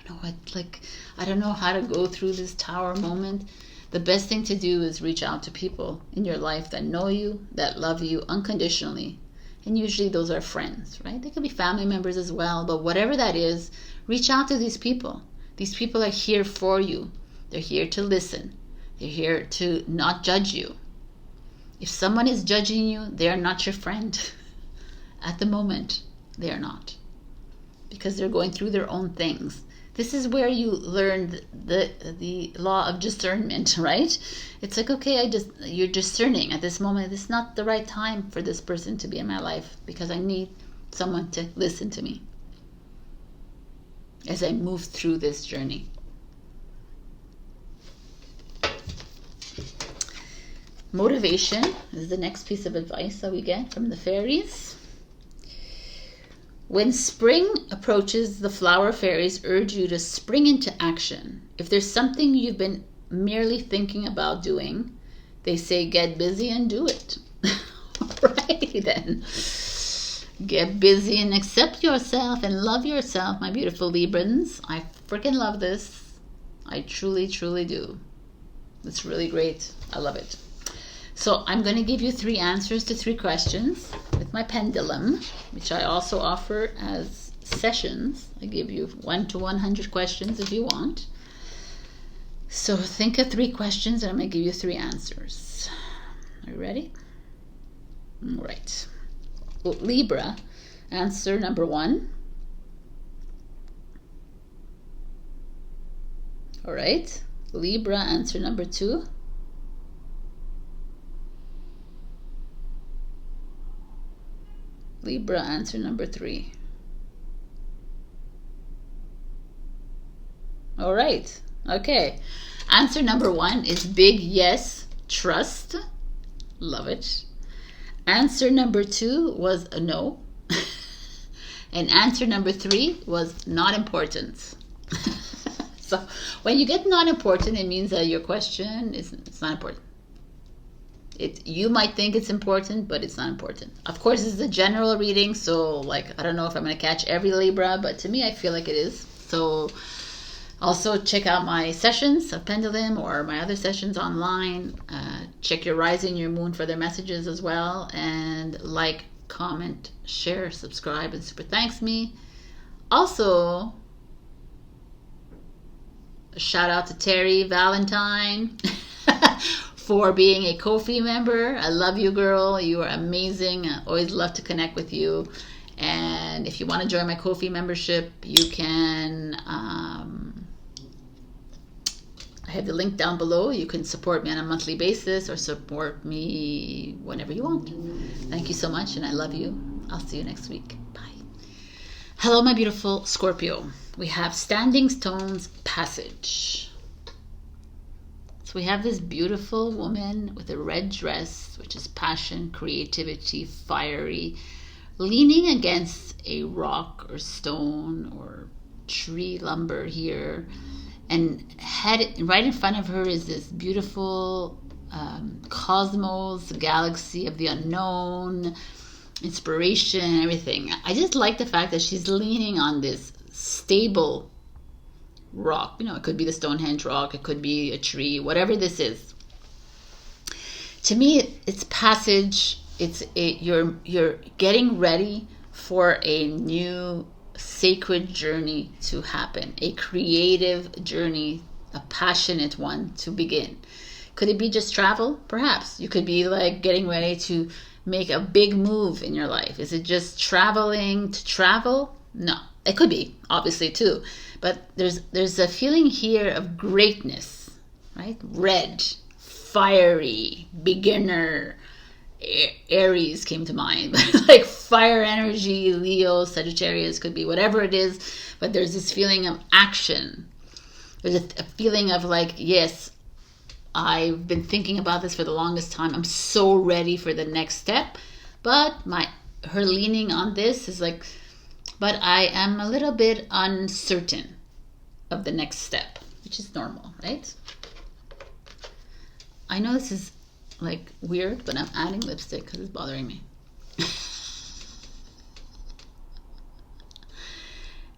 I don't know how to go through this tower moment, the best thing to do is reach out to people in your life that know you, that love you unconditionally. And usually those are friends, right? They could be family members as well, but whatever that is, reach out to these people. These people are here for you. They're here to listen. They're here to not judge you. If someone is judging you, they are not your friend. At the moment, they are not. Because they're going through their own things. This is where you learn the law of discernment, right? It's like, okay, you're discerning at this moment. It's not the right time for this person to be in my life, because I need someone to listen to me as I move through this journey. Motivation is the next piece of advice that we get from the fairies. When spring approaches, the flower fairies urge you to spring into action. If there's something you've been merely thinking about doing, they say get busy and do it. Alrighty then. Get busy and accept yourself and love yourself, my beautiful Librans. I freaking love this. I truly, truly do. It's really great. I love it. So I'm going to give you 3 answers to 3 questions with my pendulum, which I also offer as sessions. I give you 1 to 100 questions if you want. So think of 3 questions and I'm going to give you 3 answers. Are you ready? All right. Well, Libra, answer number 1. All right. Libra, answer number 2. Libra, answer number 3. All right. Okay. Answer number 1 is big yes, trust. Love it. Answer number 2 was a no. And answer number 3 was not important. So when you get not important, it means that your question it's not important. You might think it's important, but it's not important. Of course, this is a general reading, so I don't know if I'm going to catch every Libra, but to me, I feel like it is. So also check out my sessions of Pendulum or my other sessions online. Check your rising, your moon for their messages as well. And like, comment, share, subscribe, and super thanks me. Also, a shout out to Teri Valentine. For being a Ko-fi member. I love you, girl. You are amazing. I always love to connect with you. And if you want to join my Ko-fi membership, you can, I have the link down below. You can support me on a monthly basis or support me whenever you want. Thank you so much, and I love you. I'll see you next week. Bye. Hello, my beautiful Scorpio. We have Standing Stones Passage. So we have this beautiful woman with a red dress, which is passion, creativity, fiery, leaning against a rock or stone or tree lumber here. And right in front of her is this beautiful cosmos, galaxy of the unknown, inspiration, everything. I just like the fact that she's leaning on this stable rock. It could be the Stonehenge rock, it could be a tree, whatever this is. To me, it's passage. You're getting ready for a new sacred journey to happen, a creative journey, a passionate one to begin. Could it be just travel? Perhaps. You could be getting ready to make a big move in your life. Is it just traveling to travel? No. It could be, obviously, too. But there's a feeling here of greatness, right? Red, fiery, beginner, Aries came to mind. Like fire energy, Leo, Sagittarius, could be whatever it is. But there's this feeling of action. There's a feeling of like, yes, I've been thinking about this for the longest time. I'm so ready for the next step. But her leaning on this is like, but I am a little bit uncertain of the next step, which is normal, right? I know this is like weird, but I'm adding lipstick because it's bothering me.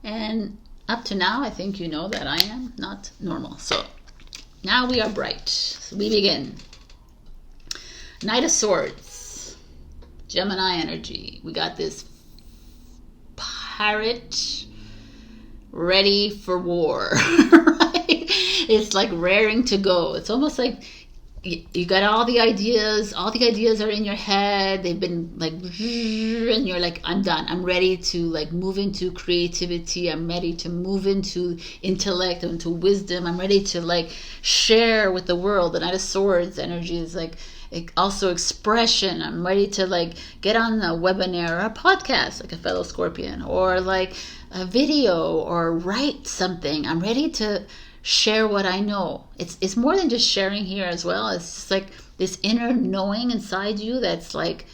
And up to now, I think you know that I am not normal. So now we are bright. So we begin. Knight of Swords, Gemini energy. We got this pirate ready for war, right? It's like raring to go. It's almost like you got all the ideas are in your head. They've been like, and you're like, I'm done. I'm ready to like move into creativity. I'm ready to move into intellect, into wisdom. I'm ready to like share with the world. The Knight of Swords energy is like also expression. I'm ready to like get on a webinar or a podcast like a fellow Scorpion, or like a video, or write something. I'm ready to share what I know. It's more than just sharing here as well. It's just like this inner knowing inside you that's like,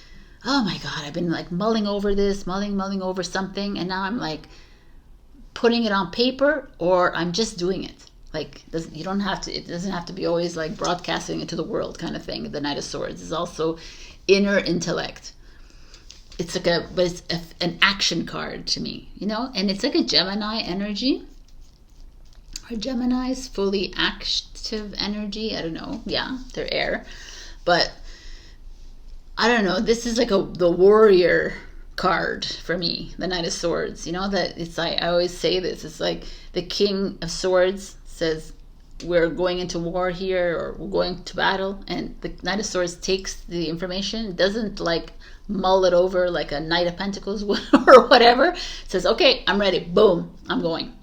oh my God, I've been like mulling over this, mulling over something, and now I'm like putting it on paper, or I'm just doing it. Like, it doesn't have to be always like broadcasting it to the world kind of thing. The Knight of Swords is also inner intellect. It's like an action card to me, you know, and it's like a Gemini energy. Are Geminis fully active energy? I don't know. Yeah, they're air. But I don't know. This is like the warrior card for me, the Knight of Swords. You know, that it's like, I always say this, it's like the King of Swords says, we're going into war here, or we're going to battle. And the Knight of Swords takes the information, doesn't like mull it over like a Knight of Pentacles or whatever. Says, okay, I'm ready. Boom, I'm going.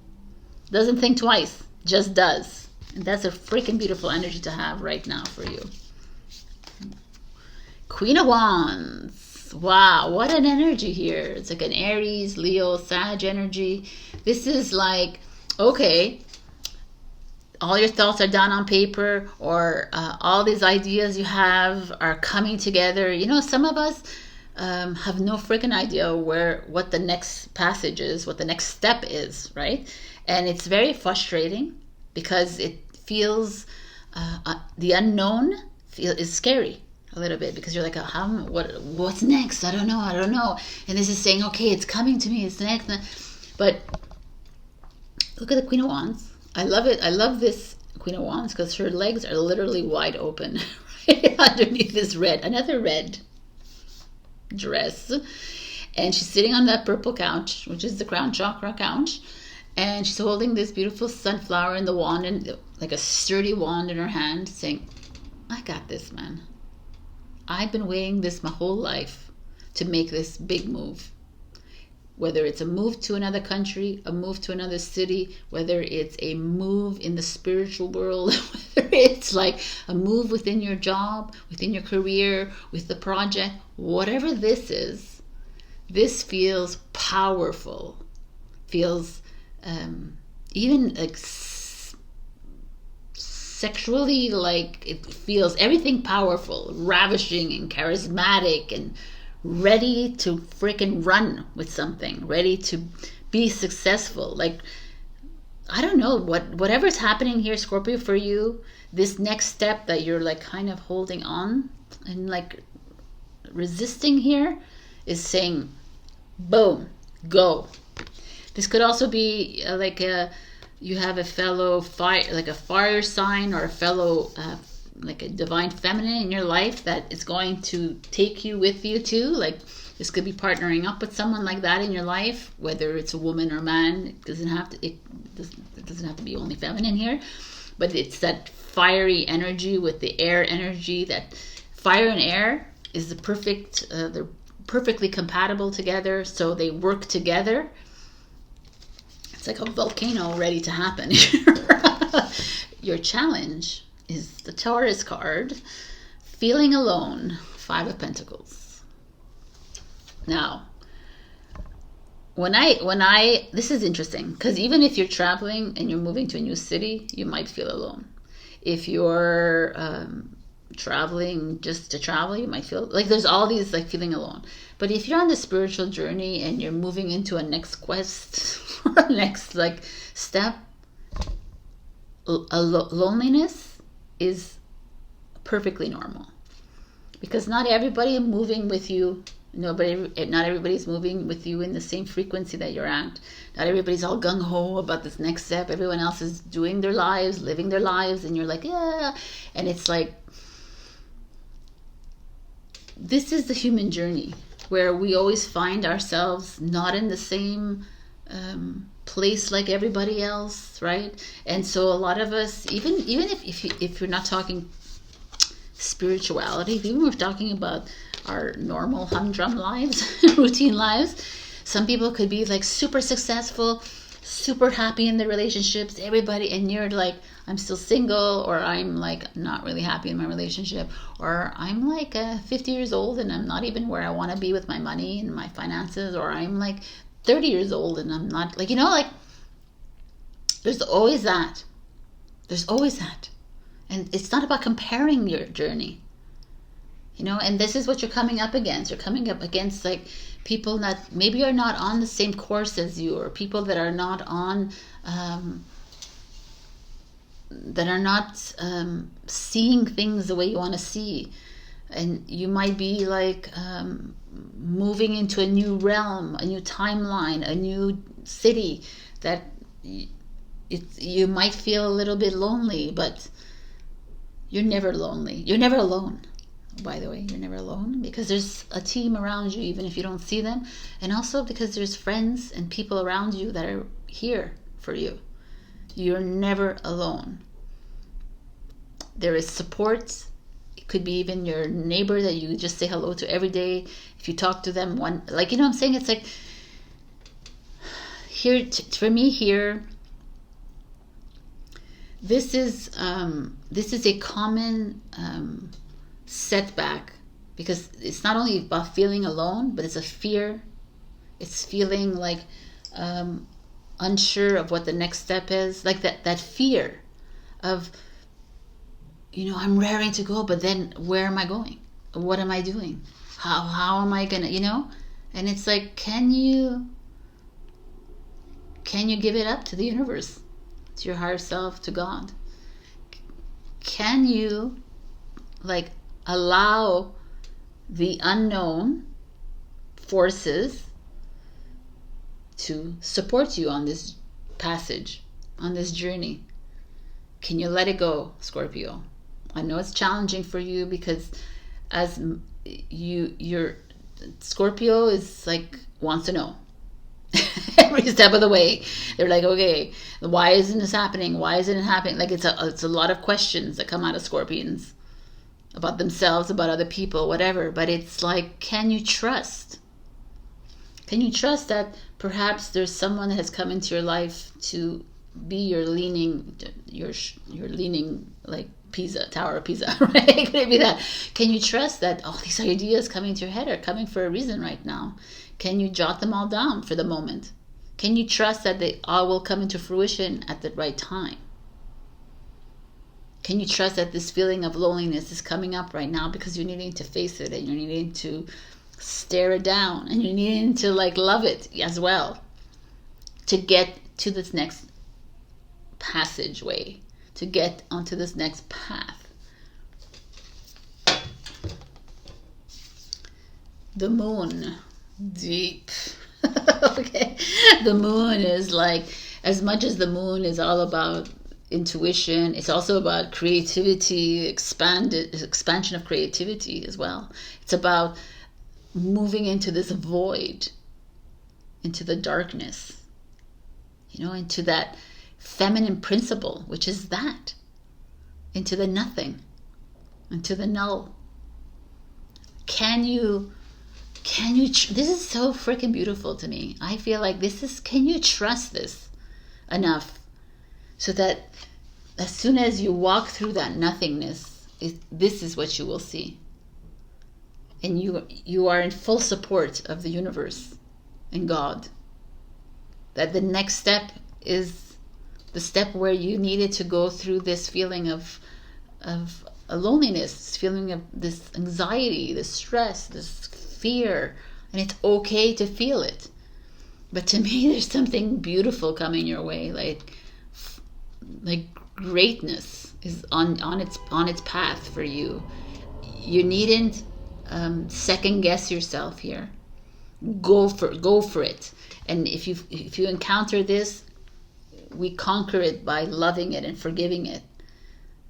Doesn't think twice, just does. And that's a freaking beautiful energy to have right now for you. Queen of Wands. Wow, what an energy here. It's like an Aries, Leo, Sag energy. This is like, okay, all your thoughts are down on paper, or all these ideas you have are coming together. You know, some of us have no freaking idea what the next passage is, what the next step is, right? And it's very frustrating because it feels the unknown is scary a little bit, because you're like, what's next? I don't know. And this is saying, okay, it's coming to me, it's next. But look at the Queen of Wands. I love it. I love this Queen of Wands because her legs are literally wide open right underneath this another red dress. And she's sitting on that purple couch, which is the crown chakra couch. And she's holding this beautiful sunflower in the wand, and like a sturdy wand in her hand, saying, I got this, man. I've been waiting this my whole life to make this big move. Whether it's a move to another country, a move to another city, whether it's a move in the spiritual world, whether it's like a move within your job, within your career, with the project, whatever this is, this feels powerful, feels even like sexually, like it feels everything powerful, ravishing and charismatic and ready to freaking run with something, ready to be successful. Like, I don't know, whatever's happening here, Scorpio, for you, this next step that you're like kind of holding on and like resisting here is saying, boom, go. This could also be you have a fellow fire, like a fire sign, or a fellow like a divine feminine in your life that is going to take you with you too. Like, this could be partnering up with someone like that in your life, whether it's a woman or man. It doesn't have to be only feminine here, but it's that fiery energy with the air energy. That fire and air is the perfect, they're perfectly compatible together, so they work together. It's like a volcano ready to happen. Your challenge is the Taurus card. Feeling alone, Five of Pentacles. Now, this is interesting, because even if you're traveling and you're moving to a new city, you might feel alone. If you're traveling just to travel, you might feel like there's all these like feeling alone. But if you're on the spiritual journey and you're moving into a next quest or a next like step, loneliness is perfectly normal, because not everybody moving with you, not everybody's moving with you in the same frequency that you're at. Not everybody's all gung-ho about this next step. Everyone else is doing their lives, living their lives, and you're like, yeah. And it's like, this is the human journey, where we always find ourselves not in the same place like everybody else, right? And so a lot of us, even if you're not talking spirituality, even if we're talking about our normal humdrum lives, routine lives, some people could be like super successful, super happy in their relationships, everybody, and you're like, I'm still single, or I'm like not really happy in my relationship, or I'm like 50 years old and I'm not even where I want to be with my money and my finances, or I'm like 30 years old and I'm not, like, like there's always that. There's always that. And it's not about comparing your journey, and this is what you're coming up against. You're coming up against like people that maybe are not on the same course as you, or people that are not on, seeing things the way you want to see. And you might be like moving into a new realm, a new timeline, a new city that you might feel a little bit lonely, but you're never lonely. You're never alone. By the way, you're never alone, because there's a team around you, even if you don't see them. And also because there's friends and people around you that are here for you. You're never alone. There is support. It could be even your neighbor that you just say hello to every day. If you talk to them what I'm saying? It's like, here, for me here, this is a common setback, because it's not only about feeling alone, but it's a fear. It's feeling like unsure of what the next step is, like that fear of, I'm raring to go, but then where am I going? What am I doing? How am I gonna, And it's like, can you give it up to the universe, to your higher self, to God? Can you like allow the unknown forces to support you on this passage, on this journey? Can you let it go, Scorpio? I know it's challenging for you, because as your Scorpio is like, wants to know every step of the way. They're like, okay, why isn't this happening? Why isn't it happening? Like it's a lot of questions that come out of Scorpions about themselves, about other people, whatever. But it's like, can you trust? Can you trust that perhaps there's someone that has come into your life to be your leaning like Pisa, Tower of Pisa, right? Could it be that? Can you trust that all these ideas coming to your head are coming for a reason right now? Can you jot them all down for the moment? Can you trust that they all will come into fruition at the right time? Can you trust that this feeling of loneliness is coming up right now because you're needing to face it, and you're needing to stare it down, and you're needing to like love it as well, to get to this next passageway, to get onto this next path? The moon, deep. Okay, the moon is like, as much as the moon is all about intuition, it's also about creativity, expansion of creativity as well. It's about moving into this void, into the darkness, into that feminine principle, which is that, into the nothing, into the null. This is so freaking beautiful to me. I feel like can you trust this enough so that as soon as you walk through that nothingness, this is what you will see. and you are in full support of the universe and God. That the next step is the step where you needed to go through this feeling of a loneliness, this feeling of this anxiety, this stress, this fear, and it's okay to feel it. But to me, there's something beautiful coming your way, like greatness is on its path for you. You needn't second guess yourself here. Go for it. And if you encounter this, we conquer it by loving it and forgiving it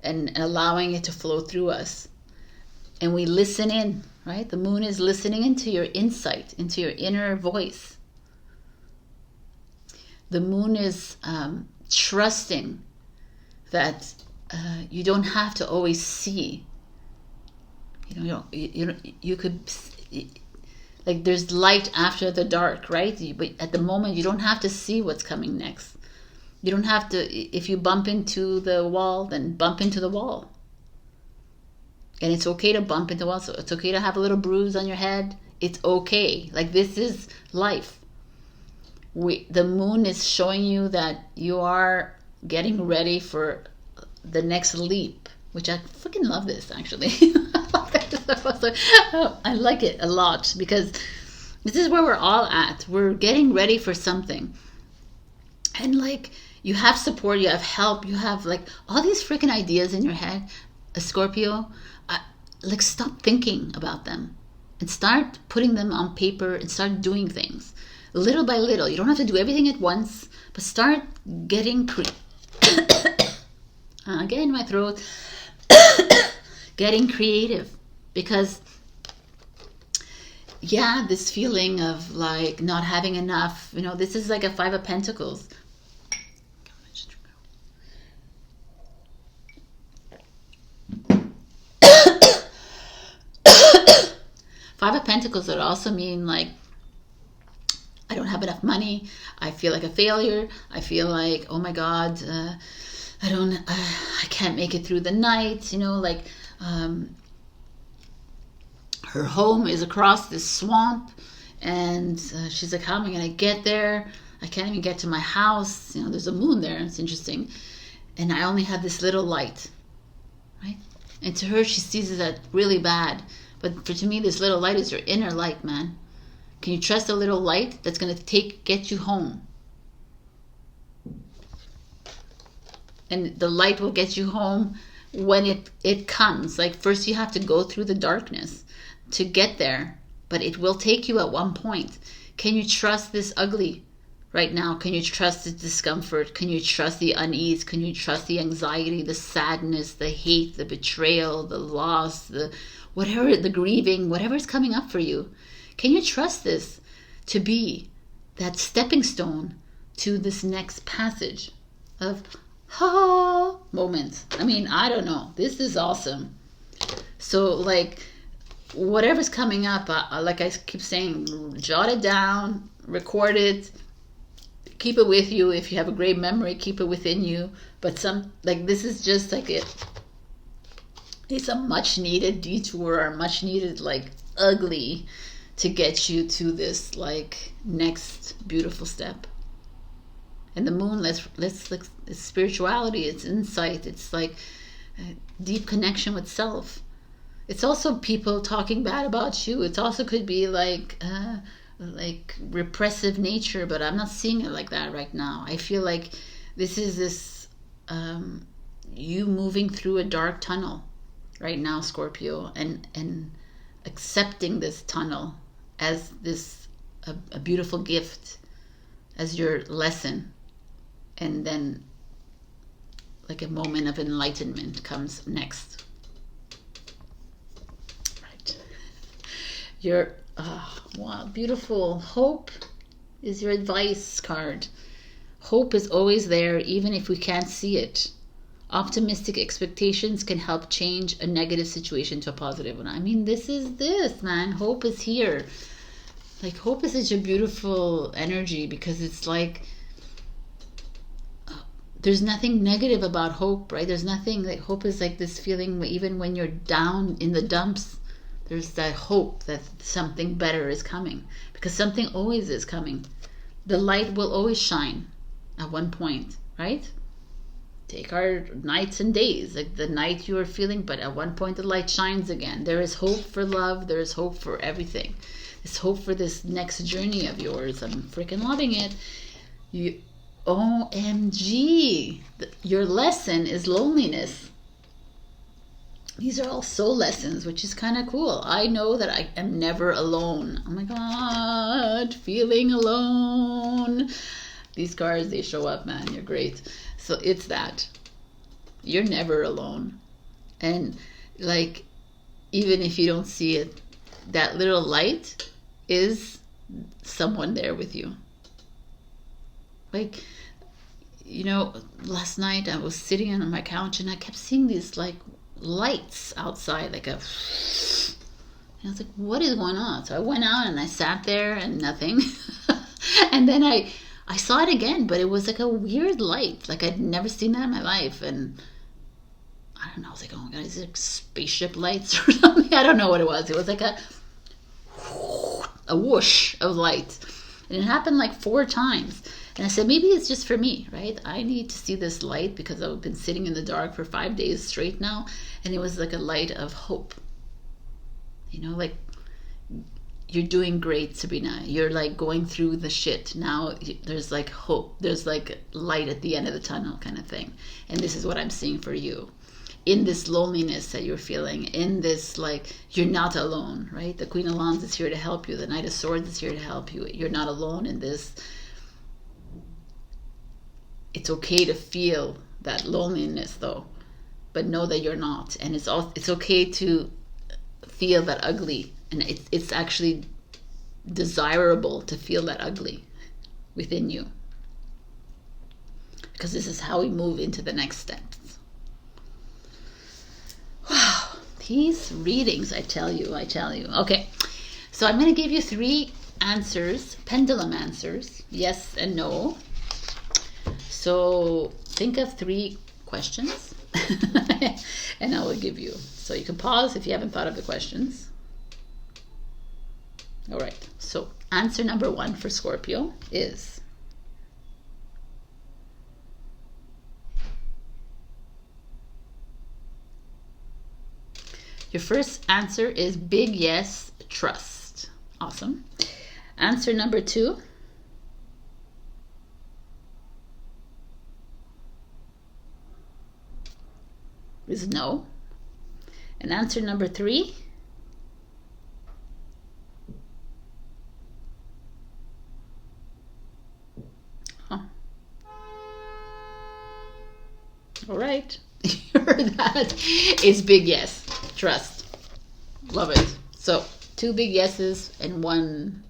and allowing it to flow through us. And we listen in, right? The moon is listening into your insight, into your inner voice. The moon is trusting that you don't have to always see. You could, like, there's light after the dark, right? But at the moment, you don't have to see what's coming next. You don't have to, if you bump into the wall, then bump into the wall. And it's okay to bump into the wall. So it's okay to have a little bruise on your head. It's okay. Like, this is life. The moon is showing you that you are getting ready for the next leap, which I freaking love this, actually. I like it a lot because this is where we're all at. We're getting ready for something. And like, you have support, you have help, you have like all these freaking ideas in your head, a Scorpio. Like, stop thinking about them and start putting them on paper and start doing things little by little. You don't have to do everything at once, but start getting again, my throat. Getting creative, because yeah, this feeling of like not having enough, this is like a 5 of Pentacles. Five of Pentacles would also mean like, I don't have enough money. I feel like a failure. I feel like, oh my God, I can't make it through the night. Her home is across this swamp, and she's like, how am I going to get there? I can't even get to my house. There's a moon there. It's interesting. And I only have this little light, right? And to her, she sees it as really bad. But to me, this little light is your inner light, man. Can you trust a little light that's going to get you home? And the light will get you home when it comes. Like, first you have to go through the darkness to get there, but it will take you at one point. Can you trust this ugly right now? Can you trust the discomfort? Can you trust the unease? Can you trust the anxiety, the sadness, the hate, the betrayal, the loss, the grieving, whatever is coming up for you? Can you trust this to be that stepping stone to this next passage of moment? I mean, I don't know. This is awesome. So like, whatever's coming up, like I keep saying, jot it down, record it, keep it with you. If you have a great memory, keep it within you. But this is just like it's a much needed detour, or much needed like ugly to get you to this like next beautiful step. And the moon, let's it's spirituality, it's insight, it's like a deep connection with self. It's also people talking bad about you. It also could be like repressive nature, but I'm not seeing it like that right now. I feel like this is you moving through a dark tunnel right now, Scorpio, and accepting this tunnel as this a beautiful gift, as your lesson. And then like a moment of enlightenment comes next. Right. Your wow, beautiful. Hope is your advice card. Hope is always there, even if we can't see it. Optimistic expectations can help change a negative situation to a positive one. I mean, this man. Hope is here. Like, hope is such a beautiful energy, because it's like there's nothing negative about hope, right? There's nothing, like, hope is like this feeling even when you're down in the dumps, There's that hope that something better is coming, because something always is coming. The light will always shine at one point, right? Take our nights and days, like the night you are feeling, but at one point the light shines again. There is hope for love. There is hope for everything. There's hope for this next journey of yours. I'm freaking loving it. OMG, your lesson is loneliness. These are all soul lessons, which is kind of cool. I know that I am never alone. Oh my God, feeling alone. These cards, they show up, man. You're great. So it's that. You're never alone. And like, even if you don't see it, that little light is someone there with you. Like, you know, last night I was sitting on my couch and I kept seeing these like lights outside, like and I was like, what is going on? So I went out and I sat there and nothing. And then I saw it again, but it was like a weird light. Like I'd never seen that in my life. And I don't know, I was like, oh my God, is it spaceship lights or something? I don't know what it was. It was like a whoosh of light. And it happened like 4 times. And I said, maybe it's just for me, right? I need to see this light because I've been sitting in the dark for 5 days straight now. And it was like a light of hope. You know, like, you're doing great, Sabrina. You're like going through the shit. Now there's like hope. There's like light at the end of the tunnel kind of thing. And this is what I'm seeing for you. In this loneliness that you're feeling, in this, like, you're not alone, right? The Queen of Wands is here to help you. The Knight of Swords is here to help you. You're not alone in this. It's okay to feel that loneliness though, but know that you're not. And it's okay to feel that ugly. And it's actually desirable to feel that ugly within you. Because this is how we move into the next steps. Wow, these readings, I tell you. Okay, so I'm going to give you 3 answers, pendulum answers, yes and no. So think of 3 questions and I will give you. So you can pause if you haven't thought of the questions. All right, so answer number 1 for Scorpio is, your first answer is big yes, trust. Awesome. Answer number 2 is no. And answer number 3 all right. You heard that. It's big yes, trust. Love it. So 2 big yeses and 1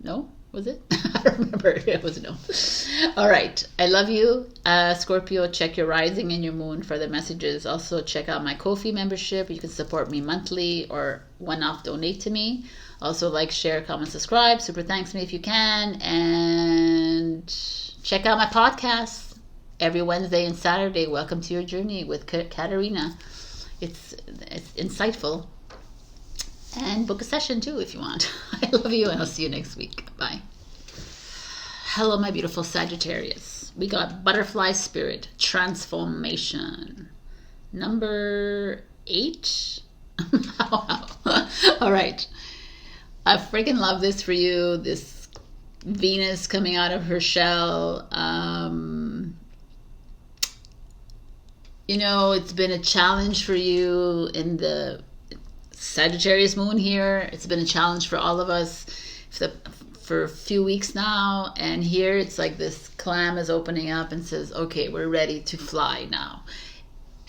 no, was it? I don't remember. It was a no. All right. I love you. Scorpio, check your rising and your moon for the messages. Also check out my Ko-fi membership. You can support me monthly or one-off donate to me. Also like, share, comment, subscribe. Super thanks me if you can. And check out my podcast every Wednesday and Saturday. Welcome to your journey with Katarina. It's insightful. And book a session too if you want. I love you and I'll see you next week. Bye. Hello, my beautiful Sagittarius. We got butterfly spirit, transformation. Number 8. All right. I freaking love this for you. This Venus coming out of her shell. You know, it's been a challenge for you in the Sagittarius moon here. It's been a challenge for all of us for a few weeks now. And here it's like this clam is opening up and says, okay, we're ready to fly now.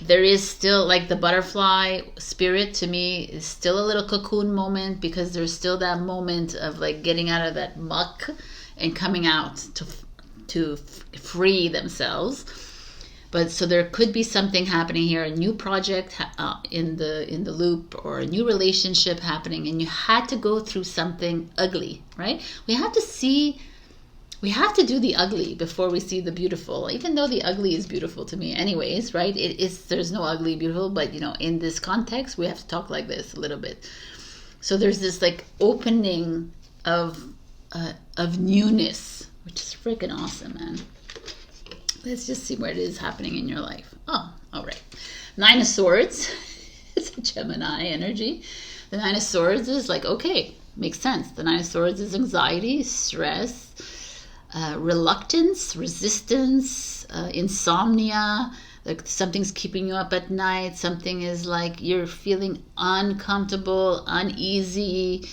There is still, like, the butterfly spirit to me is still a little cocoon moment, because there's still that moment of like getting out of that muck and coming out to free themselves. But so there could be something happening here, a new project in the loop, or a new relationship happening, and you had to go through something ugly, right? We have to do the ugly before we see the beautiful, even though the ugly is beautiful to me anyways, right? There's no ugly beautiful, but you know, in this context, we have to talk like this a little bit. So there's this like opening of newness, which is freaking awesome, man. Let's just see where it is happening in your life. Oh, all right. Nine of Swords. It's a Gemini energy. The Nine of Swords is like, okay, makes sense. The Nine of Swords is anxiety, stress, reluctance, resistance, insomnia. Like something's keeping you up at night. Something is like you're feeling uncomfortable, uneasy.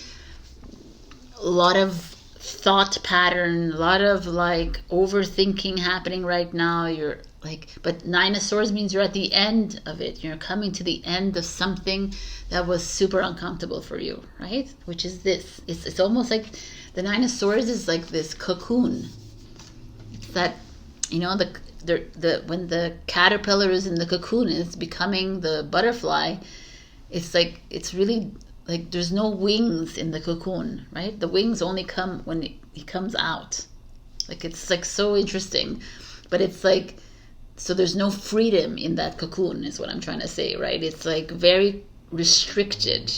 A lot of thought pattern, a lot of like overthinking happening right now. You're like, but Nine of Swords means you're at the end of it. You're coming to the end of something that was super uncomfortable for you, right? Which is this. It's almost like the Nine of Swords is like this cocoon. It's that, you know, when the caterpillar is in the cocoon and it's becoming the butterfly, it's like, it's really like there's no wings in the cocoon, right? The wings only come when he comes out. Like, it's like so interesting, but it's like, so there's no freedom in that cocoon is what I'm trying to say, right? It's like very restricted,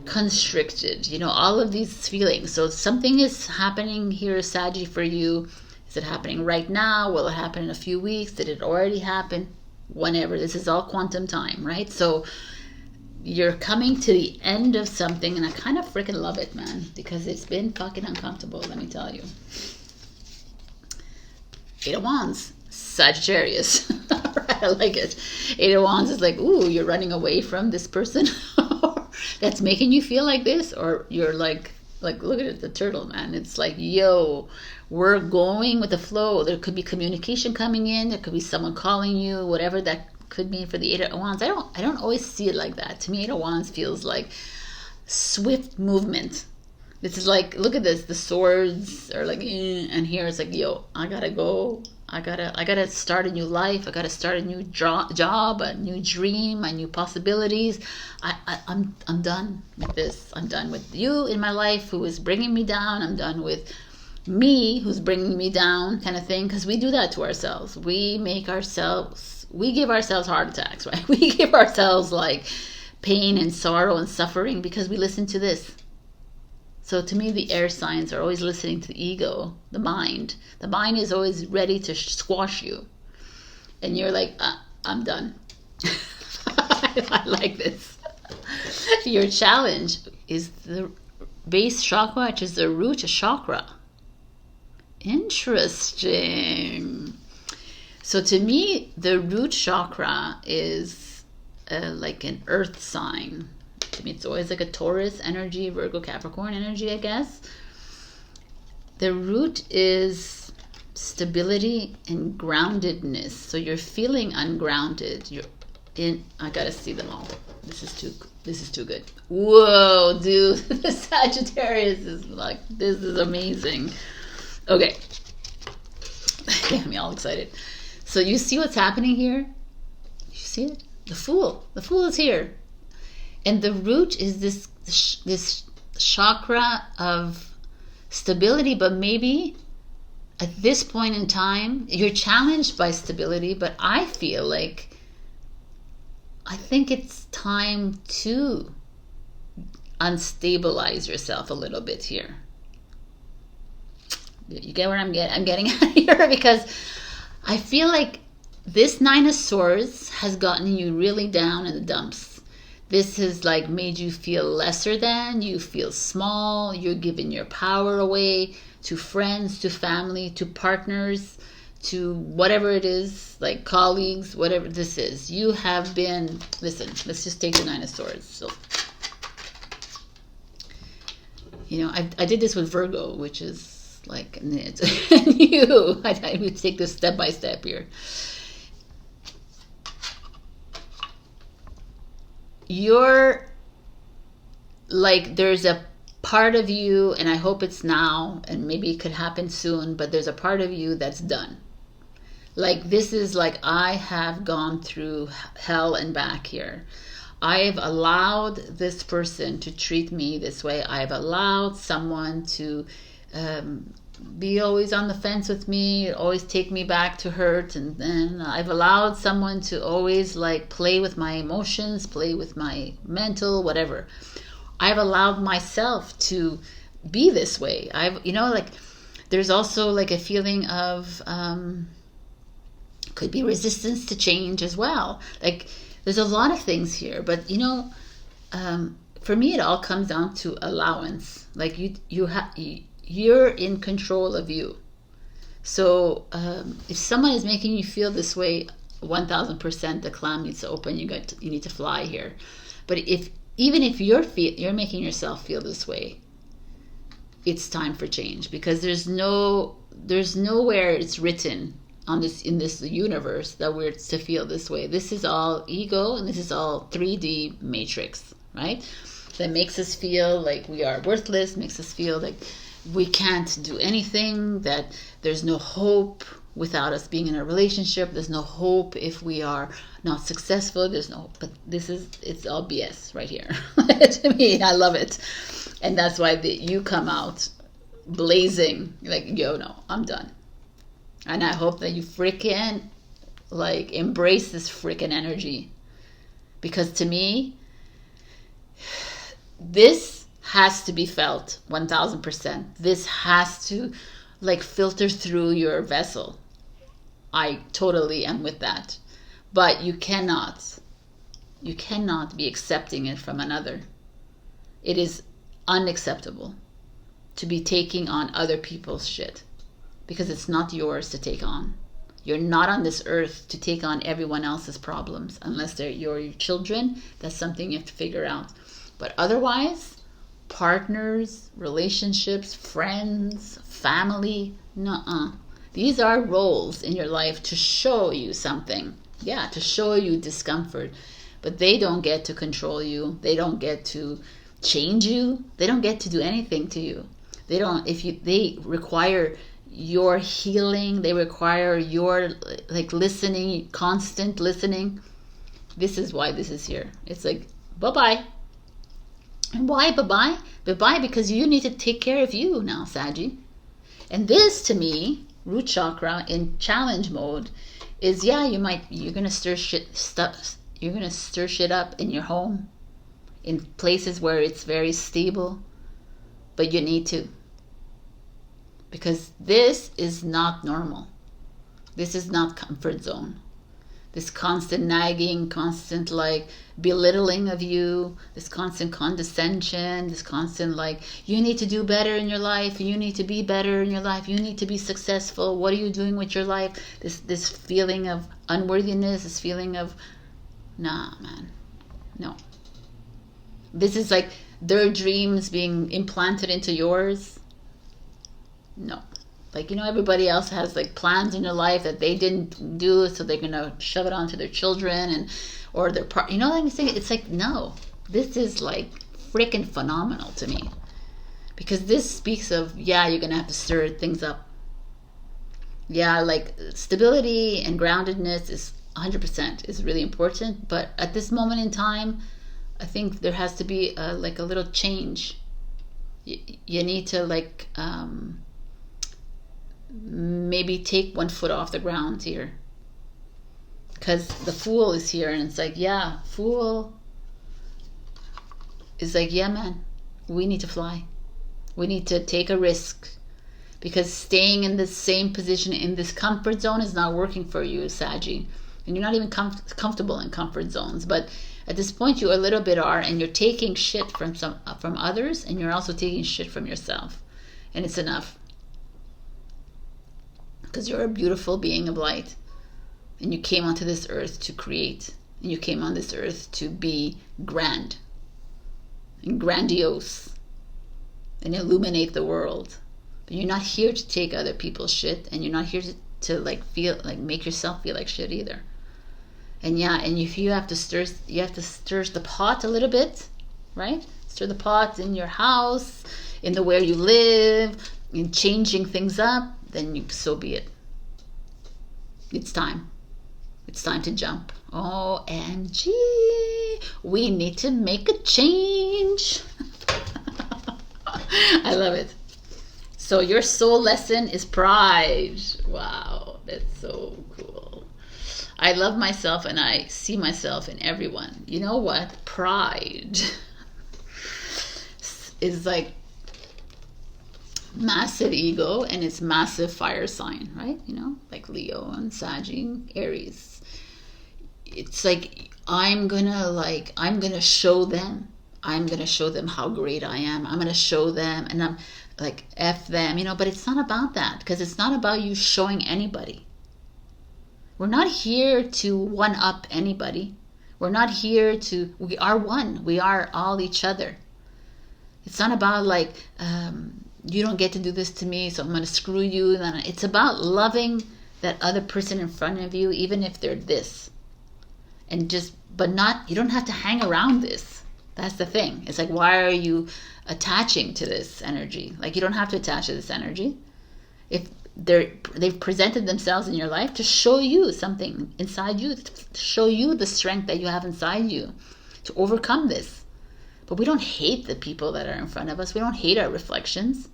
constricted, you know, all of these feelings. So something is happening here, Saggy, for you. Is it happening right now? Will it happen in a few weeks? Did it already happen? Whenever. This is all quantum time, right? So you're coming to the end of something, and I kind of freaking love it, man, because it's been fucking uncomfortable, let me tell you. Eight of Wands, Sagittarius. Right, I like it. Eight of Wands is like, ooh, you're running away from this person that's making you feel like this, or you're like look at it, the turtle, man. It's like, yo, we're going with the flow. There could be communication coming in. There could be someone calling you, whatever that could mean for the Eight of Wands. I don't always see it like that. To me, Eight of Wands feels like swift movement. This is like, look at this. The swords are like, and here it's like, yo, I gotta go. I gotta start a new life. I gotta start a new job, a new dream, a new possibilities. I'm done with this. I'm done with you in my life who is bringing me down. I'm done with me who's bringing me down, kind of thing. Because we do that to ourselves. We give ourselves heart attacks, right? We give ourselves like pain and sorrow and suffering because we listen to this. So to me, the air signs are always listening to the ego, the mind. The mind is always ready to squash you. And you're like, I'm done. I like this. Your challenge is the base chakra, which is the root chakra. Interesting. So to me, the root chakra is like an earth sign. To me, it's always like a Taurus energy, Virgo, Capricorn energy, I guess. The root is stability and groundedness. So you're feeling ungrounded. You're in. I gotta see them all. This is too good. Whoa, dude! The Sagittarius is like, this is amazing. Okay, get me all excited. So you see what's happening here? You see it? The Fool. The Fool is here. And the root is this chakra of stability, but maybe at this point in time, you're challenged by stability, but I think it's time to unstabilize yourself a little bit here. You get what I'm getting at here? Because I feel like this Nine of Swords has gotten you really down in the dumps. This has like made you feel lesser than, you feel small, you're giving your power away to friends, to family, to partners, to whatever it is, like colleagues, whatever this is. You have been, listen, let's just take the Nine of Swords. So, you know, I did this with Virgo, which is like, it's new. I would take this step by step here. You're like, there's a part of you, and I hope it's now, and maybe it could happen soon, but there's a part of you that's done. Like, this is like, I have gone through hell and back here. I've allowed this person to treat me this way. I've allowed someone to be always on the fence with me, always take me back to hurt, and then I've allowed someone to always like play with my emotions, play with my mental, whatever. I've allowed myself to be this way. I've, like, there's also like a feeling of, could be resistance to change as well. Like, there's a lot of things here, but for me, it all comes down to allowance. Like, you're in control of you. So if someone is making you feel this way, 1000%, the clam needs to open. You need to fly here. But even if you're making yourself feel this way, it's time for change, because there's nowhere it's written in this universe that we're to feel this way. This is all ego, and this is all 3D matrix, right? That makes us feel like we are worthless, makes us feel like we can't do anything, that there's no hope without us being in a relationship, there's no hope if we are not successful, there's no, but it's all BS right here. To me, I love it. And that's why you come out blazing, like, yo, no, I'm done. And I hope that you freaking, like, embrace this freaking energy. Because to me, this has to be felt 1000%. This has to, like, filter through your vessel. I totally am with that. But you cannot be accepting it from another. It is unacceptable to be taking on other people's shit, because it's not yours to take on. You're not on this earth to take on everyone else's problems, unless they're your children. That's something you have to figure out. But otherwise, partners, relationships, friends, family, nuh-uh. These are roles in your life to show you something. Yeah, to show you discomfort. But they don't get to control you. They don't get to change you. They don't get to do anything to you. They require your healing. They require your, like, listening, constant listening. This is why this is here. It's like, bye-bye. And why bye-bye? Bye-bye because you need to take care of you now, Saggy. And this, to me, root chakra in challenge mode is, yeah, you're gonna stir shit up in your home, in places where it's very stable, but you need to, because this is not normal. This is not comfort zone. This constant nagging, constant, like, belittling of you, this constant condescension, this constant, like, you need to do better in your life, you need to be better in your life, you need to be successful, what are you doing with your life? This feeling of unworthiness, this feeling of, nah, man, no. This is like their dreams being implanted into yours. No. Like, everybody else has, like, plans in their life that they didn't do, so they're gonna shove it onto their children or their part. What I'm saying? It's like, no, this is, like, freaking phenomenal to me, because this speaks of, yeah, you're gonna have to stir things up. Yeah, like, stability and groundedness is 100% is really important, but at this moment in time, I think there has to be a little change. You need to, like, maybe take one foot off the ground here, because the Fool is here, and it's like, yeah, Fool is like, yeah, man, we need to fly. We need to take a risk, because staying in the same position in this comfort zone is not working for you, Saggy, and you're not even comfortable in comfort zones. But at this point, you a little bit are, and you're taking shit from others, and you're also taking shit from yourself, and it's enough. Because you're a beautiful being of light, and you came onto this earth to create, and you came on this earth to be grand and grandiose and illuminate the world. But you're not here to take other people's shit, and you're not here to like feel like make yourself feel like shit either. And yeah, and if you have to stir the pot a little bit, right? Stir the pot in your house, in the where you live, in changing things up, then so be it. It's time. It's time to jump. OMG. We need to make a change. I love it. So your soul lesson is pride. Wow, that's so cool. I love myself, and I see myself in everyone. You know what? Pride. is like massive ego, and it's massive fire sign, right? You know, like Leo and Saggy, Aries. It's like, I'm gonna show them. I'm gonna show them how great I am. I'm gonna show them, and I'm like, F them, you know. But it's not about that, because it's not about you showing anybody. We're not here to one up anybody. We're not here to, we are one. We are all each other. It's not about like, you don't get to do this to me, so I'm going to screw you. It's about loving that other person in front of you, even if they're this. And just, but not, you don't have to hang around this. That's the thing. It's like, why are you attaching to this energy? Like, you don't have to attach to this energy. If they've presented themselves in your life to show you something inside you, to show you the strength that you have inside you to overcome this. But we don't hate the people that are in front of us. We don't hate our reflections.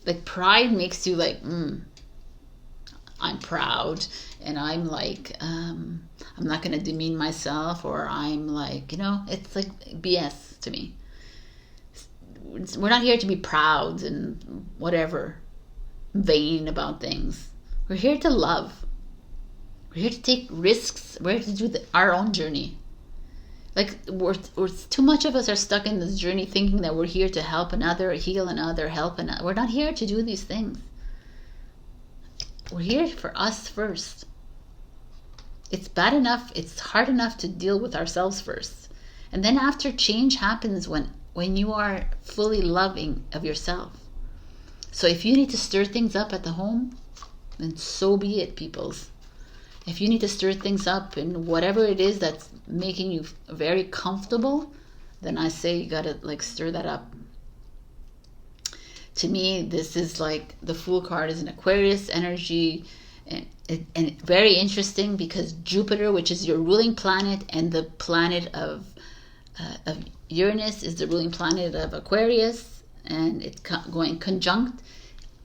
Like, pride makes you like, I'm proud, and I'm like, I'm not going to demean myself, or I'm like, you know, it's like BS to me. We're not here to be proud and whatever, vain about things. We're here to love. We're here to take risks. We're here to do our own journey. Like, we're too much of us are stuck in this journey thinking that we're here to help another, heal another, help another. We're not here to do these things. We're here for us first. It's bad enough, it's hard enough to deal with ourselves first. And then after, change happens when you are fully loving of yourself. So if you need to stir things up at the home, then so be it, peoples. If you need to stir things up in whatever it is that's making you very comfortable, then I say you gotta like stir that up. To me, this is like, the Fool card is an Aquarius energy, and very interesting because Jupiter, which is your ruling planet, and the planet of Uranus is the ruling planet of Aquarius, and it's going conjunct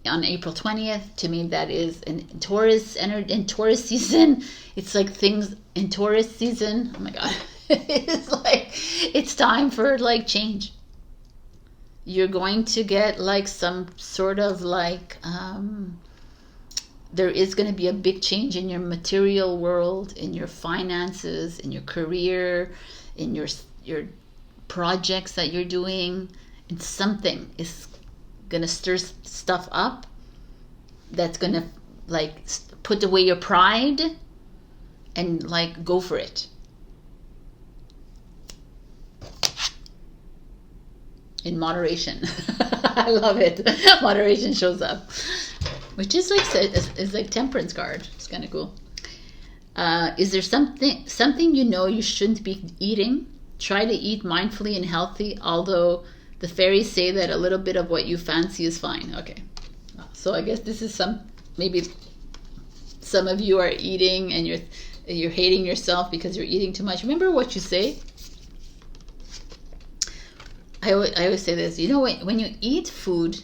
on April 20th. To me, that is in Taurus energy, in Taurus season. It's like things in Taurus season. Oh my God. It's like, it's time for like change. You're going to get like some sort of like, there is going to be a big change in your material world, in your finances, in your career, in your projects that you're doing. And something is going to stir stuff up that's going to like put away your pride and like go for it. In moderation. I love it. Moderation shows up, which is like, is like Temperance card. It's kind of cool. Is there something you know you shouldn't be eating? Try to eat mindfully and healthy, although the fairies say that a little bit of what you fancy is fine. Okay. So I guess this is maybe some of you are eating and you're hating yourself because you're eating too much. Remember what you say? I always say this, you know, when you eat food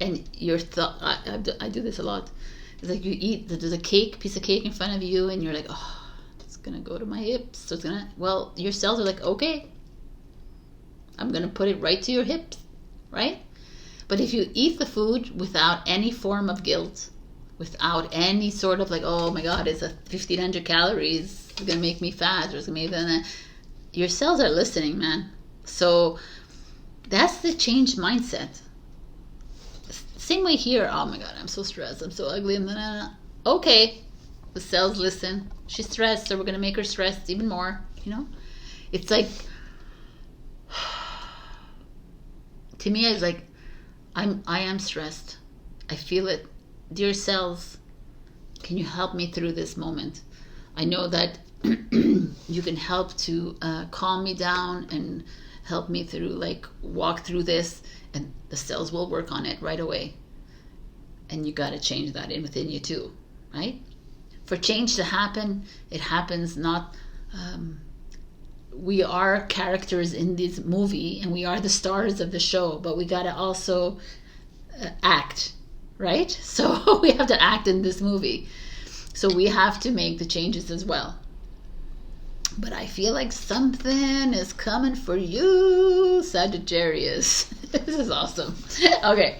and your thought, I do this a lot. It's like you eat, there's a piece of cake in front of you, and you're like, oh, it's gonna go to my hips. So well, your cells are like, okay, I'm gonna put it right to your hips, right? But if you eat the food without any form of guilt, without any sort of like, oh my God, it's 1,500 calories, it's gonna make me fat, or it's gonna make me, your cells are listening, man. So that's the changed mindset. Same way here. Oh my God, I'm so stressed. I'm so ugly. And then, okay, the cells listen. She's stressed, so we're gonna make her stressed even more. You know, it's like, to me, it's like, I am stressed. I feel it. Dear cells, can you help me through this moment? I know that you can help to calm me down and help me through, like, walk through this, and the cells will work on it right away. And you got to change that within you too, right? For change to happen, it happens not, we are characters in this movie and we are the stars of the show, but we got to also act, right? So we have to act in this movie. So we have to make the changes as well. But I feel like something is coming for you, Sagittarius. This is awesome. Okay,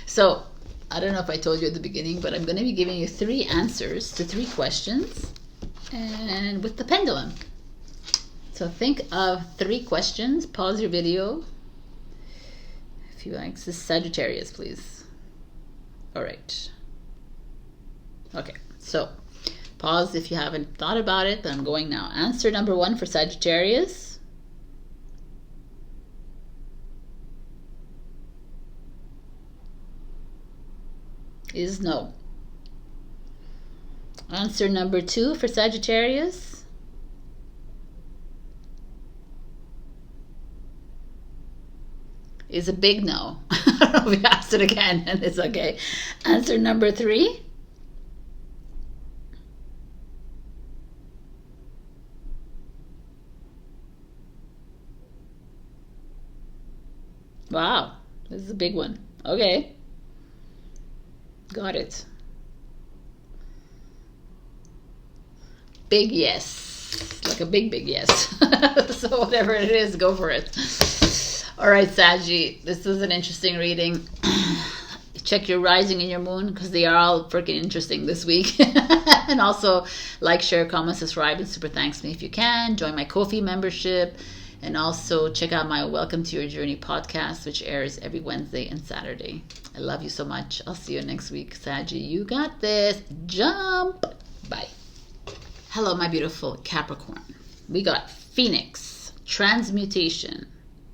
so I don't know if I told you at the beginning, but I'm going to be giving you 3 answers to 3 questions, and with the pendulum. So think of 3 questions. Pause your video if you like. This is Sagittarius, please. All right. Okay, so pause if you haven't thought about it, but I'm going now. Answer number 1 for Sagittarius is no. Answer number 2 for Sagittarius is a big no. I don't know if we asked it again, and it's okay. Answer number 3 wow, this is a big one. Okay. Got it. Big yes. Like a big yes. So whatever it is, go for it. All right, Saggy. This is an interesting reading. Check your rising and your moon, because they are all freaking interesting this week. And also, like, share, comment, subscribe, and super thanks me if you can. Join my Ko-fi membership. And also check out my Welcome to Your Journey podcast, which airs every Wednesday and Saturday. I love you so much. I'll see you next week. Saggy, you got this. Jump. Bye. Hello, my beautiful Capricorn. We got Phoenix, Transmutation,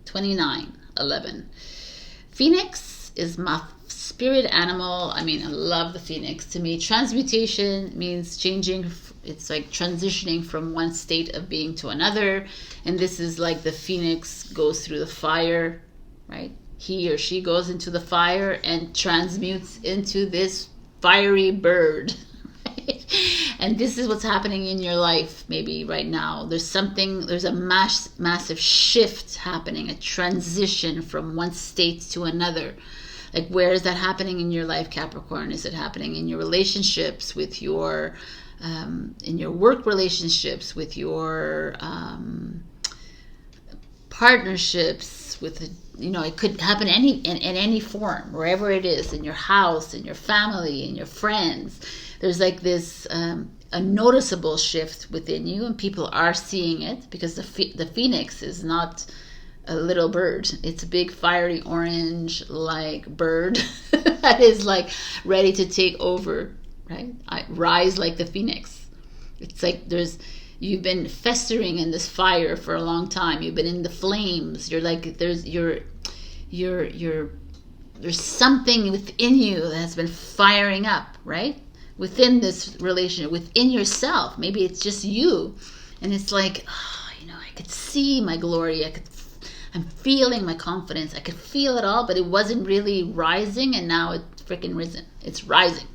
29:11. Phoenix is my spirit animal. I mean, I love the Phoenix. To me, transmutation means changing. It's like transitioning from one state of being to another. And this is like the Phoenix goes through the fire, right? He or she goes into the fire and transmutes into this fiery bird. Right? And this is what's happening in your life maybe right now. There's a massive shift happening, a transition from one state to another. Like, where is that happening in your life, Capricorn? Is it happening in your relationships, with your in your work relationships, with your partnerships, with it could happen in any form, wherever it is, in your house, in your family, in your friends. There's like this a noticeable shift within you, and people are seeing it, because the Phoenix is not a little bird. It's a big fiery orange like bird that is like ready to take over, right? I rise like the Phoenix. It's like you've been festering in this fire for a long time. You've been in the flames. You're like, there's something within you that has been firing up, right? Within this relationship, within yourself. Maybe it's just you, and it's like, I could see my glory. I'm feeling my confidence. I could feel it all, but it wasn't really rising, and now it's freaking risen. It's rising.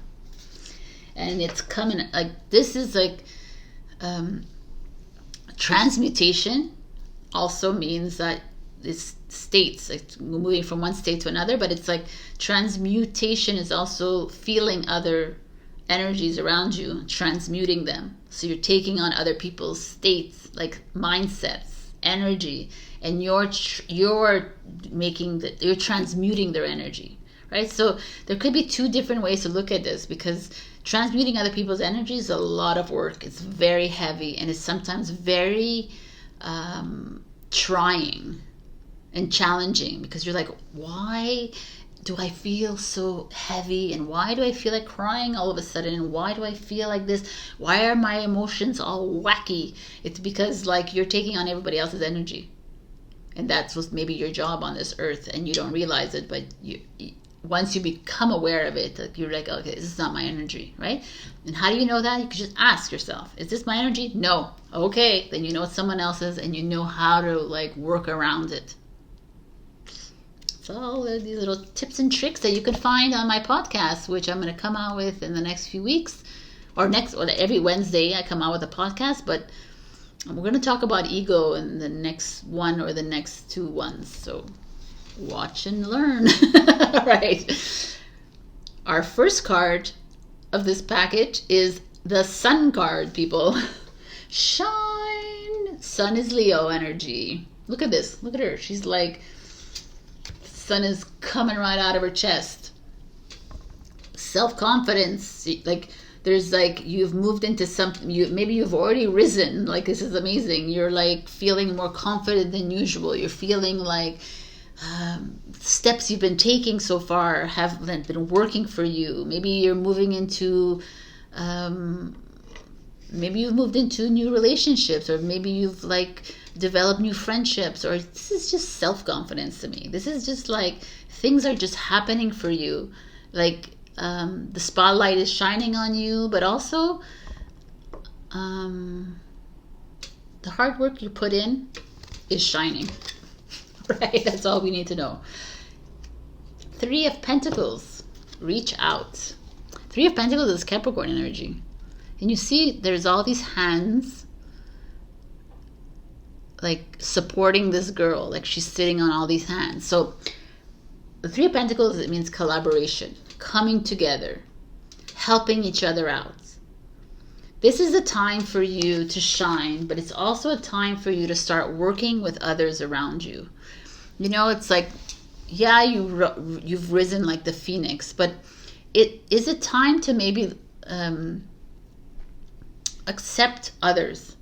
And it's coming, like, this is like transmutation also means that it's states, like moving from one state to another, but it's like transmutation is also feeling other energies around you, transmuting them. So you're taking on other people's states, like mindsets, energy, and you're transmuting their energy, right? So there could be 2 different ways to look at this, because transmuting other people's energy is a lot of work. It's very heavy, and it's sometimes very trying and challenging, because you're like, why do I feel so heavy, and why do I feel like crying all of a sudden, and why do I feel like this? Why are my emotions all wacky? It's because, like, you're taking on everybody else's energy, and that's what's maybe your job on this earth, and you don't realize it, but once you become aware of it, you're like, okay, this is not my energy, right? And how do you know that? You can just ask yourself, is this my energy? No. Okay, then you know it's someone else's, and you know how to like work around it. So all of these little tips and tricks that you can find on my podcast, which I'm going to come out with in the next few weeks, or every Wednesday I come out with a podcast, but we're going to talk about ego in the next one or the next 2 ones. So watch and learn. All right. Our first card of this package is the Sun card, people. Shine. Sun is Leo energy. Look at this. Look at her. She's like, sun is coming right out of her chest. Self-confidence. Like, there's like, you've moved into something. Maybe you've already risen. Like, this is amazing. You're like feeling more confident than usual. You're feeling like steps you've been taking so far haven't been working for you. Maybe you're moving into maybe you've moved into new relationships, or maybe you've like developed new friendships, or this is just self-confidence to me. This is just like things are just happening for you. Like the spotlight is shining on you, but also the hard work you put in is shining. Right? That's all we need to know. Three of Pentacles. Reach out. Three of Pentacles is Capricorn energy. And you see there's all these hands like supporting this girl. Like she's sitting on all these hands. So the Three of Pentacles, it means collaboration, coming together, helping each other out. This is a time for you to shine, but it's also a time for you to start working with others around you. You know, it's like, yeah, you've risen like the phoenix, but it is a time to maybe accept others'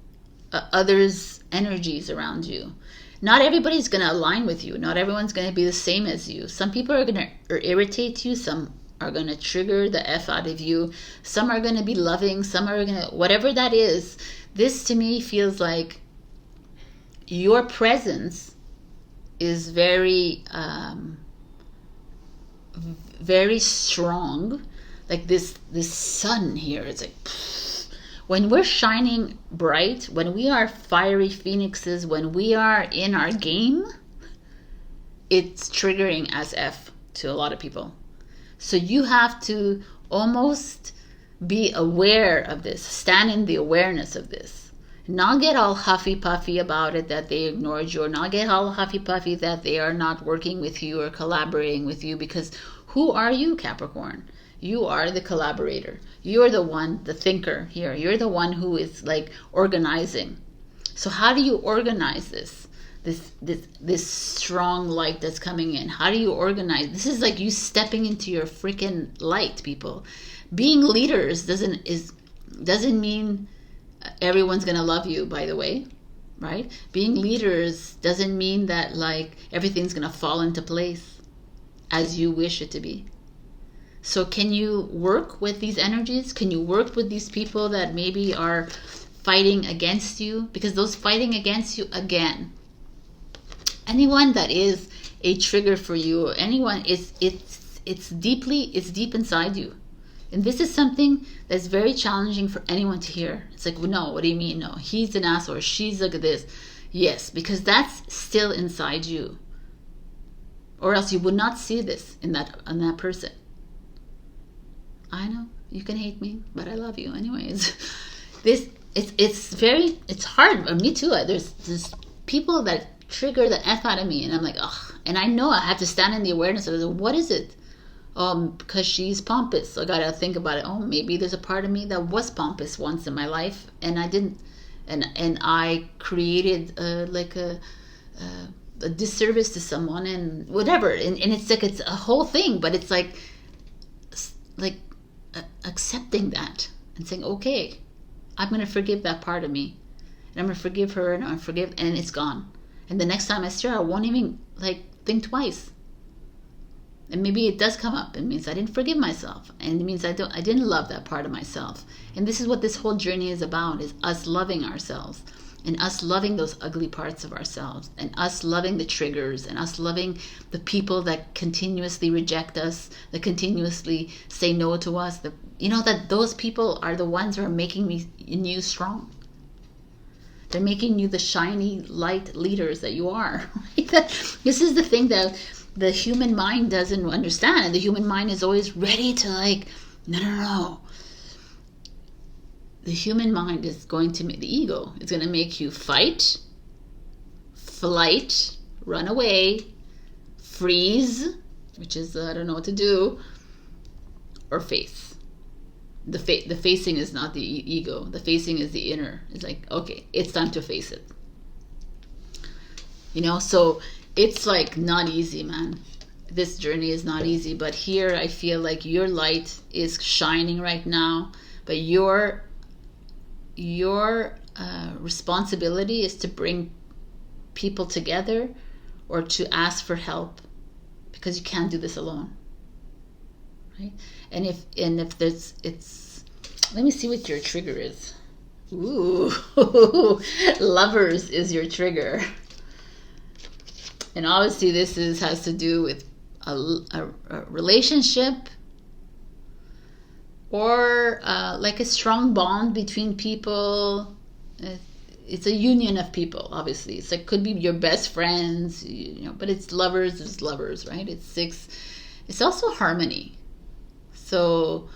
energies around you. Not everybody's going to align with you. Not everyone's going to be the same as you. Some people are going to irritate you. Some are going to trigger the F out of you. Some are going to be loving. Some are going to, whatever that is. This to me feels like your presence is very, very strong. Like this sun here is like, when we're shining bright, when we are fiery phoenixes, when we are in our game, it's triggering as F to a lot of people. So you have to almost be aware of this, stand in the awareness of this. Not get all huffy puffy about it that they ignored you, or not get all huffy puffy that they are not working with you or collaborating with you, because who are you, Capricorn? You are the collaborator. You're the one, the thinker here. You're the one who is like organizing. So how do you organize this strong light that's coming in? How do you organize? This is like you stepping into your freaking light, people. Being leaders doesn't mean everyone's gonna love you, by the way, right? Being leaders doesn't mean that like everything's gonna fall into place as you wish it to be. So can you work with these energies? Can you work with these people that maybe are fighting against you? Because those fighting against you, again, anyone that is a trigger for you, or anyone, it's deep inside you. And this is something that's very challenging for anyone to hear. It's like, no, what do you mean? No, he's an asshole, or she's like this. Yes, because that's still inside you. Or else you would not see this in that person. I know you can hate me, but I love you anyways. It's hard. Me too. There's people that trigger the F out of me, and I'm like, ugh. And I know I have to stand in the awareness of it. What is it? Because she's pompous. So I gotta think about it. Oh, maybe there's a part of me that was pompous once in my life, and I didn't, and I created like a disservice to someone, and whatever. And it's like it's a whole thing, but it's like accepting that and saying, okay, I'm going to forgive that part of me, and I'm going to forgive her, and and it's gone. And the next time I see her, I won't even like think twice. And maybe it does come up. It means I didn't forgive myself, and it means I didn't love that part of myself. And this is what this whole journey is about: is us loving ourselves, and us loving those ugly parts of ourselves, and us loving the triggers, and us loving the people that continuously reject us, that continuously say no to us. That those people are the ones who are making you strong. They're making you the shiny light leaders that you are. This is the thing that the human mind doesn't understand. And the human mind is always ready to like, no. The human mind is going to make the ego. It's going to make you fight, flight, run away, freeze, which is I don't know what to do, or face. The facing is not the ego. The facing is the inner. It's like, okay, it's time to face it. You know, so it's like not easy, man. This journey is not easy, but here I feel like your light is shining right now, but your responsibility is to bring people together or to ask for help, because you can't do this alone, right? And if there's, it's, let me see what your trigger is. Ooh, Lovers is your trigger. And obviously this has to do with a relationship, or like a strong bond between people. It's a union of people, obviously. It's like, could be your best friends, you know, but it's lovers, right? It's 6. It's also harmony. So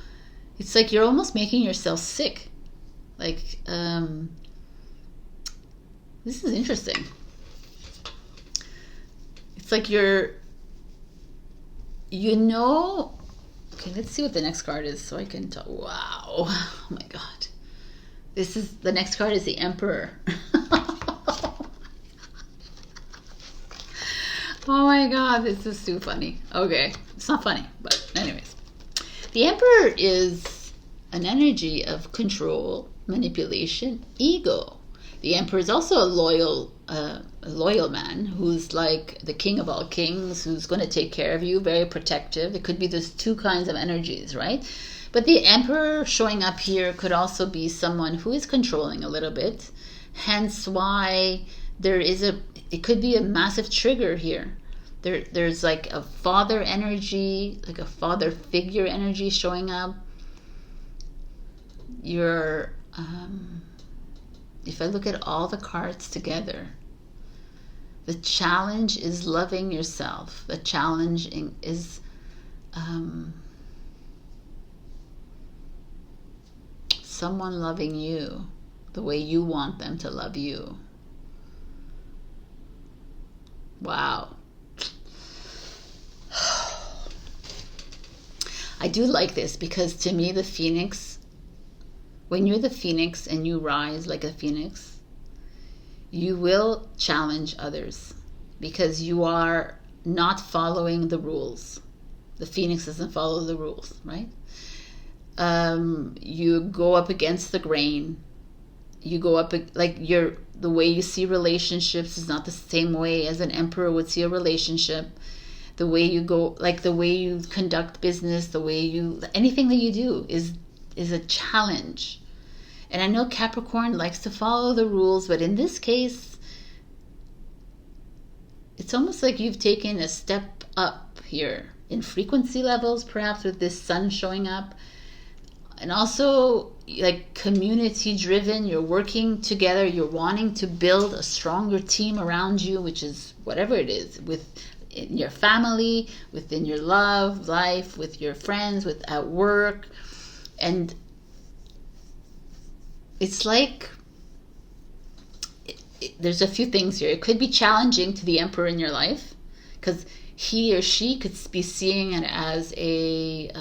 it's like you're almost making yourself sick. Like, this is interesting. It's like okay, let's see what the next card is so I can tell. Wow. Oh my God. The next card is the Emperor. Oh my God, this is too funny. Okay, it's not funny, but anyways. The Emperor is an energy of control, manipulation, ego. The Emperor is also a loyal man who's like the king of all kings, who's going to take care of you, very protective. It could be there's 2 kinds of energies, right? But the Emperor showing up here could also be someone who is controlling a little bit. Hence why it could be a massive trigger here. There's like a father energy, like a father figure energy showing up. If I look at all the cards together, the challenge is loving yourself. The challenge is someone loving you the way you want them to love you. Wow. I do like this, because to me the Phoenix, when you're the Phoenix and you rise like a Phoenix, you will challenge others because you are not following the rules. The Phoenix doesn't follow the rules, right? You go up against the grain. You go up, like, the way you see relationships is not the same way as an Emperor would see a relationship. The way you go, like the way you conduct business, anything that you do is a challenge. And I know Capricorn likes to follow the rules, but in this case, it's almost like you've taken a step up here in frequency levels, perhaps with this sun showing up. And also, like, community driven, you're working together, you're wanting to build a stronger team around you, which is whatever it is, in your family, within your love life, with your friends, at work. And it's like there's a few things here. It could be challenging to the Emperor in your life, because he or she could be seeing it as a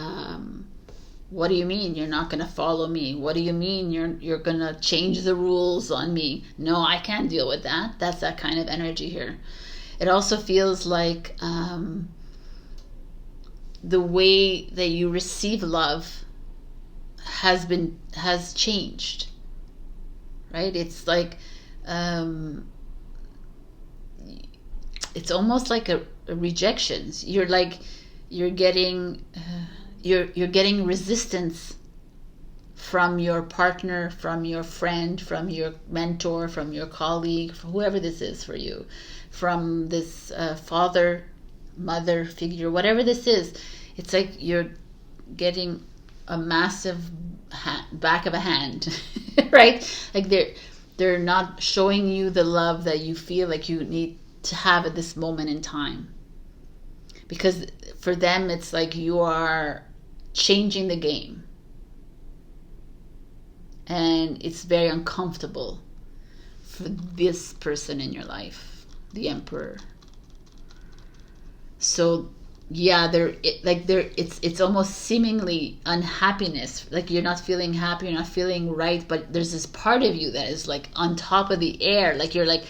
what do you mean you're not going to follow me? What do you mean you're going to change the rules on me? No, I can't deal with that. That's that kind of energy here. It also feels like the way that you receive love has changed, right? It's like it's almost like a rejection. You're getting resistance from your partner, from your friend, from your mentor, from your colleague, from whoever this is for you, from this father, mother figure, whatever this is. It's like you're getting a massive back of a hand, right? Like they're not showing you the love that you feel like you need to have at this moment in time. Because for them, it's like you are changing the game. And it's very uncomfortable for this person in your life, the Emperor. So yeah, it's almost seemingly unhappiness. Like you're not feeling happy, you're not feeling right, but there's this part of you that is like on top of the air. Like you're like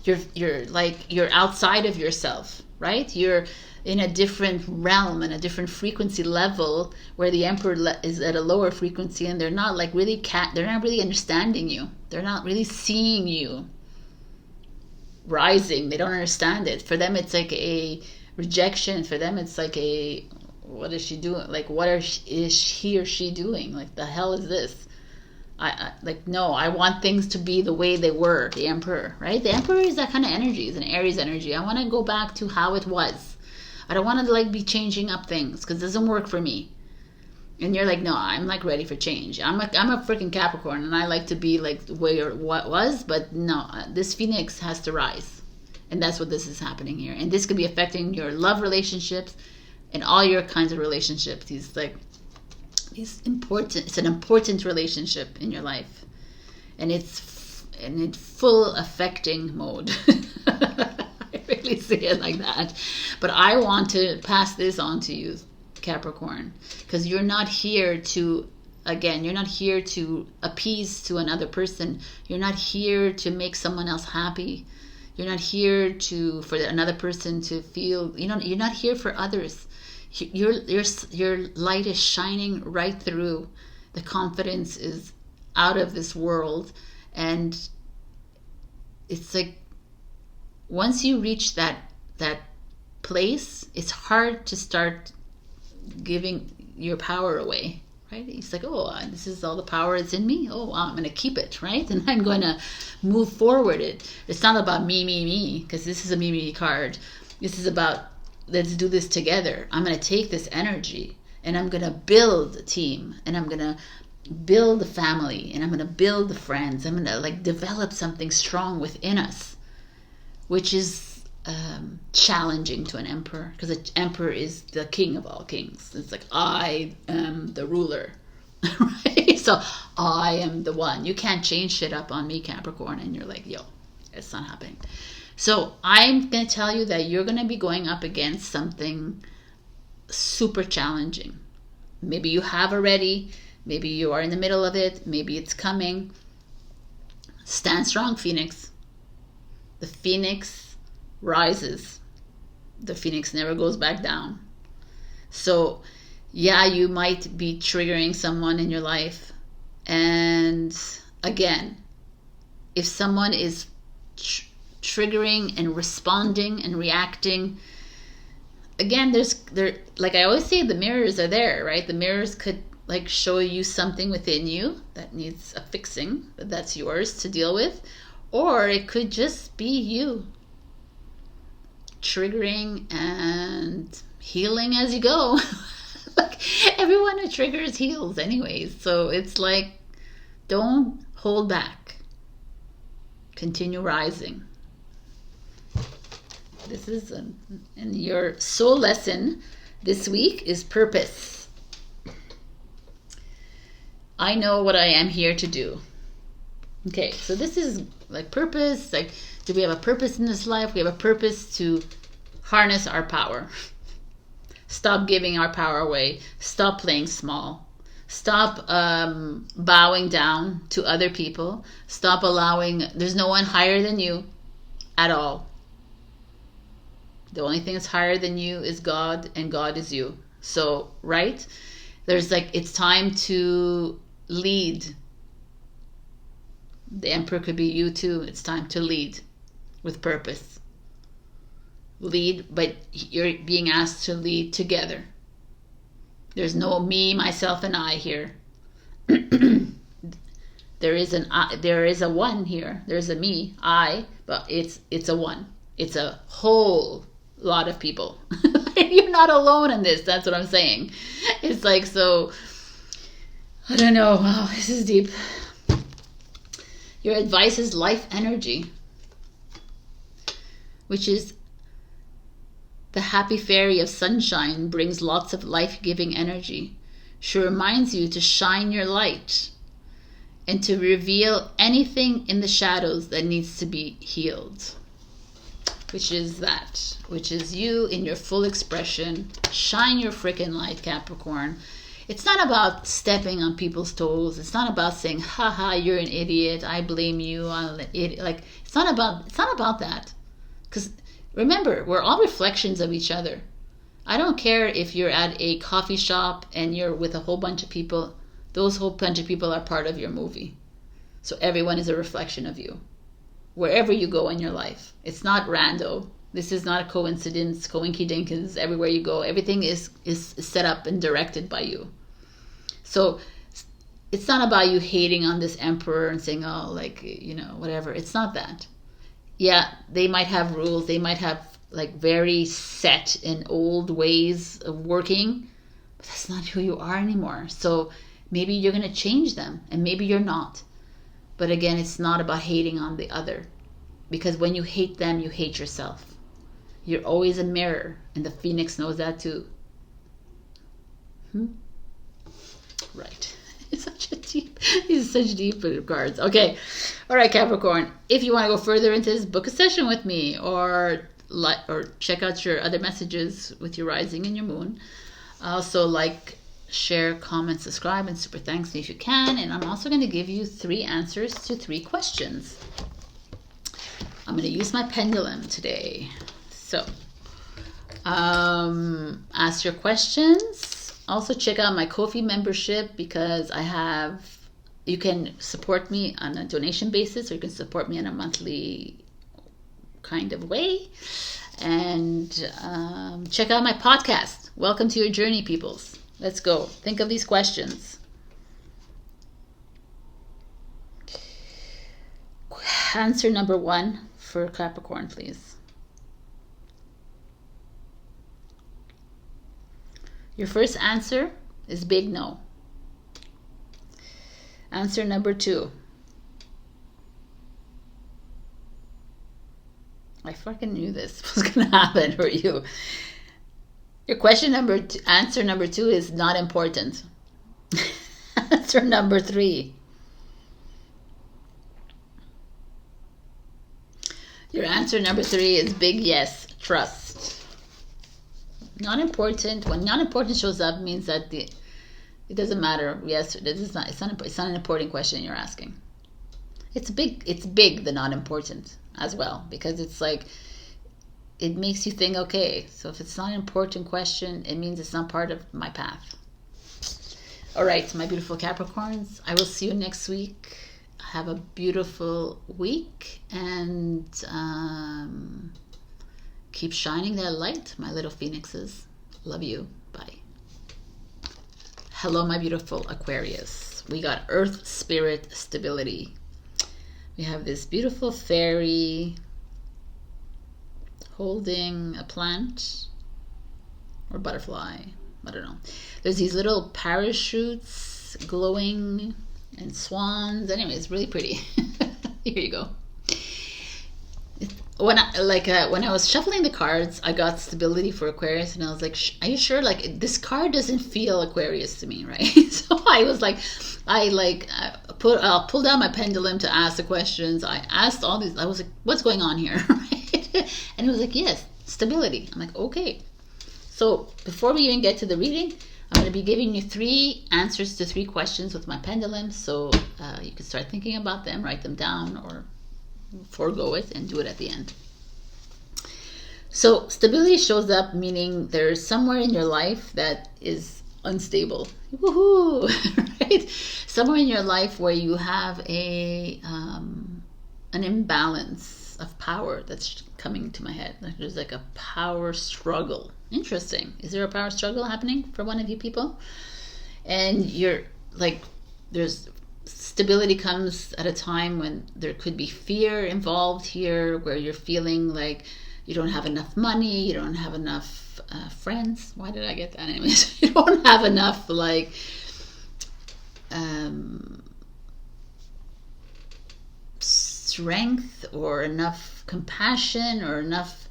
You're like, you're outside of yourself, right? You're in a different realm, in a different frequency level, where the Emperor is at a lower frequency, and they're not like really they're not really understanding you. They're not really seeing you rising. They don't understand it. For them, it's like a rejection. For them, it's like a, what is she doing? Like, what is he or she doing? Like, the hell is this? I like, no, I want things to be the way they were. The Emperor, right? The Emperor is that kind of energy. It's an Aries energy. I want to go back to how it was. I don't want to like be changing up things, because it doesn't work for me. And you're like, no, I'm like ready for change. I'm a freaking Capricorn, and I like to be like where what was, but no, this Phoenix has to rise. And that's what this is happening here. And this could be affecting your love relationships and all your kinds of relationships. It's an important relationship in your life. And it's in full affecting mode. I really see it like that. But I want to pass this on to you, Capricorn, because you're not here to, again, you're not here to appease to another person. You're not here to make someone else happy. You're not here for another person to feel, you're not here for others. Your light is shining right through. The confidence is out of this world. And it's like, once you reach that place, it's hard to start giving your power away, right? It's like, oh, this is all the power that's in me. Oh, I'm going to keep it, right? And I'm going to move forward. It's not about me, because this is a me card. This is about, let's do this together. I'm going to take this energy, and I'm going to build a team, and I'm going to build a family, and I'm going to build the friends. I'm going to like develop something strong within us, which is challenging to an emperor, because an emperor is the king of all kings. It's like, I am the ruler, right? So I am the one. You can't change shit up on me, Capricorn. And you're like, yo, it's not happening. So I'm going to tell you that you're going to be going up against something super challenging. Maybe you have already. Maybe you are in the middle of it. Maybe it's coming. Stand strong, Phoenix. The Phoenix rises. The Phoenix never goes back down. So yeah, you might be triggering someone in your life. And again, if someone is triggering and responding and reacting, again, like I always say, the mirrors are there, right? The mirrors could like show you something within you that needs a fixing, but that's yours to deal with. Or it could just be you triggering and healing as you go. Like, everyone who triggers heals anyways. So it's like, don't hold back. Continue rising. This is and your soul lesson this week is purpose. I know what I am here to do. Okay, so this is like purpose. Like, do we have a purpose in this life? We have a purpose to harness our power. Stop giving our power away. Stop playing small. Stop bowing down to other people. Stop allowing, there's no one higher than you at all. The only thing that's higher than you is God, and God is you. So, right? There's like, it's time to lead. The Emperor could be you too. It's time to lead with purpose. Lead, but you're being asked to lead together. There's no me, myself, and I here. There is a one here. There's a me, I, but it's a one. It's a whole lot of people. You're not alone in this. That's what I'm saying. It's like, so I don't know. Wow, this is deep. Your advice is life energy, which is the happy fairy of sunshine, brings lots of life-giving energy. She reminds you to shine your light and to reveal anything in the shadows that needs to be healed, which is you in your full expression. Shine your freaking light, Capricorn. It's not about stepping on people's toes. It's not about saying, haha, you're an idiot, I blame you, I'm an idiot. Like, it's not about that. Because remember, we're all reflections of each other. I don't care if you're at a coffee shop and you're with a whole bunch of people. Those whole bunch of people are part of your movie. So everyone is a reflection of you. Wherever you go in your life. It's not rando. This is not a coincidence, coinky dinkins, everywhere you go. Everything is set up and directed by you. So it's not about you hating on this emperor and saying, oh, like, you know, whatever. It's not that. Yeah, they might have rules. They might have like very set in old ways of working. But that's not who you are anymore. So maybe you're going to change them and maybe you're not. But again, it's not about hating on the other. Because when you hate them, you hate yourself. You're always a mirror. And the Phoenix knows that too. Right. It's these are such deep cards. Okay. All right, Capricorn. If you want to go further into this, book a session with me. Or check out your other messages with your rising and your moon. Also, like, share, comment, subscribe, and super thanks me if you can. And I'm also going to give you 3 answers to 3 questions. I'm going to use my pendulum today. So, ask your questions. Also, check out my Ko-fi membership because you can support me on a donation basis or you can support me on a monthly kind of way. And check out my podcast. Welcome to your journey, peoples. Let's go. Think of these questions. Answer number 1 for Capricorn, please. Your first answer is big no. Answer number 2. I fucking knew this was going to happen for you. Your answer number 2 is not important. Answer number 3. Your answer number 3 is big yes, trust. Not important. When not important shows up, means that it doesn't matter. Yes, it's not an important question you're asking. It's big, the not important as well, because it's like, it makes you think, okay, so if it's not an important question, it means it's not part of my path. All right, my beautiful Capricorns, I will see you next week. Have a beautiful week and keep shining that light, my little phoenixes. Love you. Bye. Hello, my beautiful Aquarius. We got Earth Spirit Stability. We have this beautiful fairy holding a plant or butterfly. I don't know. There's these little parachutes glowing and swans. Anyway, it's really pretty. Here you go. When I was shuffling the cards, I got stability for Aquarius, and I was like, "Are you sure? Like, this card doesn't feel Aquarius to me, right?" So I was like, pulled out my pendulum to ask the questions. I asked all these. I was like, "What's going on here?" Right? And it was like, "Yes, stability." I'm like, "Okay." So before we even get to the reading, I'm going to be giving you 3 answers to 3 questions with my pendulum, so you can start thinking about them, write them down, or forego it and do it at the end. So stability shows up meaning there's somewhere in your life that is unstable. Woohoo! Right? Somewhere in your life where you have an imbalance of power. That's coming to my head. There's like a power struggle. Interesting. Is there a power struggle happening for one of you people? And you're like, there's stability comes at a time when there could be fear involved here, where you're feeling like you don't have enough money, you don't have enough friends. Why did I get that anyways? You don't have enough like strength or enough compassion or enough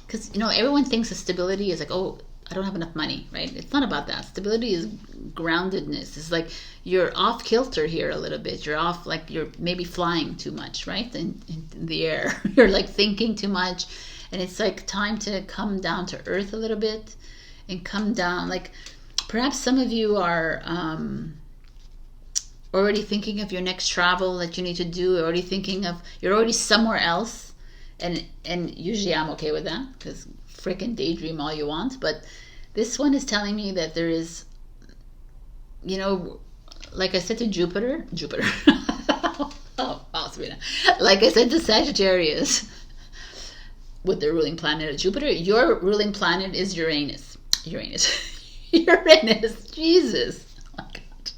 because everyone thinks of stability is like, oh, I don't have enough money, right? It's not about that. Stability is groundedness. It's like you're off kilter here a little bit. You're off, like you're maybe flying too much, right? In the air. You're like thinking too much. And it's like time to come down to earth a little bit and come down. Like perhaps some of you are already thinking of your next travel that you need to do, already thinking of, you're already somewhere else. And usually I'm okay with that, because freaking daydream all you want. But this one is telling me that there is, you know, like I said to Jupiter. Oh, wow, Sabrina. Like I said to Sagittarius, with their ruling planet of Jupiter, your ruling planet is Uranus. Uranus. Jesus. Oh my God.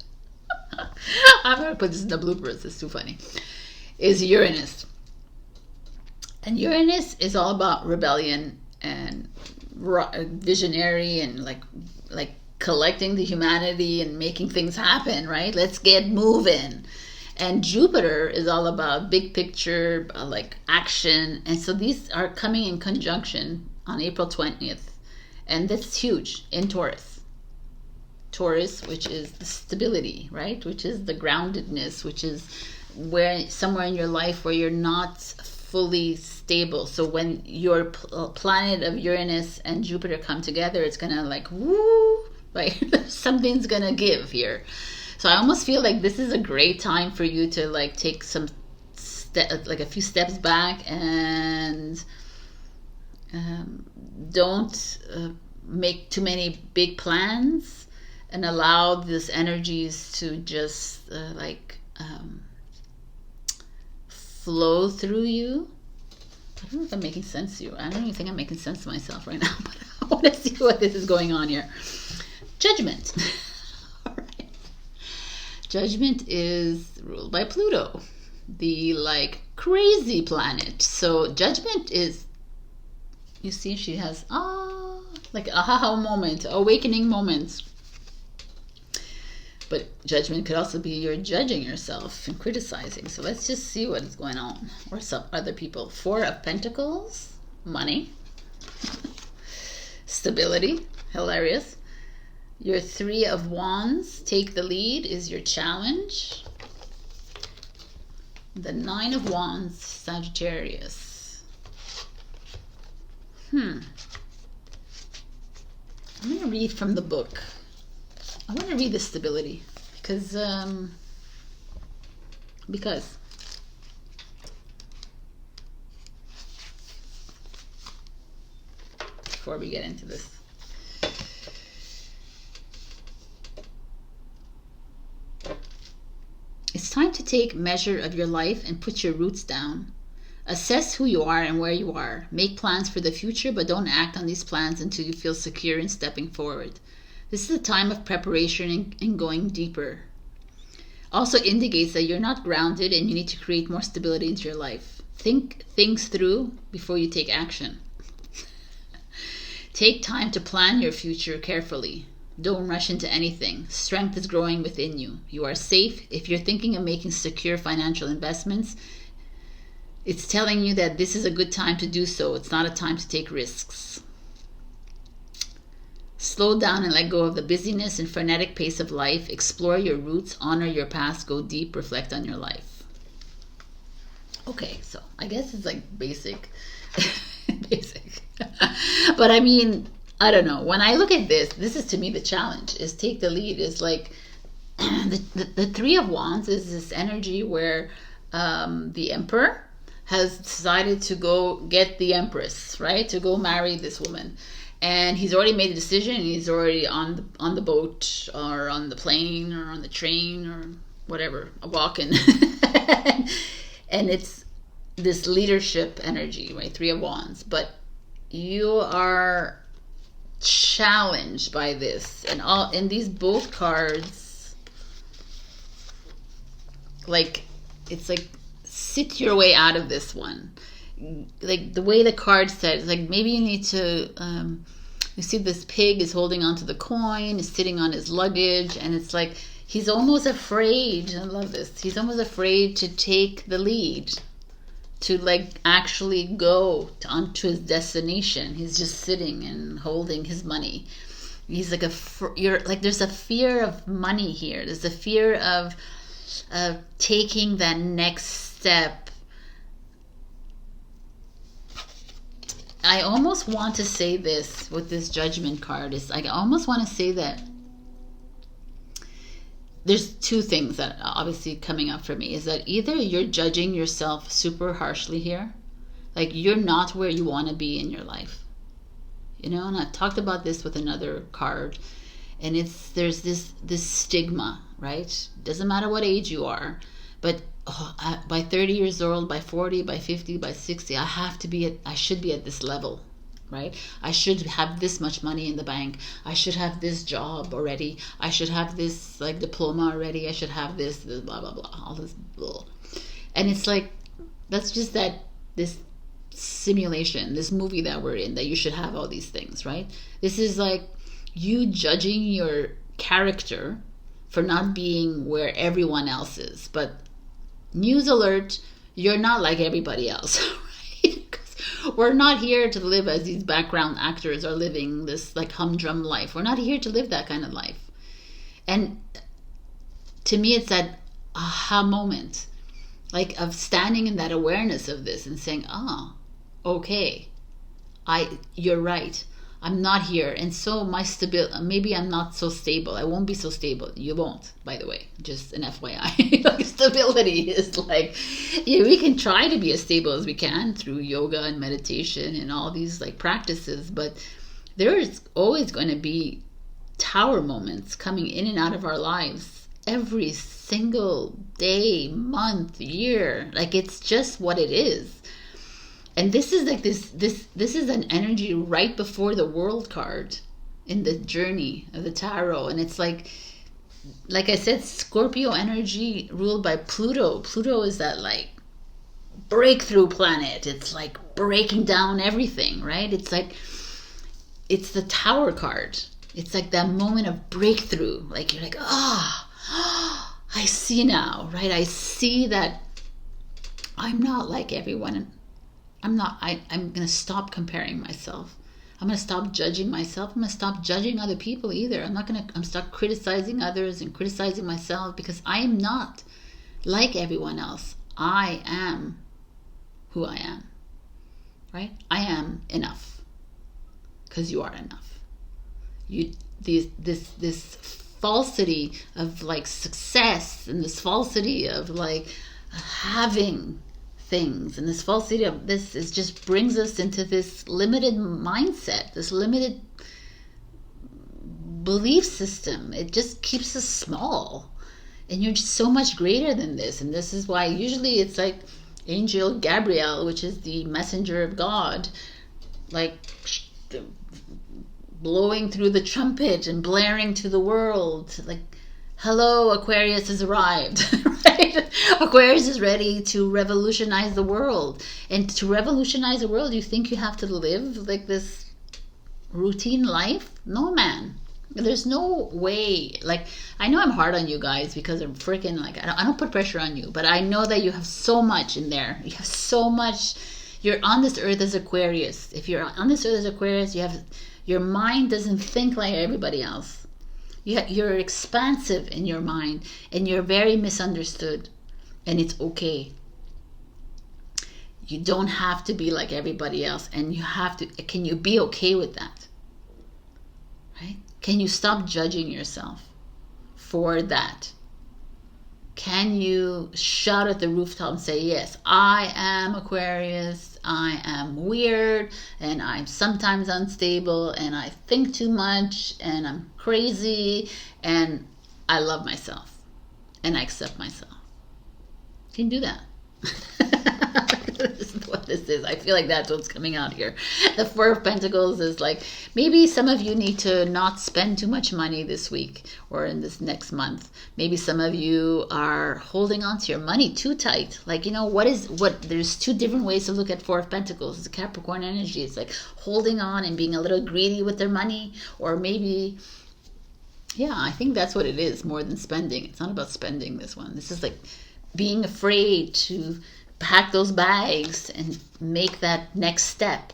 I'm going to put this in the bloopers. It's too funny. Is Uranus. And Uranus is all about rebellion and visionary and like collecting the humanity and making things happen, right? Let's get moving. And Jupiter is all about big picture, like action. And so these are coming in conjunction on April 20th. And that's huge in Taurus. Taurus, which is the stability, right? Which is the groundedness, which is where somewhere in your life where you're not fully stable. So when your planet of Uranus and Jupiter come together, it's gonna like, woo, like something's gonna give here. So I almost feel like this is a great time for you to like take some like a few steps back and don't make too many big plans, and allow these energies to just flow through you. I don't know if I'm making sense to you. I don't even think I'm making sense to myself right now, but I want to see what this is going on here. Judgment. All right. Judgment is ruled by Pluto, the like crazy planet. So Judgment is, you see, she has like a aha moment, awakening moment. But Judgment could also be you're judging yourself and criticizing. So let's just see what is going on. Or some other people. 4 of Pentacles, money, stability, hilarious. Your 3 of Wands, take the lead, is your challenge. The 9 of Wands, Sagittarius. I'm going to read from the book. I want to read the stability because before we get into this. It's time to take measure of your life and put your roots down. Assess who you are and where you are. Make plans for the future, but don't act on these plans until you feel secure in stepping forward. This is a time of preparation and going deeper. Also indicates that you're not grounded and you need to create more stability into your life. Think things through before you take action. Take time to plan your future carefully. Don't rush into anything. Strength is growing within you. You are safe. If you're thinking of making secure financial investments, it's telling you that this is a good time to do so. It's not a time to take risks. Slow down and let go of the busyness and frenetic pace of life. Explore your roots, honor your past, go deep, reflect on your life. Okay, so I guess it's like basic. Basic. But I mean, I don't know. When I look at this is to me the challenge, is take the lead. Is like the 3 of Wands is this energy where the Emperor has decided to go get the Empress, right? To go marry this woman. And he's already made a decision, and he's already on the boat or on the plane or on the train or whatever, walking. And it's this leadership energy, right? 3 of Wands. But you are challenged by this. And all in these both cards, like, it's like, sit your way out of this one. Like the way the card says, like maybe you need to you see this pig is holding onto the coin, is sitting on his luggage, and it's like he's almost afraid. I love this. He's almost afraid to take the lead, to like actually go onto his destination. He's just sitting and holding his money. He's like you're like, there's a fear of money here. There's a fear of taking that next step. I almost want to say this with this Judgment card. Is I almost want to say that there's two things that are obviously coming up for me. Is that either you're judging yourself super harshly here, like you're not where you want to be in your life. You know, and I've talked about this with another card, and there's this stigma, right? Doesn't matter what age you are, but by 30 years old, by 40, by 50, by 60, I should be at this level, right? I should have this much money in the bank. I should have this job already. I should have this like diploma already. I should have this blah blah blah, all this blah. And it's like, that's just this simulation, this movie that we're in, that you should have all these things, right? This is like you judging your character for not being where everyone else is. But news alert, you're not like everybody else, right? Because we're not here to live as these background actors are living this like humdrum life. We're not here to live that kind of life. And to me, it's that aha moment, like of standing in that awareness of this and saying, okay, you're right. I'm not here, and so my stability, maybe I'm not so stable. I won't be so stable. You won't, by the way, just an FYI. Like stability is like, yeah, we can try to be as stable as we can through yoga and meditation and all these like practices, but there is always going to be tower moments coming in and out of our lives every single day, month, year. Like it's just what it is. And this is like this is an energy right before the World card in the journey of the tarot. And it's like I said, Scorpio energy ruled by Pluto. Pluto is that like breakthrough planet. It's like breaking down everything, right? It's like, it's the Tower card. It's like that moment of breakthrough. Like you're like, I see now, right? I see that I'm not like everyone. I'm going to stop comparing myself. I'm going to stop judging myself. I'm going to stop judging other people either. I'm stop criticizing others and criticizing myself, because I am not like everyone else. I am who I am, right? I am enough, because you are enough. This falsity of like success, and this falsity of like having things, and this falsity of this is just brings us into this limited mindset, this limited belief system. It just keeps us small, and you're just so much greater than this. And this is why usually it's like Angel Gabriel, which is the messenger of God, like blowing through the trumpet and blaring to the world, like, hello, Aquarius has arrived, right? Aquarius is ready to revolutionize the world. And to revolutionize the world, you think you have to live like this routine life? No, man. There's no way. Like, I know I'm hard on you guys because I'm freaking like, I don't put pressure on you, but I know that you have so much in there. You have so much. You're on this earth as Aquarius. If you're on this earth as Aquarius, your mind doesn't think like everybody else. You're expansive in your mind, and you're very misunderstood, and it's okay. You don't have to be like everybody else, and can you be okay with that? Right? Can you stop judging yourself for that? Can you shout at the rooftop and say, yes, I am Aquarius, I am weird, and I'm sometimes unstable, and I think too much, and I'm crazy, and I love myself, and I accept myself. Can you do that? This is what this is. I feel like that's what's coming out here. The Four of Pentacles is like, maybe some of you need to not spend too much money this week or in this next month. Maybe some of you are holding on to your money too tight. Like, you know, there's two different ways to look at Four of Pentacles. It's a Capricorn energy. It's like holding on and being a little greedy with their money, or maybe, yeah, I think that's what it is more than spending. It's not about spending, this one. This is like being afraid to pack those bags and make that next step,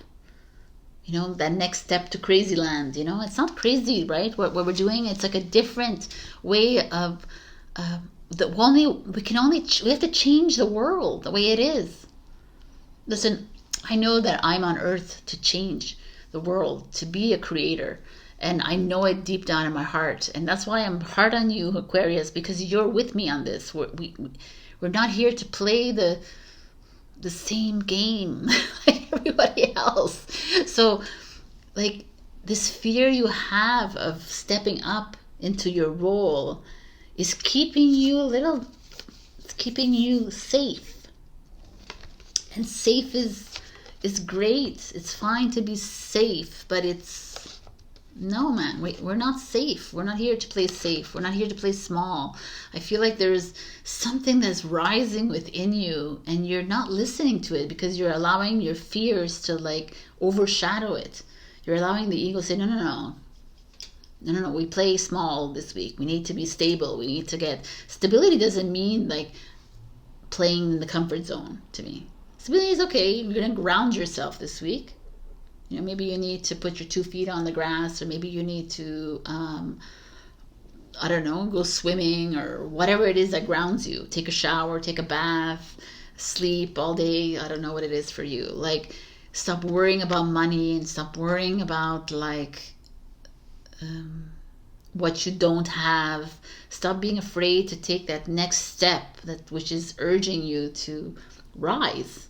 you know, that next step to crazy land. You know, it's not crazy, right? What we're doing, it's like a different way of we have to change the world the way it is. Listen, I know that I'm on earth to change the world, to be a creator. And I know it deep down in my heart. And that's why I'm hard on you, Aquarius, because you're with me on this. We're not here to play the same game like everybody else. So, like, this fear you have of stepping up into your role is keeping you it's keeping you safe. And safe is great. It's fine to be safe, but no, man, we're not safe. We're not here to play safe. We're not here to play small. I feel like there's something that's rising within you and you're not listening to it because you're allowing your fears to like overshadow it. You're allowing the ego to say, no, we play small this week. We need to be stable. We need to get stability. Doesn't mean like playing in the comfort zone to me. Stability is okay. You're going to ground yourself this week. You know, maybe you need to put your 2 feet on the grass, or maybe you need to, I don't know, go swimming or whatever it is that grounds you. Take a shower, take a bath, sleep all day. I don't know what it is for you. Like, stop worrying about money and stop worrying about like what you don't have. Stop being afraid to take that next step, which is urging you to rise.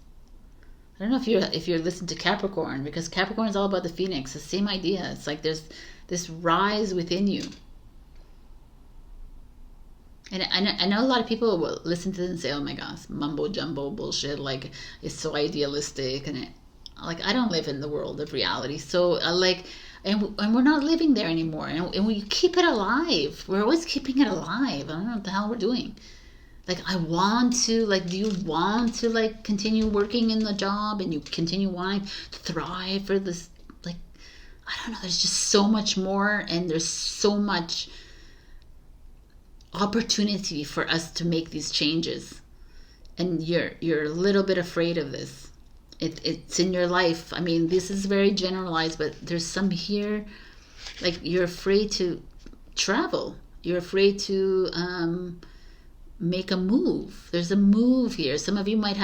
I don't know if you're listening to Capricorn, because Capricorn is all about the phoenix. The same idea. It's like there's this rise within you. And I know a lot of people will listen to this and say, "Oh my gosh, mumbo jumbo bullshit! Like it's so idealistic." And I don't live in the world of reality, so and we're not living there anymore. And we keep it alive. We're always keeping it alive. I don't know what the hell we're doing. Like, I want to, like, do you want to, like, continue working in the job and you continue wanting to thrive for this, like, I don't know, there's just so much more and there's so much opportunity for us to make these changes. And you're a little bit afraid of this. It's in your life. I mean, this is very generalized, but there's some here, like, you're afraid to travel. You're afraid to, make a move. There's a move here. Some of you might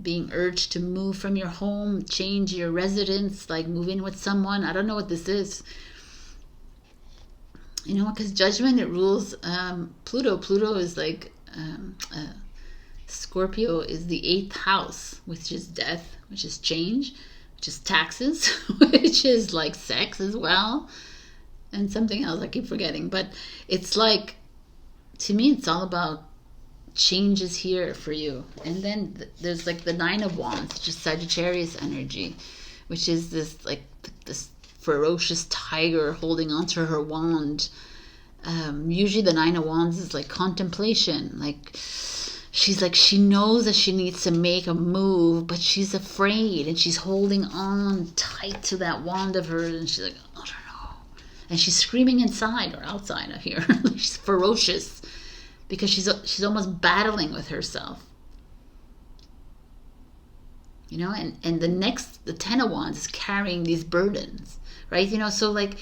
being urged to move from your home, change your residence, like move in with someone. I don't know what this is. You know, because judgment, it rules Pluto. Pluto is like Scorpio is the 8th house, which is death, which is change, which is taxes, which is like sex as well, and something else I keep forgetting. But it's like, to me, it's all about changes here for you. And then there's like the 9 of Wands, which is Sagittarius energy, which is this like this ferocious tiger holding onto her wand. Usually the 9 of Wands is like contemplation. Like she knows that she needs to make a move, but she's afraid and she's holding on tight to that wand of hers. And she's like, I don't know. And she's screaming inside or outside of here. She's ferocious because she's almost battling with herself. You know, and the 10 of Wands is carrying these burdens, right? You know, so like,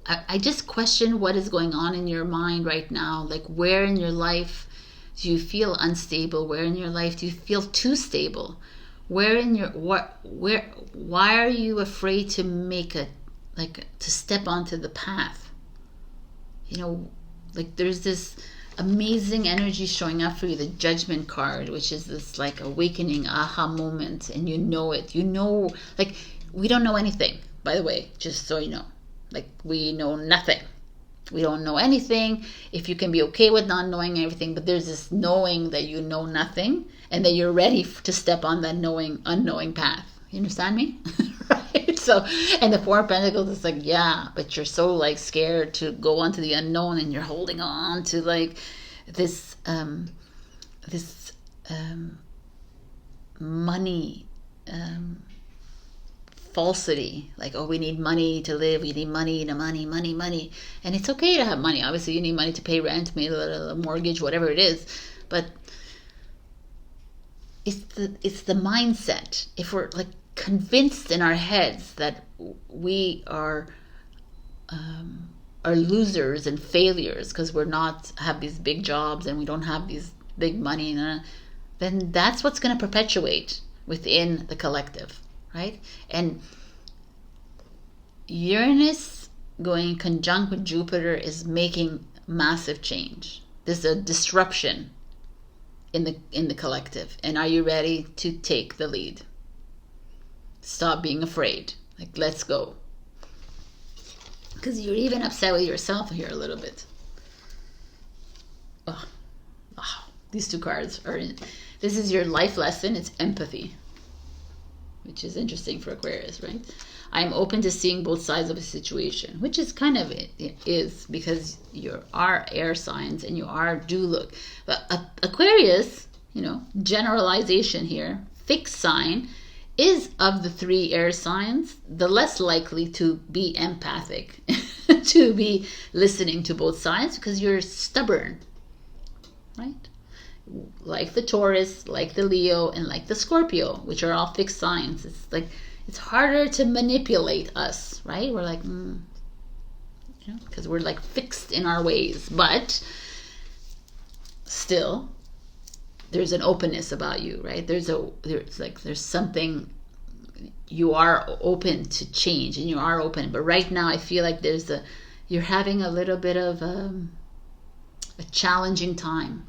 I just question what is going on in your mind right now. Like, where in your life do you feel unstable? Where in your life do you feel too stable? Why are you afraid to to step onto the path? You know, like there's this amazing energy showing up for you, the Judgment card, which is this like awakening aha moment, and you know it. You know, like, we don't know anything, by the way, just so you know. Like, we know nothing. We don't know anything. If you can be okay with not knowing everything, but there's this knowing that you know nothing and that you're ready to step on that unknowing path. You understand me? Right? So, and the 4 of Pentacles is like, yeah, but you're so like scared to go onto the unknown, and you're holding on to like this money, falsity, like, oh, we need money to live, we need money, and it's okay to have money. Obviously you need money to pay rent, maybe a mortgage, whatever it is, but it's the mindset. If we're like convinced in our heads that we are losers and failures because we're not have these big jobs and we don't have these big money, then that's what's going to perpetuate within the collective, right? And Uranus going conjunct with Jupiter is making massive change. There's a disruption in the collective. And are you ready to take the lead? Stop being afraid. Like, let's go. Because you're even upset with yourself here a little bit. Oh, these two cards are in. This is your life lesson. It's empathy, which is interesting for Aquarius, right? I am open to seeing both sides of a situation, which is kind of it is, because you are air signs and you do look. But Aquarius, generalization here, fixed sign, is of the 3 air signs the less likely to be empathic, to be listening to both sides, because you're stubborn, right? Like the Taurus, like the Leo, and like the Scorpio, which are all fixed signs. It's like, it's harder to manipulate us, right? We're like, because we're like fixed in our ways, but still, there's an openness about you, right? There's something, you are open to change, and you are open. But right now, I feel like you're having a little bit of a challenging time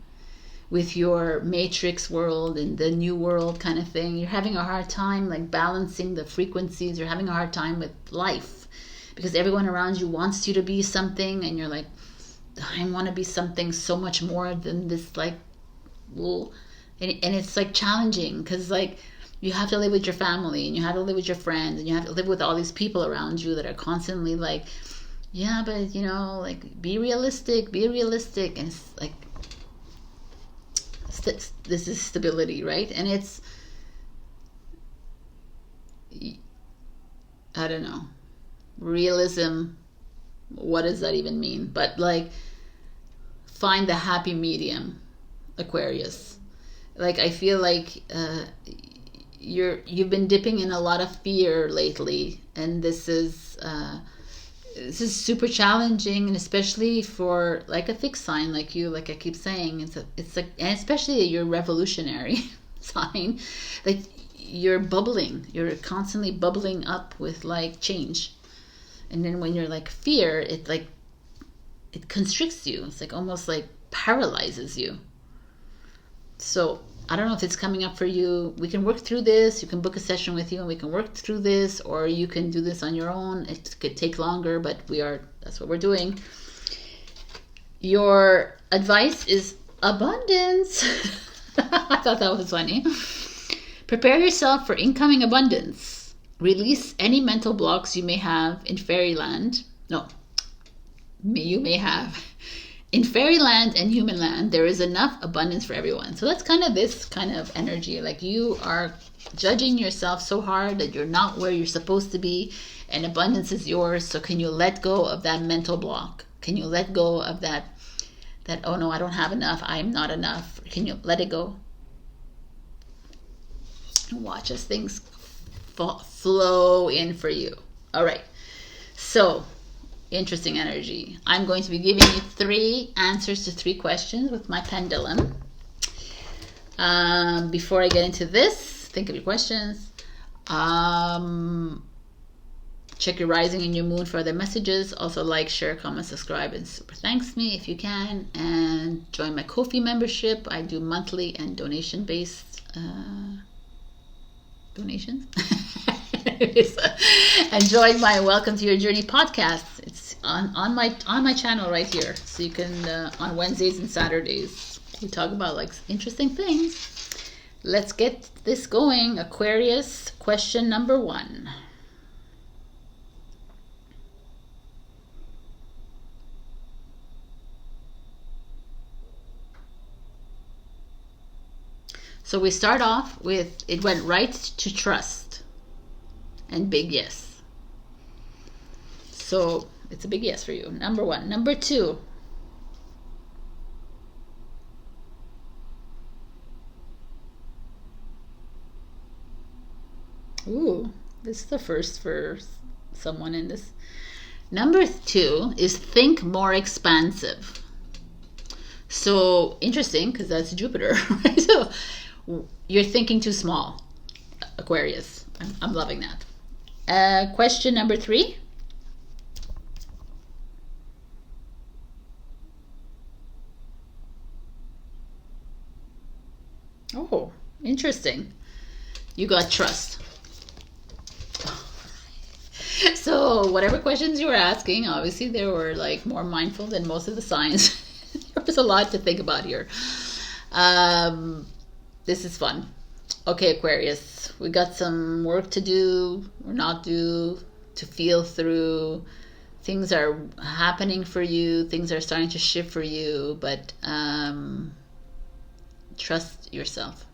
with your matrix world and the new world kind of thing. You're having a hard time like balancing the frequencies. You're having a hard time with life because everyone around you wants you to be something, and you're like, I want to be something so much more than this, like, well, and it's like challenging because like you have to live with your family, and you have to live with your friends, and you have to live with all these people around you that are constantly like, yeah, but like, be realistic, and it's like, this is stability, right? And it's, I don't know, realism, what does that even mean? But like, find the happy medium, Aquarius. Like, I feel like you've been dipping in a lot of fear lately, and this is super challenging, and especially for like a fixed sign like you, like I keep saying, it's like, and especially your revolutionary sign, like you're constantly bubbling up with like change, and then when you're like fear, it constricts you. It's like almost like paralyzes you. So I don't know if it's coming up for you. We can work through this. You can book a session with you and we can work through this, or you can do this on your own. It could take longer, but that's what we're doing. Your advice is abundance. I thought that was funny. Prepare yourself for incoming abundance. Release any mental blocks you may have in fairyland. No, you may have. In fairyland and human land, there is enough abundance for everyone. So that's kind of this kind of energy. Like, you are judging yourself so hard that you're not where you're supposed to be, and abundance is yours. So can you let go of that mental block? Can you let go of that, oh no, I don't have enough, I'm not enough? Can you let it go? And watch as things flow in for you. All right. So, interesting energy. I'm going to be giving you 3 answers to 3 questions with my pendulum. Before I get into this, think of your questions. Check your rising and your moon for other messages. Also, like, share, comment, subscribe, and super thanks me if you can. And join my Ko-fi membership. I do monthly and donation-based donations. And join my Welcome to Your Journey podcast. It's on my channel right here. So you can on Wednesdays and Saturdays we talk about like interesting things. Let's get this going. Aquarius, question number 1. So we start off with, it went right to trust and big yes. So it's a big yes for you. Number 1. Number 2. Ooh, this is the first for someone in this. Number 2 is think more expansive. So interesting, because that's Jupiter, right? So you're thinking too small, Aquarius. I'm loving that. Question number 3. Oh, interesting. You got trust. So whatever questions you were asking, obviously they were like more mindful than most of the signs. There was a lot to think about here. This is fun. Okay, Aquarius, we got some work to do or not do, to feel through. Things are happening for you. Things are starting to shift for you, but trust yourself.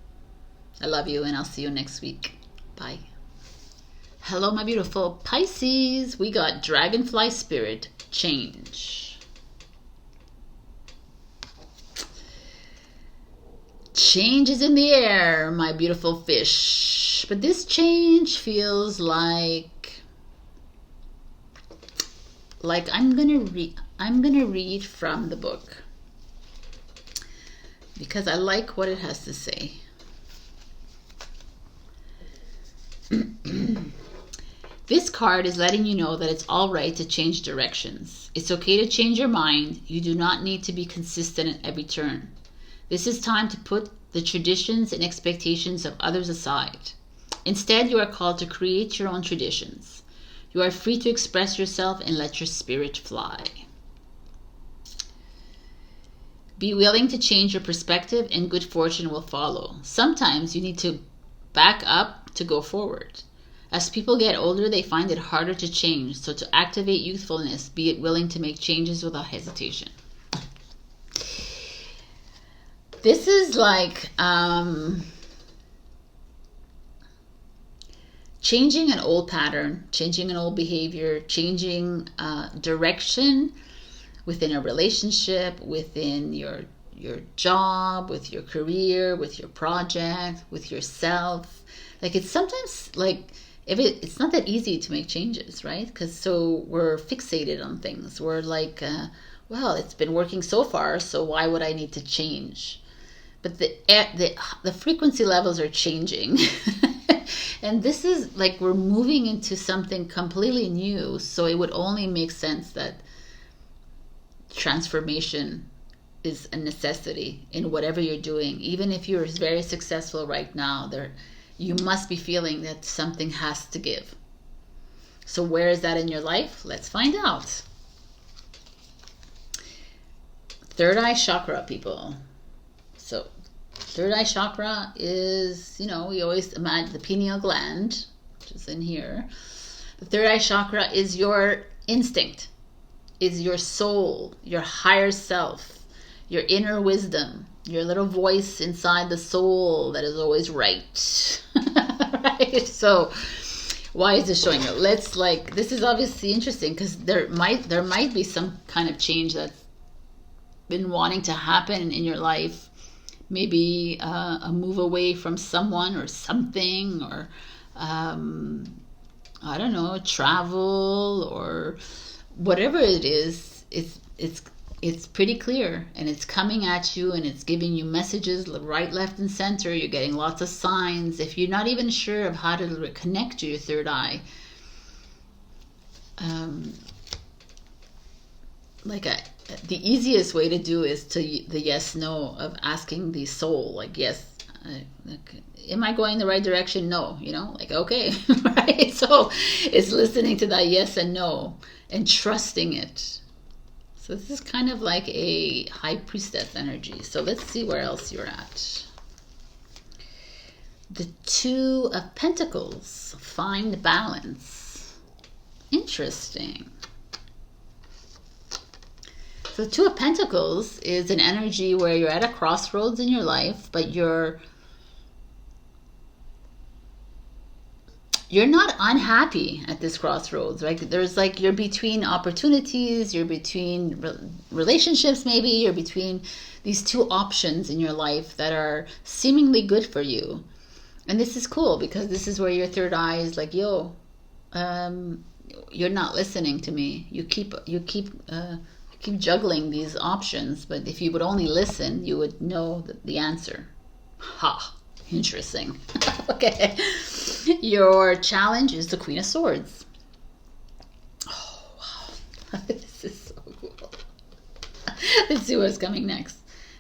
I love you, and I'll see you next week. Bye. Hello, my beautiful Pisces. We got Dragonfly Spirit, change. Change is in the air, my beautiful fish. But this change feels like I'm gonna read from the book, because I like what it has to say. This card is letting you know that it's all right to change directions. It's okay to change your mind. You do not need to be consistent at every turn. This is time to put the traditions and expectations of others aside. Instead, you are called to create your own traditions. You are free to express yourself and let your spirit fly. Be willing to change your perspective, and good fortune will follow. Sometimes you need to back up to go forward. As people get older, they find it harder to change. So to activate youthfulness, be willing to make changes without hesitation. This is like changing an old pattern, changing an old behavior, changing direction within a relationship, within your job, with your career, with your project, with yourself. Like, it's sometimes like, it's not that easy to make changes, right? Because so we're fixated on things. We're like, well, it's been working so far, so why would I need to change? But the frequency levels are changing. And this is like, we're moving into something completely new. So it would only make sense that transformation is a necessity in whatever you're doing. Even if you're very successful right now, you must be feeling that something has to give. So where is that in your life? Let's find out. Third eye chakra, people. So third eye chakra is, we always imagine the pineal gland, which is in here. The third eye chakra is your instinct, is your soul, your higher self, your inner wisdom, your little voice inside the soul that is always right. Right? So why is this showing you? This is obviously interesting, because there might be some kind of change that's been wanting to happen in your life. Maybe a move away from someone or something, or I don't know, travel, or whatever it is. It's pretty clear, and it's coming at you, and it's giving you messages right, left, and center. You're getting lots of signs. If you're not even sure of how to connect to your third eye, the easiest way to do is the yes no of asking the soul, like, yes, am I going the right direction? No, okay. Right? So it's listening to that yes and no and trusting it. So this is kind of like a high priestess energy. So let's see where else you're at. The Two of Pentacles, find balance. Interesting. So the Two of Pentacles is an energy where you're at a crossroads in your life, but you're not unhappy at this crossroads, right? There's you're between opportunities, you're between relationships, maybe you're between these two options in your life that are seemingly good for you. And this is cool, because this is where your third eye is like, you're not listening to me. You keep keep juggling these options, but if you would only listen, you would know the answer. Ha, interesting. Okay, your challenge is the Queen of Swords. Oh, wow. This is so cool. Let's see what's coming next.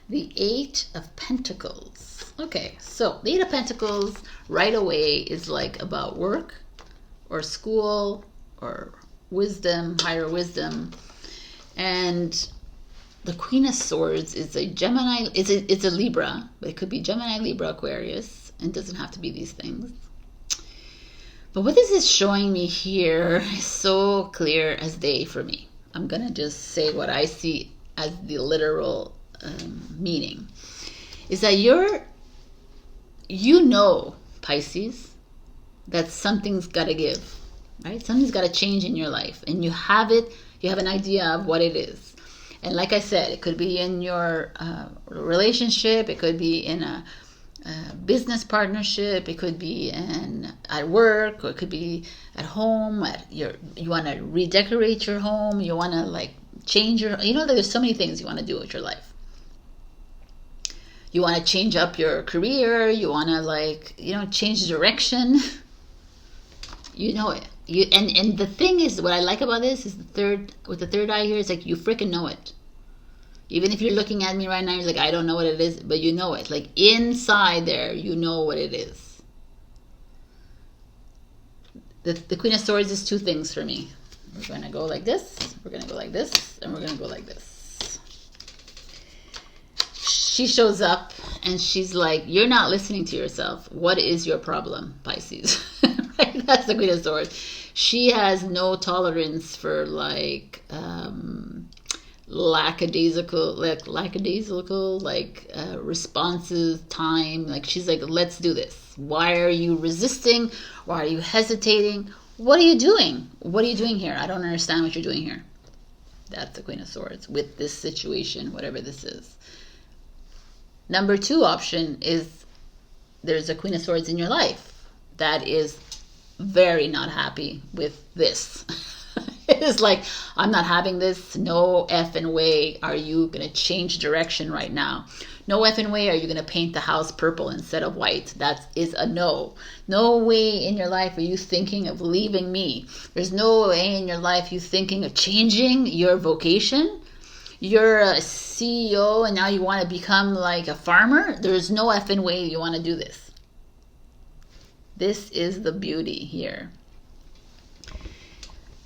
The Eight of Pentacles. Okay, so the Eight of Pentacles right away is like about work or school or wisdom, higher wisdom. And the Queen of Swords is a Gemini, it's a Libra, but it could be Gemini, Libra, Aquarius, and doesn't have to be these things. But what this is showing me here is so clear as day for me. I'm going to just say what I see as the literal meaning. Is that you know, Pisces, that something's got to give, right? Something's got to change in your life, and you have it. You have an idea of what it is. And like I said, it could be in your relationship, it could be in a business partnership, it could be at work, or it could be at home. You want to redecorate your home, you want to like change your, there's so many things you want to do with your life. You want to change up your career, you want to change direction. You know it. And the thing is, what I like about this is with the third eye here, it's like you freaking know it. Even if you're looking at me right now, you're like, I don't know what it is, but you know it. Like inside there, you know what it is. The Queen of Swords is two things for me. We're going to go like this, we're going to go like this, and we're going to go like this. She shows up and she's like, you're not listening to yourself. What is your problem, Pisces? Right? That's the Queen of Swords. She has no tolerance for lackadaisical responses, time. Like she's like, let's do this. Why are you resisting? Why are you hesitating? What are you doing? What are you doing here? I don't understand what you're doing here. That's the Queen of Swords with this situation, whatever this is. Number two option is there's a Queen of Swords in your life that is very not happy with this. It is like, I'm not having this. No effing way are you going to change direction right now. No effing way are you going to paint the house purple instead of white. That is a no. No way in your life are you thinking of leaving me. There's no way in your life you thinking of changing your vocation. You're a CEO and now you want to become like a farmer. There's no effing way you want to do this. This is the beauty here.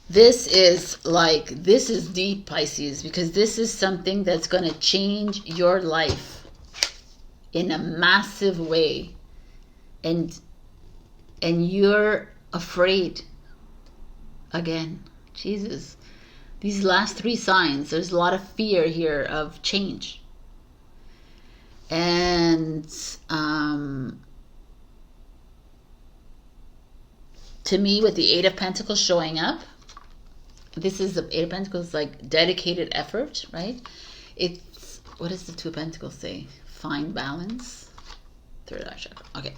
This is deep, Pisces, because this is something that's going to change your life in a massive way. And you're afraid. Again, Jesus. These last three signs, there's a lot of fear here of change. And to me, with the Eight of Pentacles showing up, this is the Eight of Pentacles, like dedicated effort, right? It's, what does the Two of Pentacles say? Find balance. Third eye chakra. Okay.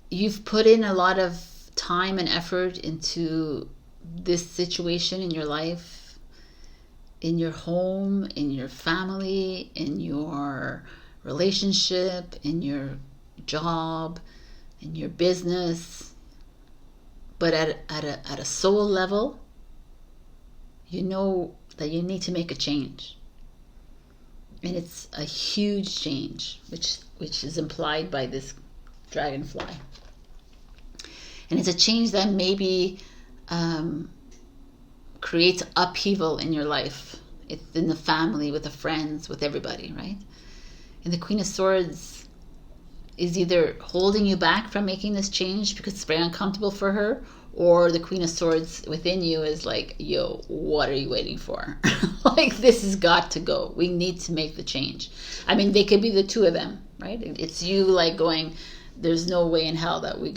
You've put in a lot of time and effort into this situation in your life, in your home, in your family, in your relationship, in your job, in your business. But at a soul level, you know that you need to make a change. And it's a huge change, which is implied by this dragonfly. And it's a change that maybe creates upheaval in your life. It's in the family, with the friends, with everybody, right? And the Queen of Swords is either holding you back from making this change because it's very uncomfortable for her, or the Queen of Swords within you is like, yo, what are you waiting for? Like, this has got to go. We need to make the change. I mean, they could be the two of them, right? It's you like going, there's no way in hell that we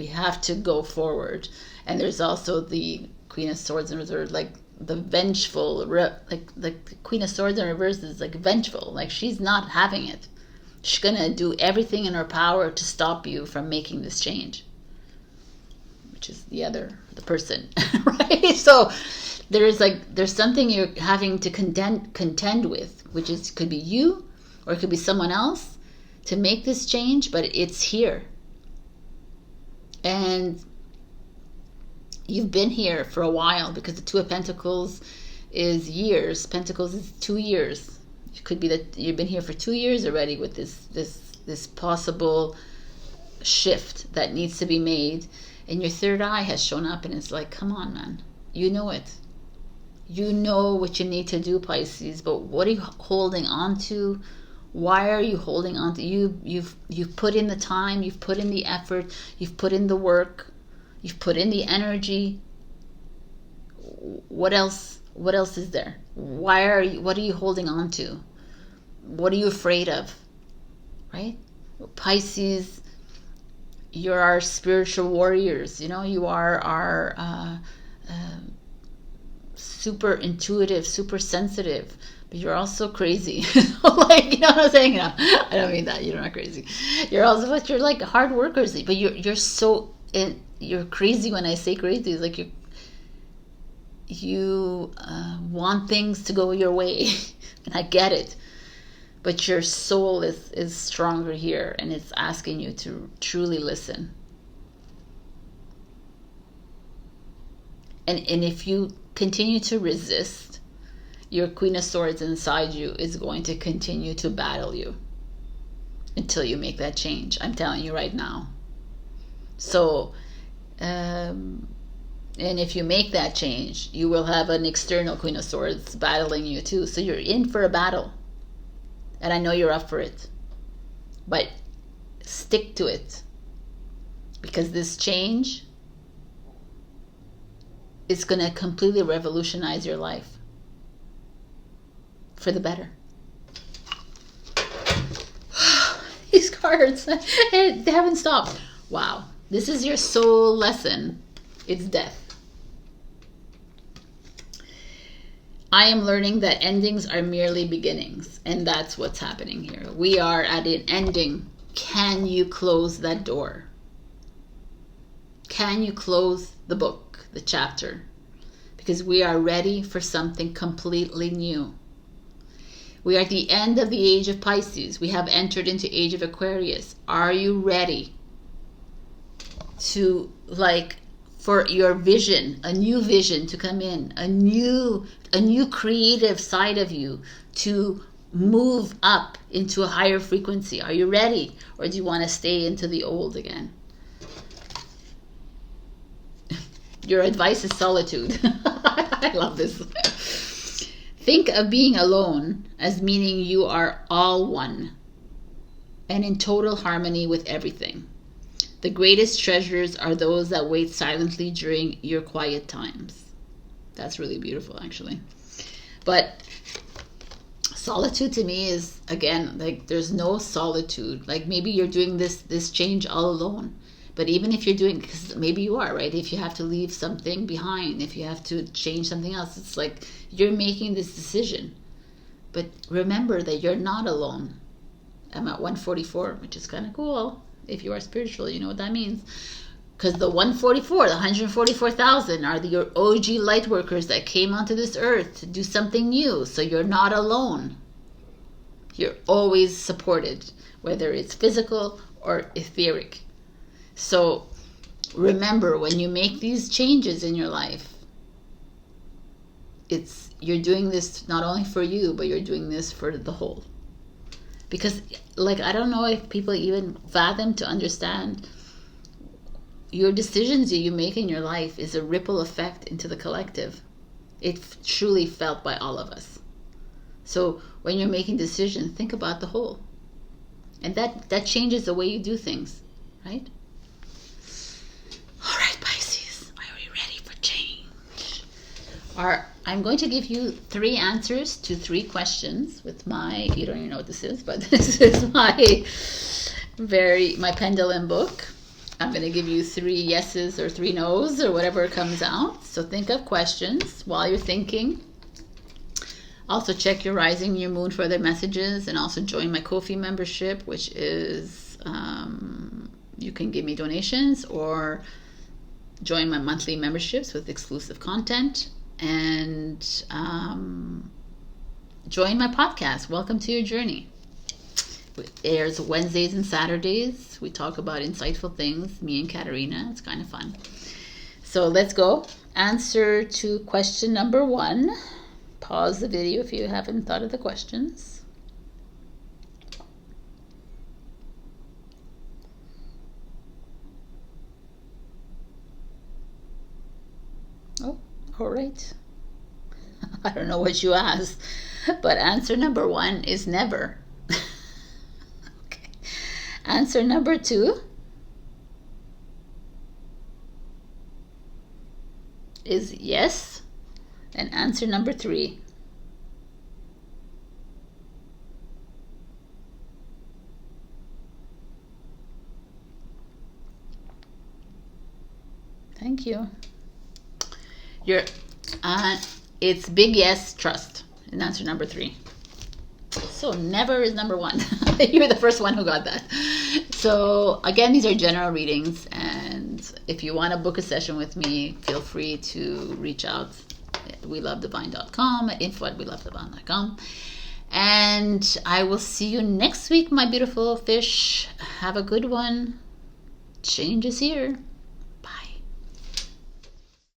have to go forward. And there's also the Queen of Swords in reverse, like the vengeful, like the Queen of Swords in reverse is like vengeful. Like, she's not having it. She's gonna do everything in her power to stop you from making this change. which is the person, right? So there's something you're having to contend with, which could be you, or it could be someone else, to make this change, but it's here. And you've been here for a while, because the Two of Pentacles is years. Pentacles is 2 years. It could be that you've been here for 2 years already with this possible shift that needs to be made. And your third eye has shown up, and it's like, come on, man. You know it. You know what you need to do, Pisces, but what are you holding on to? Why are you holding on to? You've put in the time, you've put in the effort, you've put in the work, you've put in the energy. What else is there? What are you holding on to? What are you afraid of? Right? Pisces, you're our spiritual warriors. You know, you are our super intuitive, super sensitive, but you're also crazy. Like, you know what I'm saying? No, I don't mean that. You're not crazy. But you're like hard workers. But you're crazy. When I say crazy, it's like you want things to go your way, and I get it. But your soul is stronger here, and it's asking you to truly listen. And if you continue to resist, your Queen of Swords inside you is going to continue to battle you until you make that change. I'm telling you right now. So, and if you make that change, you will have an external Queen of Swords battling you too. So you're in for a battle. And I know you're up for it. But stick to it. Because this change is going to completely revolutionize your life. For the better. These cards, they haven't stopped. Wow. This is your soul lesson. It's death. I am learning that endings are merely beginnings. And that's what's happening here. We are at an ending. Can you close that door? Can you close the book, the chapter? Because we are ready for something completely new. We are at the end of the age of Pisces. We have entered into age of Aquarius. Are you ready to, for your vision, a new vision to come in, a new creative side of you to move up into a higher frequency? Are you ready? Or do you want to stay into the old again? Your advice is solitude. I love this. Think of being alone as meaning you are all one and in total harmony with everything. The greatest treasures are those that wait silently during your quiet times. That's really beautiful, actually. But solitude to me is, again, like, there's no solitude. Like, maybe you're doing this change all alone. But even if you're doing, because maybe you are, right? If you have to leave something behind, if you have to change something else, it's like you're making this decision. But remember that you're not alone. I'm at 144, which is kind of cool. If you are spiritual, you know what that means. Because the 144, the 144,000 are your OG light workers that came onto this earth to do something new. So you're not alone. You're always supported, whether it's physical or etheric. So remember, when you make these changes in your life, you're doing this not only for you, but you're doing this for the whole. Because, I don't know if people even fathom to understand, your decisions that you make in your life is a ripple effect into the collective. It's truly felt by all of us. So when you're making decisions, think about the whole. And that changes the way you do things, right? All right, Pisces, are we ready for change? I'm going to give you 3 answers to 3 questions with my, you don't even know what this is, but this is my pendulum book. I'm going to give you 3 yeses or 3 nos or whatever comes out. So think of questions while you're thinking. Also check your rising, your moon for other messages, and also join my Ko-fi membership, which is, you can give me donations or join my monthly memberships with exclusive content, and join my podcast, Welcome to Your Journey. It airs Wednesdays and Saturdays. We talk about insightful things, me and Katerina. It's kind of fun. So let's go. Answer to question number 1. Pause the video if you haven't thought of the questions. Oh, all right. I don't know what you asked, but answer number 1 is never. Okay. Answer number 2 is yes, and answer number 3 thank you. It's big yes, trust, and answer number 3. So never is number 1. You're the first one who got that. So again, these are general readings, and if you want to book a session with me, feel free to reach out at welovedivine.com, at info@welovedivine.com. And I will see you next week, my beautiful fish. Have a good one. Change is here.